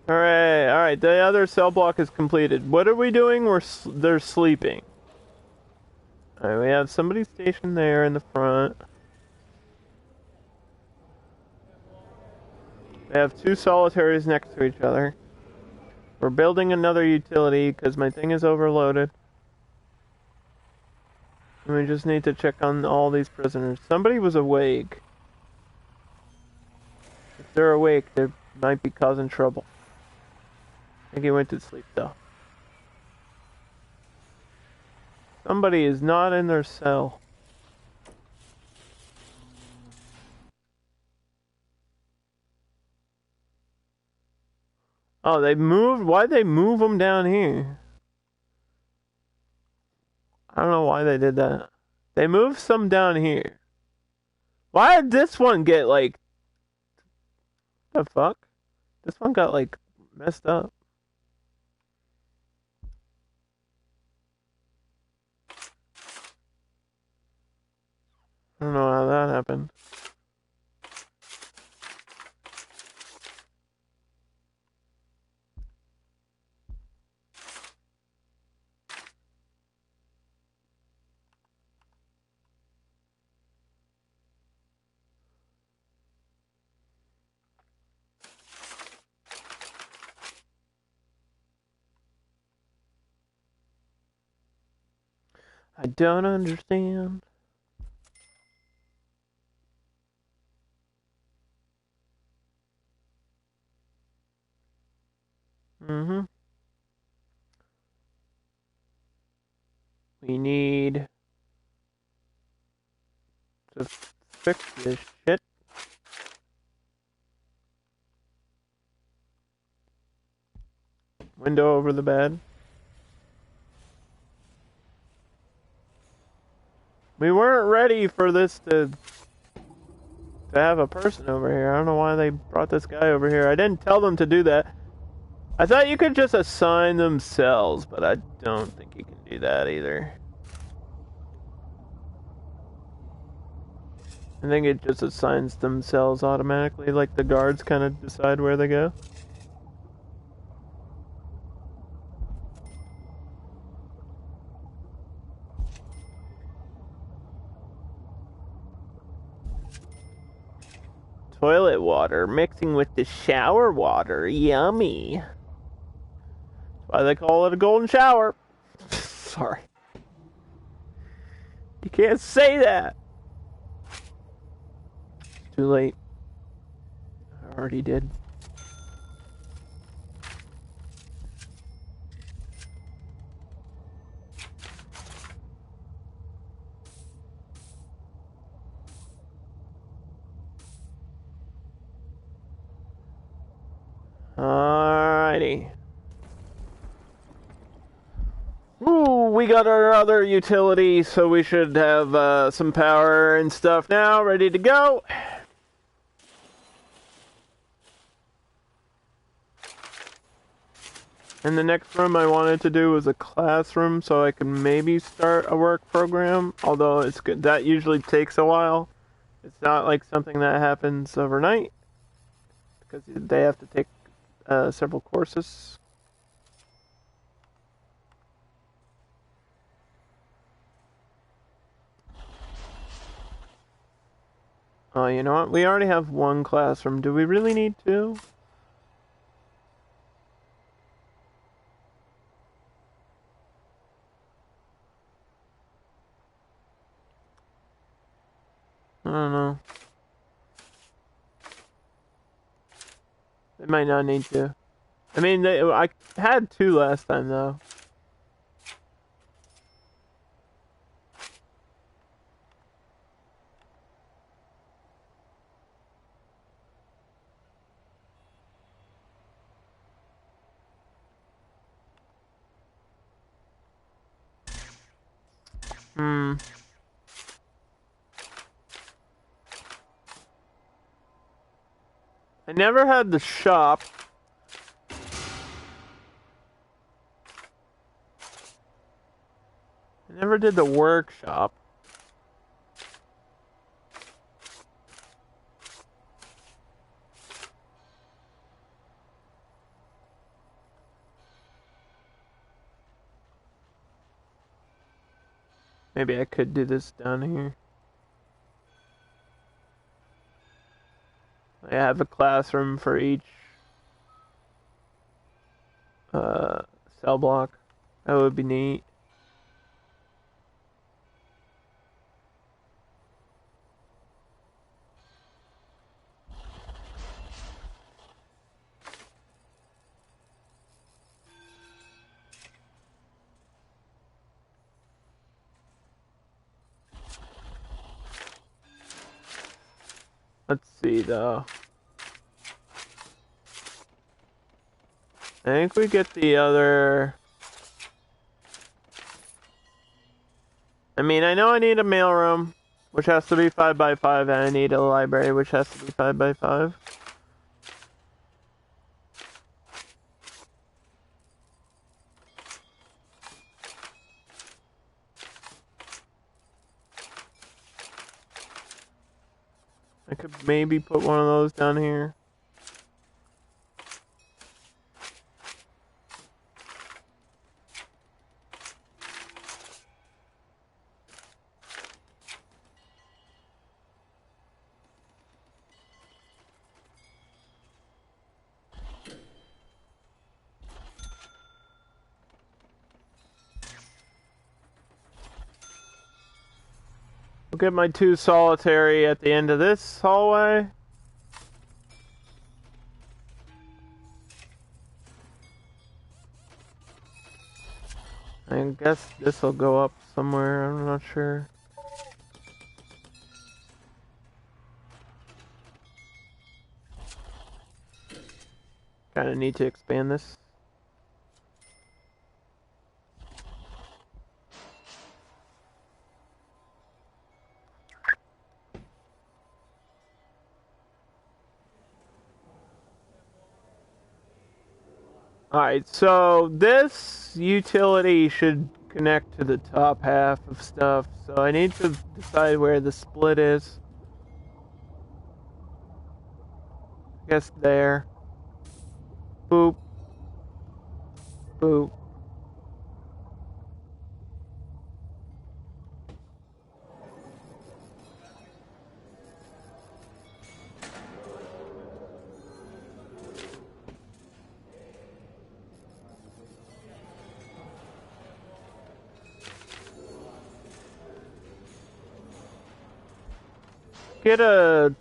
Alright, the other cell block is completed. What are we doing? They're sleeping. Alright, we have somebody stationed there in the front. We have two solitaries next to each other. We're building another utility because my thing is overloaded. And we just need to check on all these prisoners. Somebody was awake. If they're awake, they might be causing trouble. I think he went to sleep though. Somebody is not in their cell. Oh, they moved? Why'd they move them down here? I don't know why they did that. They moved some down here. Why did this one get, like... The fuck? This one got, like, messed up. I don't know how that happened. I don't understand. Mm-hmm. We need to fix this shit. Window over the bed. We weren't ready for this to have a person over here. I don't know why they brought this guy over here. I didn't tell them to do that. I thought you could just assign them cells, but I don't think you can do that either. I think it just assigns them cells automatically, like the guards kind of decide where they go. Toilet water mixing with the shower water. Yummy. That's why they call it a golden shower. Sorry. You can't say that. It's too late. I already did. Alrighty. Ooh, we got our other utility, so we should have some power and stuff now, ready to go. And the next room I wanted to do was a classroom so I could maybe start a work program, although it's good. That usually takes a while. It's not like something that happens overnight because they have to take several courses. Oh, you know what? We already have one classroom. Do we really need two? I don't know. They might not need to. I mean, I had two last time, though. Hmm. I never had the shop. I never did the workshop. Maybe I could do this down here. I have a classroom for each uh, cell block. That would be neat. Let's see though. I think we get the other. I mean, I know I need a mailroom, which has to be 5 by 5, and I need a library, which has to be 5 by 5. I could maybe put one of those down here. I'll get my 2 solitary at the end of this hallway. I guess this will go up somewhere, I'm not sure. Kinda need to expand this. Alright, so this utility should connect to the top half of stuff, so I need to decide where the split is. I guess there. Boop. Boop. Get a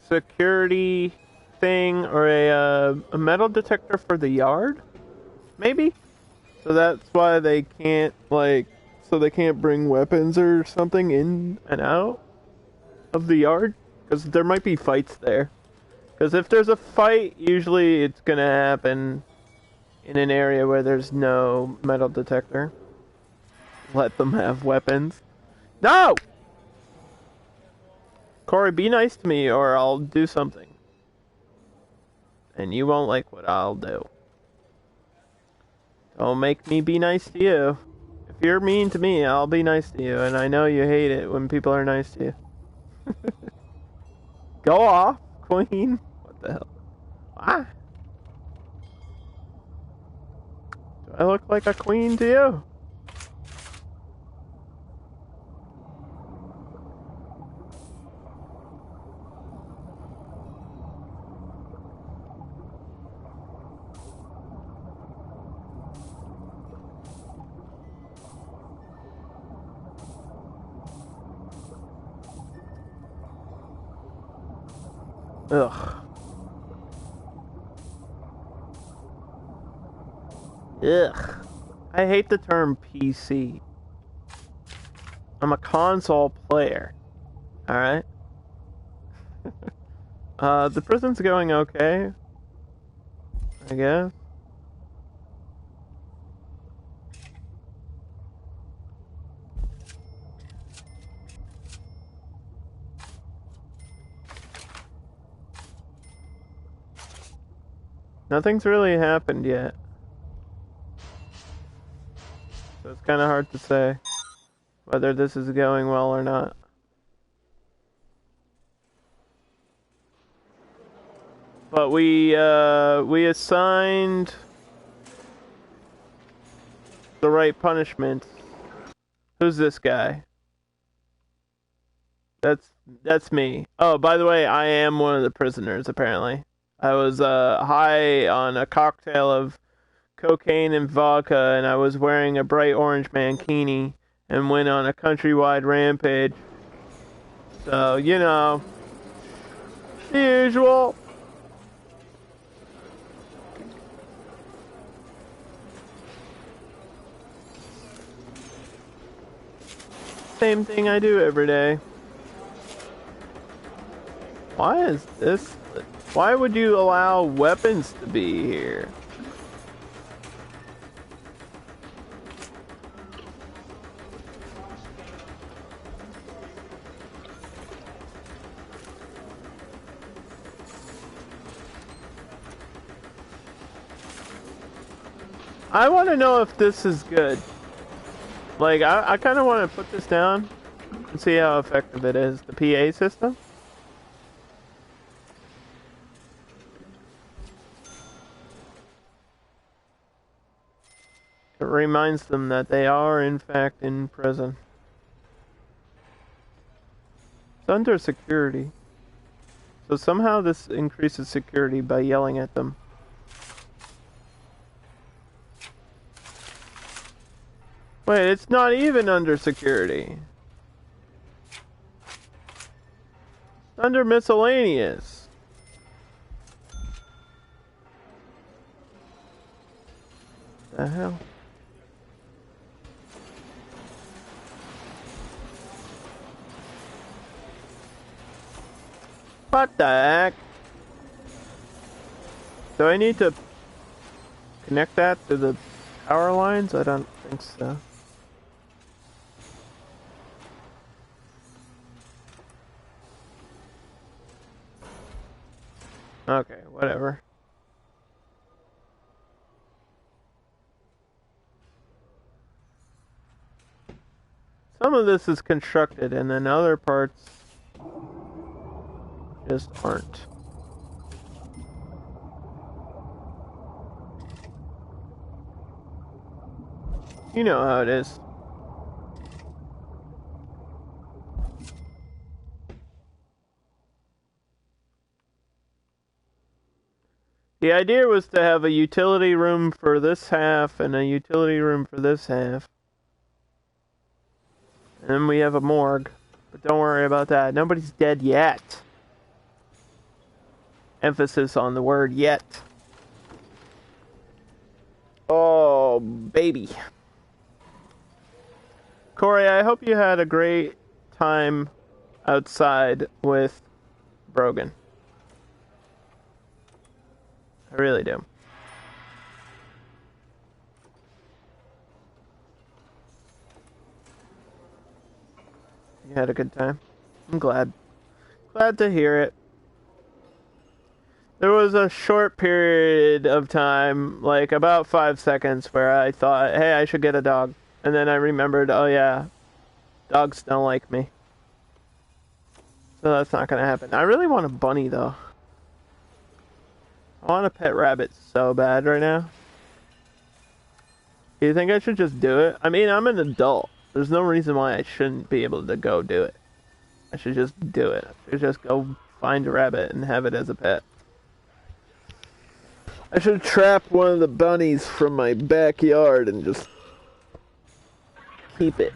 security thing or a metal detector for the yard, maybe. So that's why they can't so they can't bring weapons or something in and out of the yard because there might be fights there. Because if there's a fight, usually it's gonna happen in an area where there's no metal detector. Let them have weapons. No! Corey, be nice to me or I'll do something. And you won't like what I'll do. Don't make me be nice to you. If you're mean to me, I'll be nice to you, and I know you hate it when people are nice to you. Go off, queen. What the hell? Ah. Do I look like a queen to you? Ugh. Ugh. I hate the term PC. I'm a console player. Alright? The prison's going okay, I guess. Nothing's really happened yet. So it's kind of hard to say whether this is going well or not. But we assigned the right punishment. Who's this guy? That's me. Oh, by the way, I am one of the prisoners, apparently. I was high on a cocktail of cocaine and vodka, and I was wearing a bright orange mankini and went on a countrywide rampage. So, you know, the usual. Same thing I do every day. Why is this? Why would you allow weapons to be here? I want to know if this is good. Like, I kind of want to put this down and see how effective it is. The PA system? It reminds them that they are, in fact, in prison. It's under security. So somehow this increases security by yelling at them. Wait, it's not even under security. It's under miscellaneous. The hell? What the heck? Do I need to connect that to the power lines? I don't think so. Okay, whatever. Some of this is constructed, and then other parts just aren't. You know how it is. The idea was to have a utility room for this half and a utility room for this half. And then we have a morgue. But don't worry about that. Nobody's dead yet. Emphasis on the word yet. Oh, baby. Corey, I hope you had a great time outside with Brogan. I really do. You had a good time? I'm glad. Glad to hear it. There was a short period of time, like about 5 seconds, where I thought, hey, I should get a dog. And then I remembered, oh yeah, dogs don't like me. So that's not gonna happen. I really want a bunny, though. I want a pet rabbit so bad right now. Do you think I should just do it? I mean, I'm an adult. There's no reason why I shouldn't be able to go do it. I should just do it. I should just go find a rabbit and have it as a pet. I should trap one of the bunnies from my backyard and just keep it.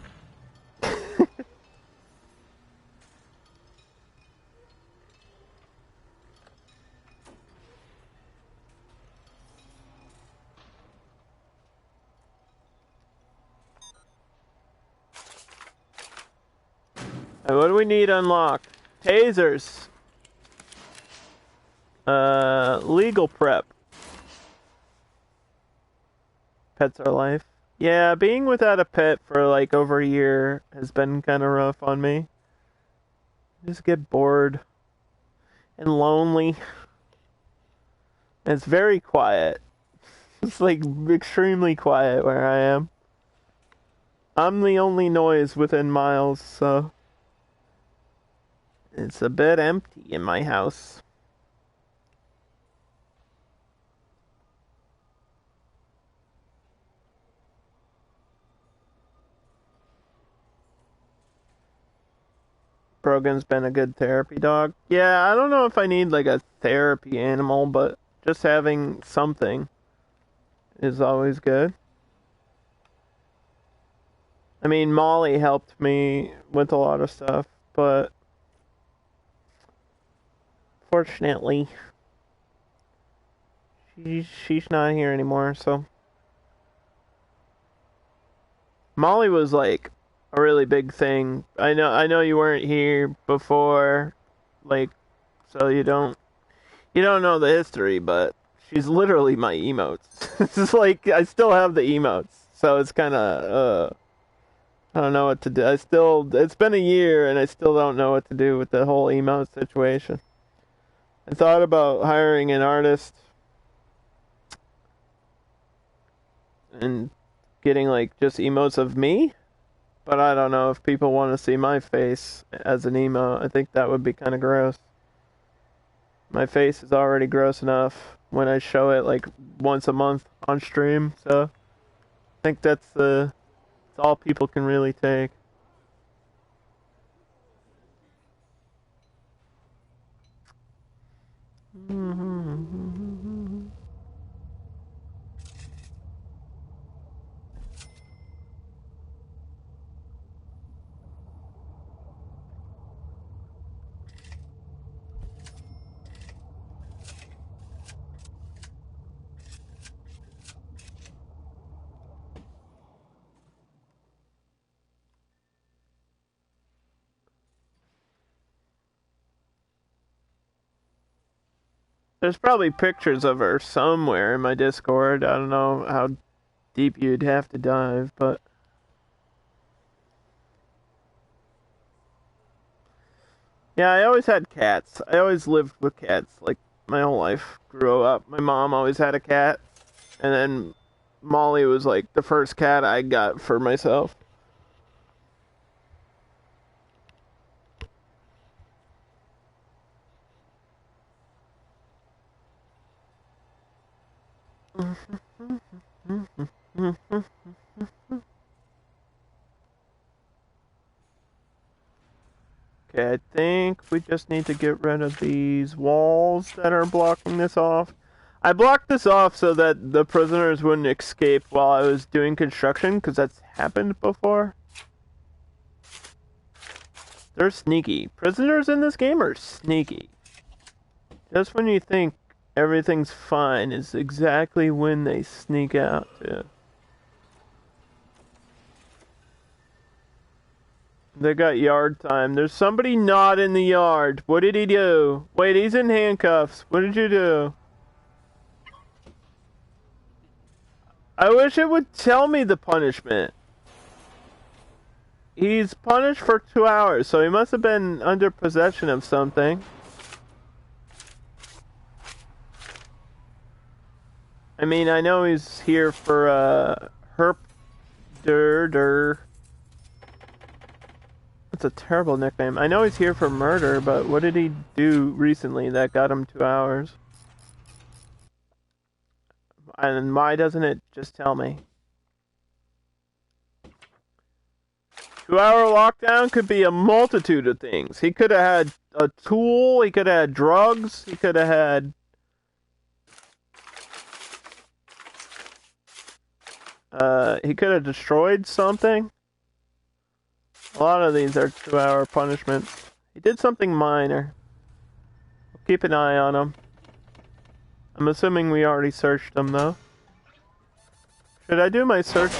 And what do we need unlocked? Tasers. Legal prep. Pets are life. Yeah, being without a pet for like over a year has been kind of rough on me. Just get bored and lonely. And it's very quiet. It's like extremely quiet where I am. I'm the only noise within miles, so it's a bit empty in my house. Brogan's been a good therapy dog. Yeah, I don't know if I need like a therapy animal, but just having something is always good. I mean, Molly helped me with a lot of stuff, but fortunately, she's not here anymore, so. Molly was like a really big thing. I know you weren't here before, like, so you don't know the history, but she's literally my emotes. It's just like I still have the emotes, so it's kind of I don't know what to do. It's been a year and I still don't know what to do with the whole emote situation. I thought about hiring an artist and getting like just emotes of me, but I don't know if people want to see my face as an emote. I think that would be kind of gross. My face is already gross enough when I show it like once a month on stream, so I think that's all people can really take. There's probably pictures of her somewhere in my Discord. I don't know how deep you'd have to dive, but yeah, I always had cats. I always lived with cats, like my whole life. Grew up. My mom always had a cat, and then Molly was like the first cat I got for myself. Okay, I think we just need to get rid of these walls that are blocking this off. I blocked this off so that the prisoners wouldn't escape while I was doing construction, because that's happened before. They're sneaky. Prisoners in this game are sneaky. Just when you think everything's fine is exactly when they sneak out, too. They got yard time. There's somebody not in the yard. What did he do? Wait, he's in handcuffs. What did you do? I wish it would tell me the punishment. He's punished for 2 hours, so he must have been under possession of something. I mean, I know he's here for, Herp Durder. That's a terrible nickname. I know he's here for murder, but what did he do recently that got him 2 hours? And why doesn't it just tell me? 2-hour lockdown could be a multitude of things. He could have had a tool, he could have had drugs, he could have had... he could have destroyed something. A lot of these are 2-hour punishments. He did something minor. Keep an eye on him. I'm assuming we already searched him, though. Should I do my search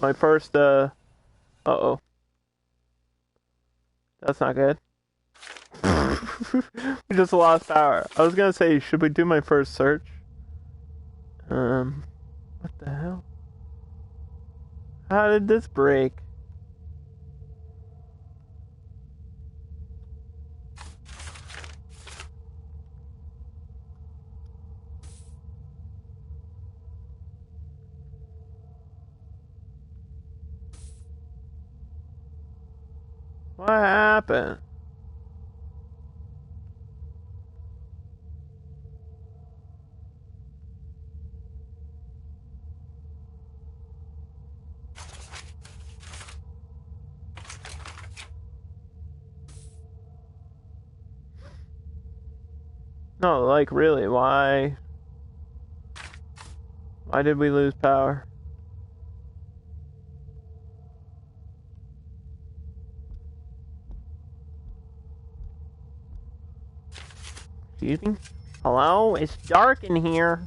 my first, uh-oh. That's not good. We just lost power. I was gonna say, should we do my first search? What the hell? How did this break? What happened? No, like, really, why? Why did we lose power? Excuse me? Hello? It's dark in here.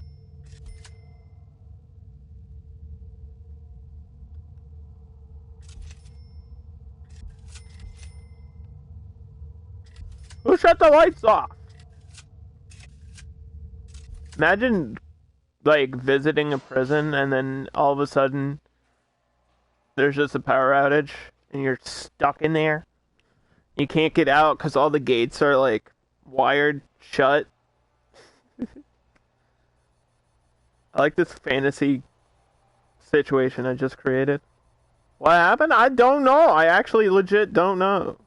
Who shut the lights off? Imagine, like, visiting a prison and then all of a sudden there's just a power outage and you're stuck in there. You can't get out because all the gates are, like, wired shut. I like this fantasy situation I just created. What happened? I don't know. I actually legit don't know.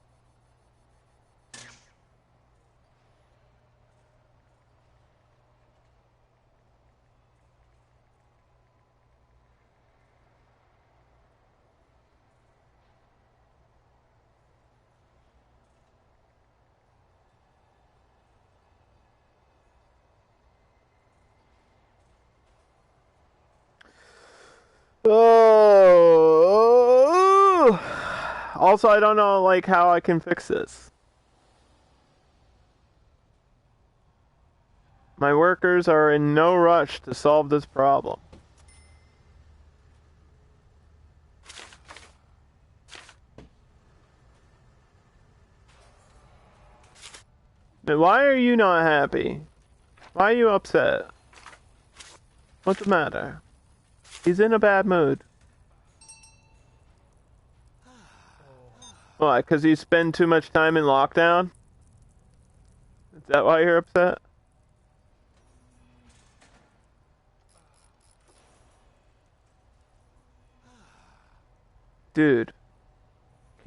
Oh. Also, I don't know, like, how I can fix this. My workers are in no rush to solve this problem. Then why are you not happy? Why are you upset? What's the matter? He's in a bad mood. Why? Because you spend too much time in lockdown? Is that why you're upset? Dude.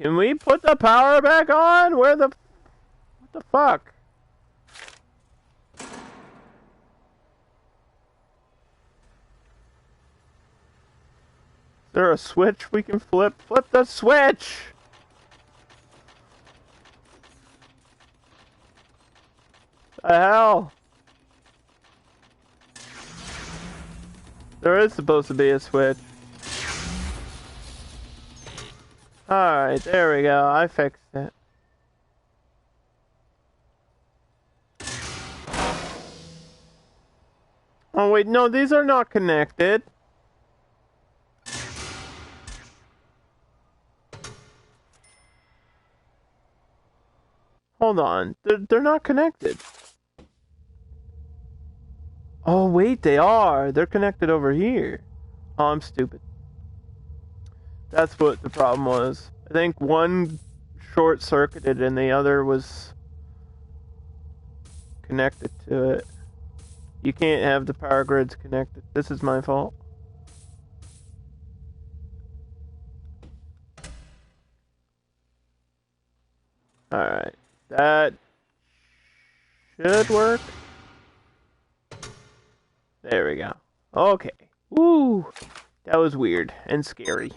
Can we put the power back on? What the fuck? Is there a switch we can flip? Flip the switch! The hell? There is supposed to be a switch. Alright, there we go. I fixed it. Oh wait, no, these are not connected. Hold on, they're not connected. Oh wait, they are. They're connected over here. Oh, I'm stupid. That's what the problem was. I think one short-circuited and the other was connected to it. You can't have the power grids connected. This is my fault. Alright. That should work. There we go. Okay. Woo! That was weird and scary.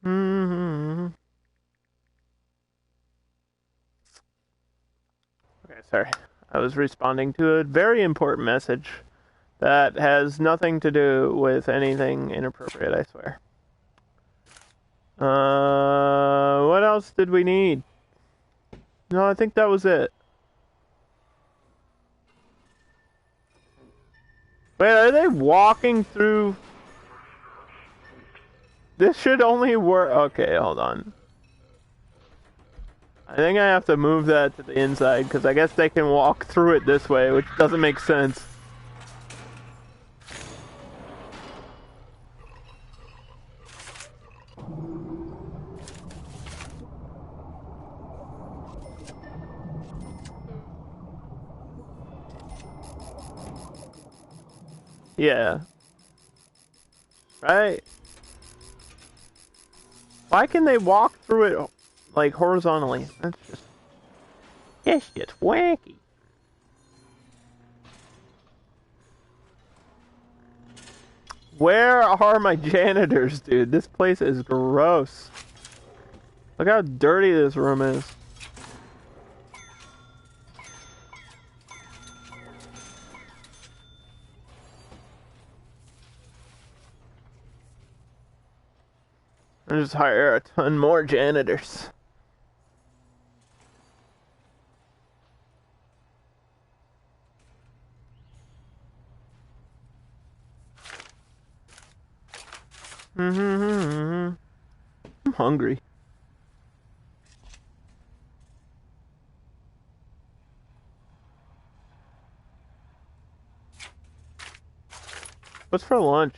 Mm-hmm. Okay, sorry. I was responding to a very important message that has nothing to do with anything inappropriate, I swear. What else did we need? No, I think that was it. Wait, are they walking through? This should only work. Okay, hold on. I think I have to move that to the inside because I guess they can walk through it this way, which doesn't make sense. Yeah. Right? Why can they walk through it, like, horizontally? That's just wacky. Where are my janitors, dude? This place is gross. Look how dirty this room is. I'll just hire a ton more janitors. I'm hungry. What's for lunch?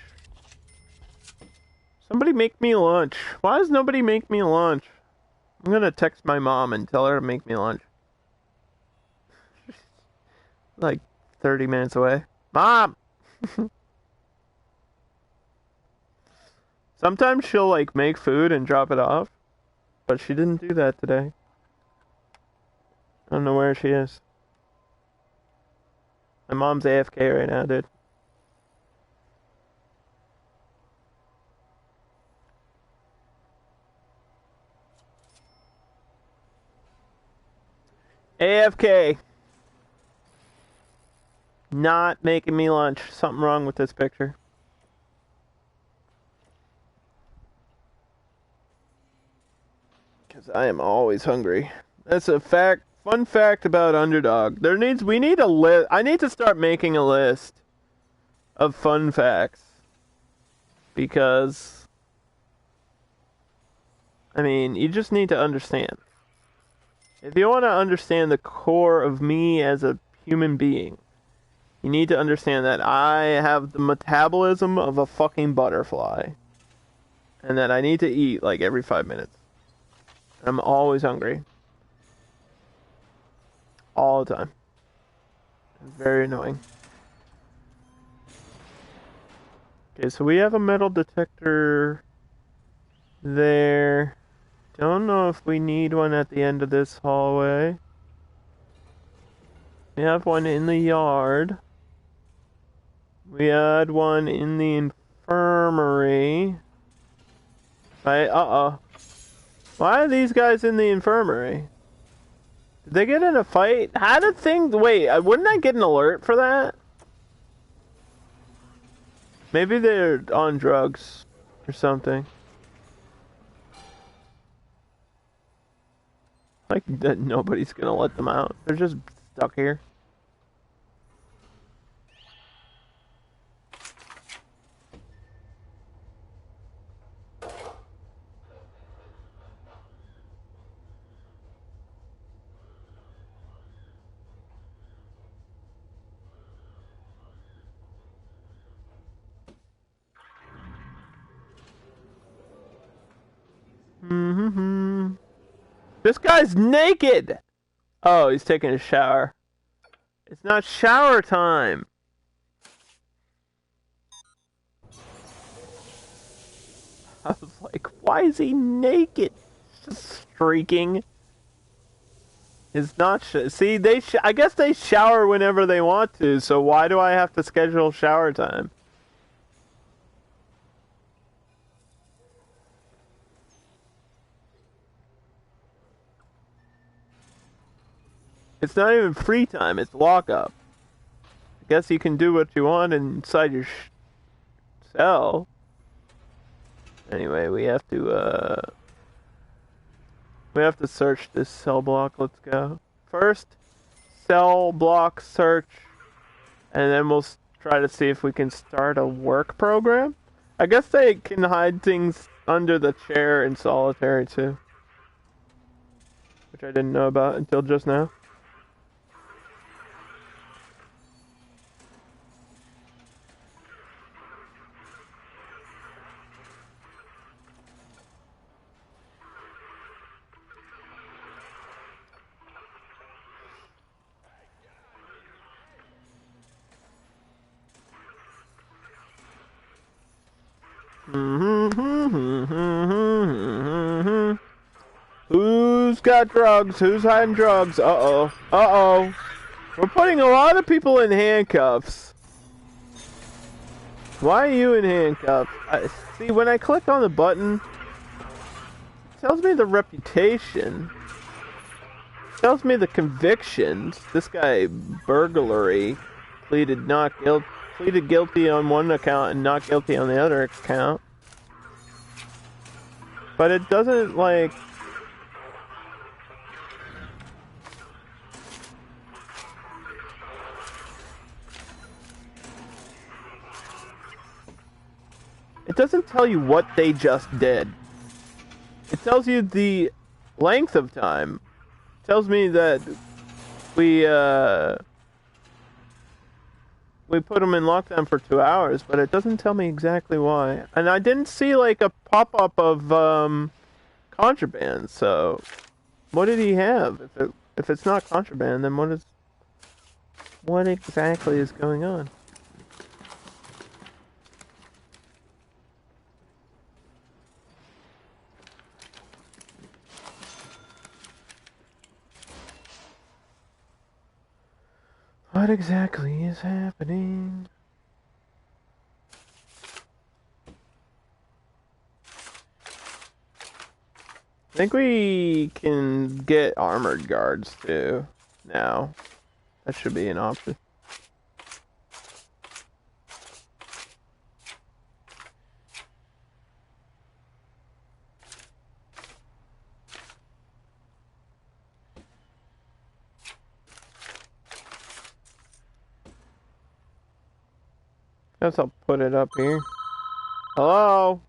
Somebody make me lunch. Why does nobody make me lunch? I'm gonna text my mom and tell her to make me lunch. Like 30 minutes away. Mom! Sometimes she'll like make food and drop it off. But she didn't do that today. I don't know where she is. My mom's AFK right now, dude. AFK. Not making me lunch. Something wrong with this picture. Because I am always hungry. That's a fact. Fun fact about Underdog. We need a list. I need to start making a list of fun facts. Because, I mean, you just need to understand. If you want to understand the core of me as a human being, you need to understand that I have the metabolism of a fucking butterfly. And that I need to eat like every 5 minutes. I'm always hungry. All the time. It's very annoying. Okay, so we have a metal detector there. Don't know if we need one at the end of this hallway. We have one in the yard. We had one in the infirmary. Right? Uh-oh. Why are these guys in the infirmary? Did they get in a fight? How did things... Wait, wouldn't I get an alert for that? Maybe they're on drugs or something. Like that nobody's gonna let them out. They're just stuck here. Mm-hmm. This guy's naked! Oh, he's taking a shower. It's not shower time. I was like, why is he naked? Just streaking. It's not. See, I guess they shower whenever they want to. So why do I have to schedule shower time? It's not even free time. It's lockup. I guess you can do what you want inside your cell. Anyway, we have to search this cell block. Let's go. First, cell block search, and then we'll try to see if we can start a work program. I guess they can hide things under the chair in solitary too, which I didn't know about until just now. Who's got drugs? Who's hiding drugs? Uh-oh. Uh-oh. We're putting a lot of people in handcuffs. Why are you in handcuffs? See, when I click on the button, it tells me the reputation. It tells me the convictions. This guy, burglary, pleaded guilty on one account and not guilty on the other account. But it doesn't, like... It doesn't tell you what they just did. It tells you the length of time. It tells me that we put them in lockdown for 2 hours, but it doesn't tell me exactly why. And I didn't see like a pop-up of contraband. So, what did he have? If it's not contraband, then what exactly is going on? What exactly is happening? I think we can get armored guards too now. That should be an option. Guess I'll put it up here. Hello?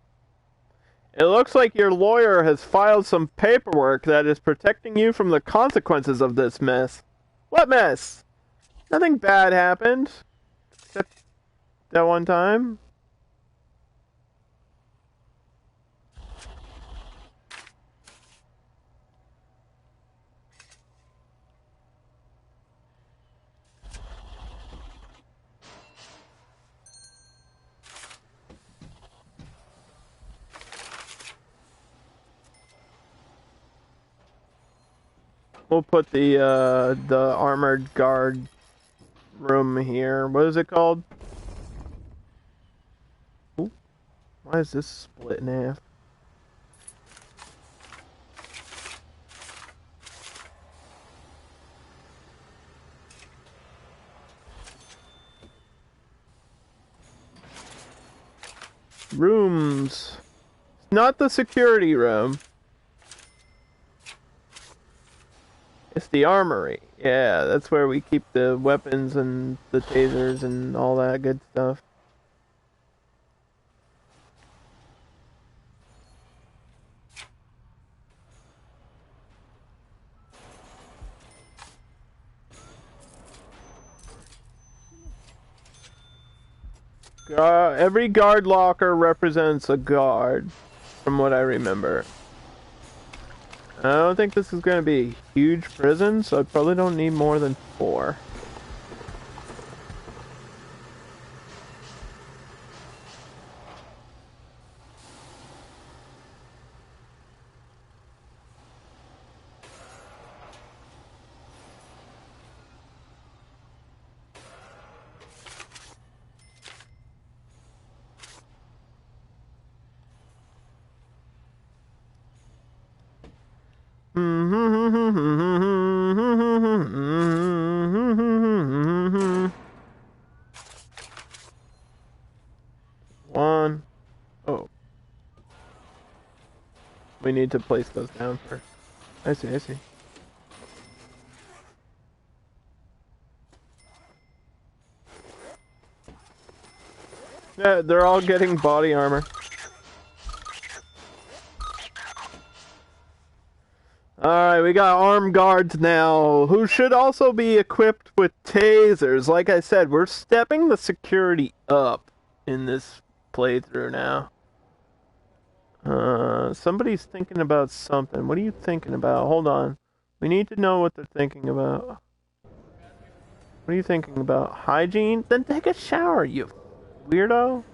It looks like your lawyer has filed some paperwork that is protecting you from the consequences of this mess. What mess? Nothing bad happened. Except that one time. We'll put the armored guard room here. What is it called? Ooh, why is this split in half? Rooms. Not the security room. It's the armory. Yeah, that's where we keep the weapons and the tasers and all that good stuff. Every guard locker represents a guard, from what I remember. I don't think this is going to be a huge prison, so I probably don't need more than 4. One. Oh. We need to place those down first. I see, I see. Yeah, they're all getting body armor. Alright, we got armed guards now, who should also be equipped with tasers. Like I said, we're stepping the security up in this playthrough now. Somebody's thinking about something. What are you thinking about? Hold on. We need to know what they're thinking about. What are you thinking about? Hygiene? Then take a shower, you weirdo.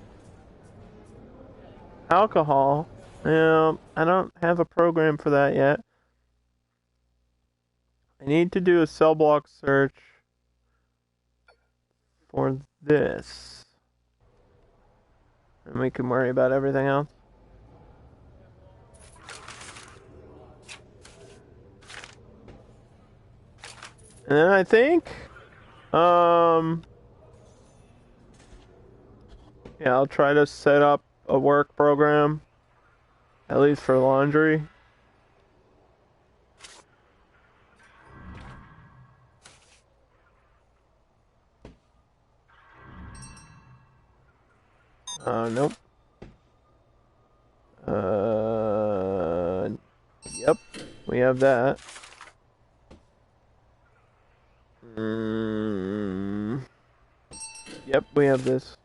Alcohol? Yeah, I don't have a program for that yet. I need to do a cell block search for this. And we can worry about everything else. And then I think, yeah, I'll try to set up a work program, at least for laundry. Nope. Yep, we have that. Yep, we have this.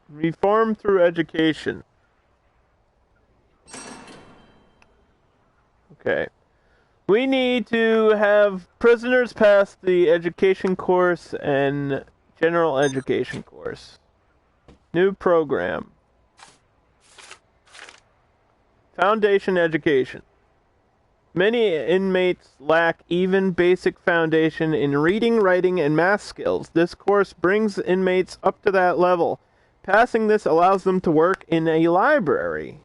Reform through education. Okay. We need to have prisoners pass the education course and general education course. New program. Foundation education. Many inmates lack even basic foundation in reading, writing, and math skills. This course brings inmates up to that level. Passing this allows them to work in a library.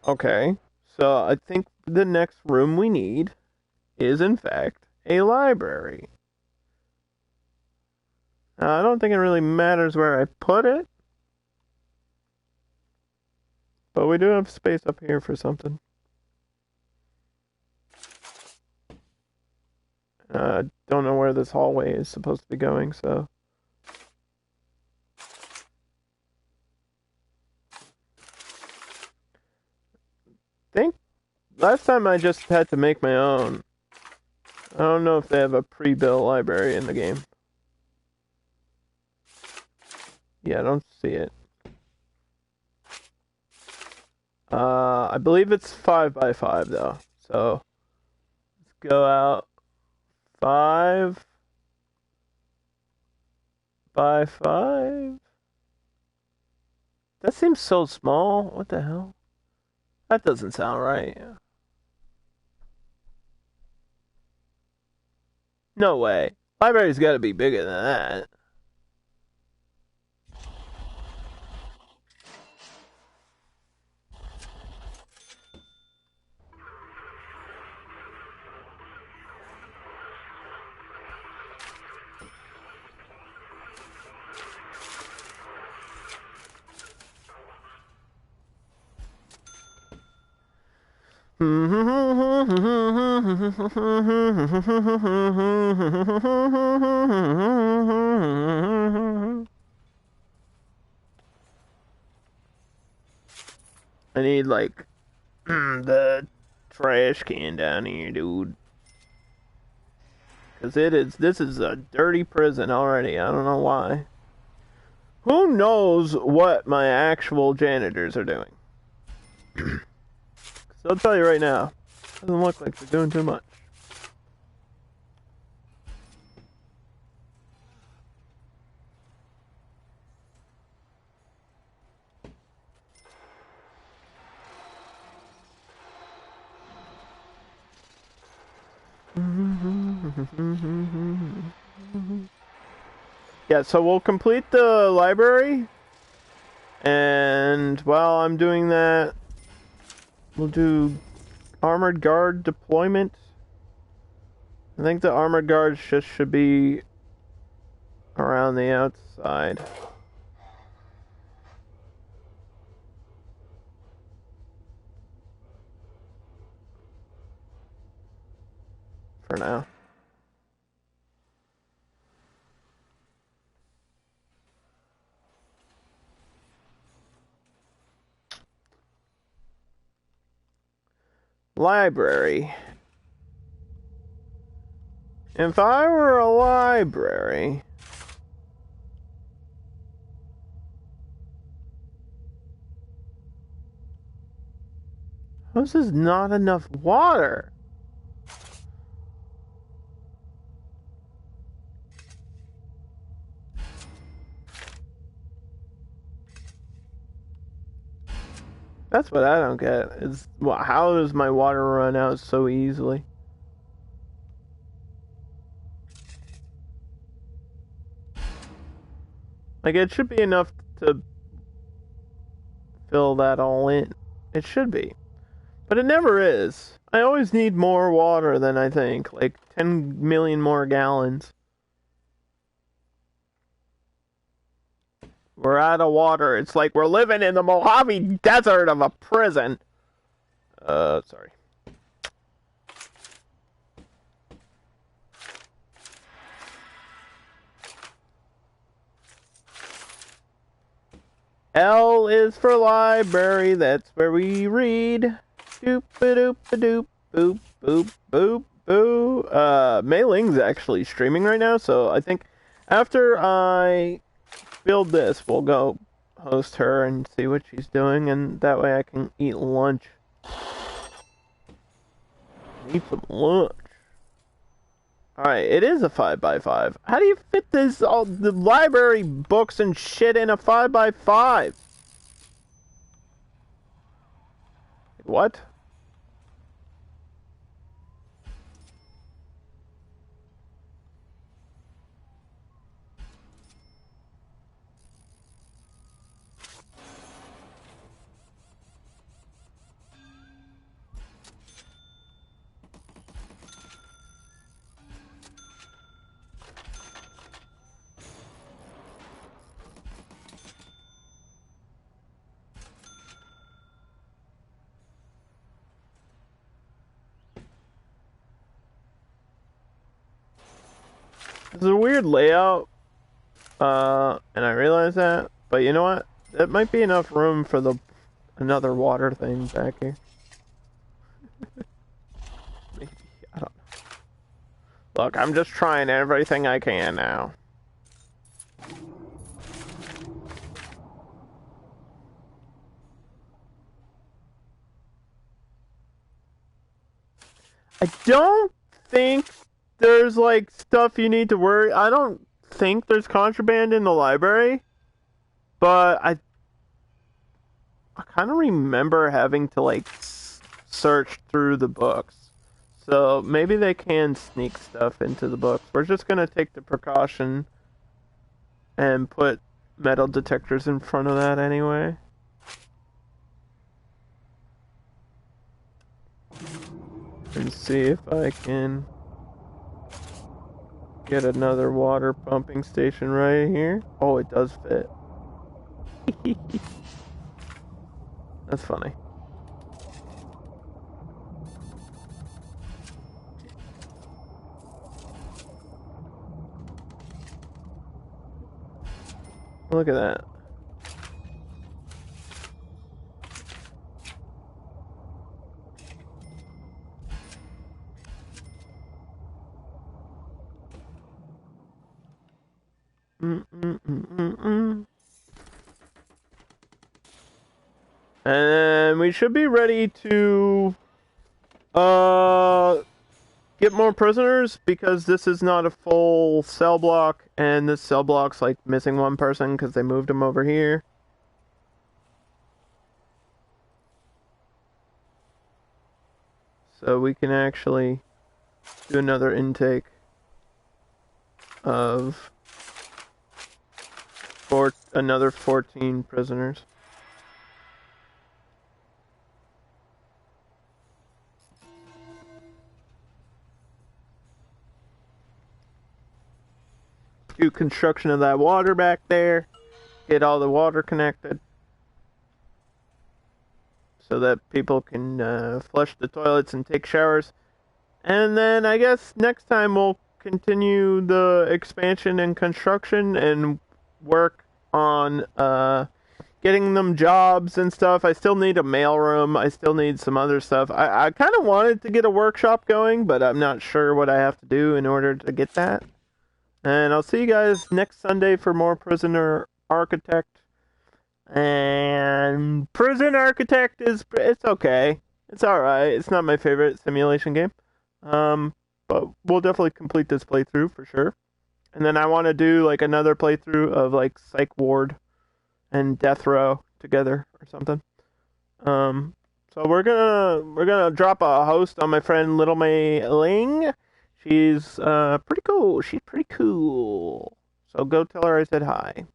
Okay, so I think the next room we need is, in fact, a library. I don't think it really matters where I put it. But we do have space up here for something. Don't know where this hallway is supposed to be going, so... I think last time I just had to make my own. I don't know if they have a pre-built library in the game. Yeah, I don't see it. I believe it's 5x5 though. So let's go out 5x5. That seems so small. What the hell? That doesn't sound right. No way. Library's got to be bigger than that. I need, like, the trash can down here, dude. Because this is a dirty prison already. I don't know why. Who knows what my actual janitors are doing? So I'll tell you right now. Doesn't look like they're doing too much. Yeah, so we'll complete the library, and while I'm doing that, we'll do armored guard deployment. I think the armored guards just should be around the outside. For now. Library. If I were a library... This is not enough water. That's what I don't get. Is how does my water run out so easily? Like, it should be enough to fill that all in. It should be. But it never is. I always need more water than I think. Like 10 million more gallons. We're out of water. It's like we're living in the Mojave Desert of a prison. Sorry. L is for library. That's where we read. Doop-a-doop-a-doop, boop, boop, boop, boo. Mei Ling's actually streaming right now, so I think after I build this, we'll go host her and see what she's doing, and that way I can eat lunch. Eat some lunch. Alright, it is a 5x5. How do you fit this, all the library books and shit in a 5x5? What? It's a weird layout, and I realize that, but you know what? That might be enough room for another water thing back here. Maybe, I don't know. Look, I'm just trying everything I can now. I don't think there's, like, stuff you need to worry. I don't think there's contraband in the library, but I kind of remember having to, like, search through the books. So maybe they can sneak stuff into the books. We're just gonna take the precaution and put metal detectors in front of that anyway. And see if I can get another water pumping station right here. Oh, it does fit. That's funny. Look at that. And we should be ready to get more prisoners because this is not a full cell block, and this cell block's like missing one person because they moved him over here. So we can actually do another intake of another 14 prisoners. Do construction of that water back there. Get all the water connected. So that people can flush the toilets and take showers. And then I guess next time we'll continue the expansion and construction and work on getting them jobs and stuff. I still need a mailroom. I still need some other stuff. I kind of wanted to get a workshop going, but I'm not sure what I have to do in order to get that. And I'll see you guys next Sunday for more Prisoner Architect. And Prison Architect it's okay. It's alright. It's not my favorite simulation game. But we'll definitely complete this playthrough for sure. And then I want to do like another playthrough of like Psych Ward and Death Row together or something. So we're gonna drop a host on my friend Little May Ling. She's pretty cool. She's pretty cool. So go tell her I said hi.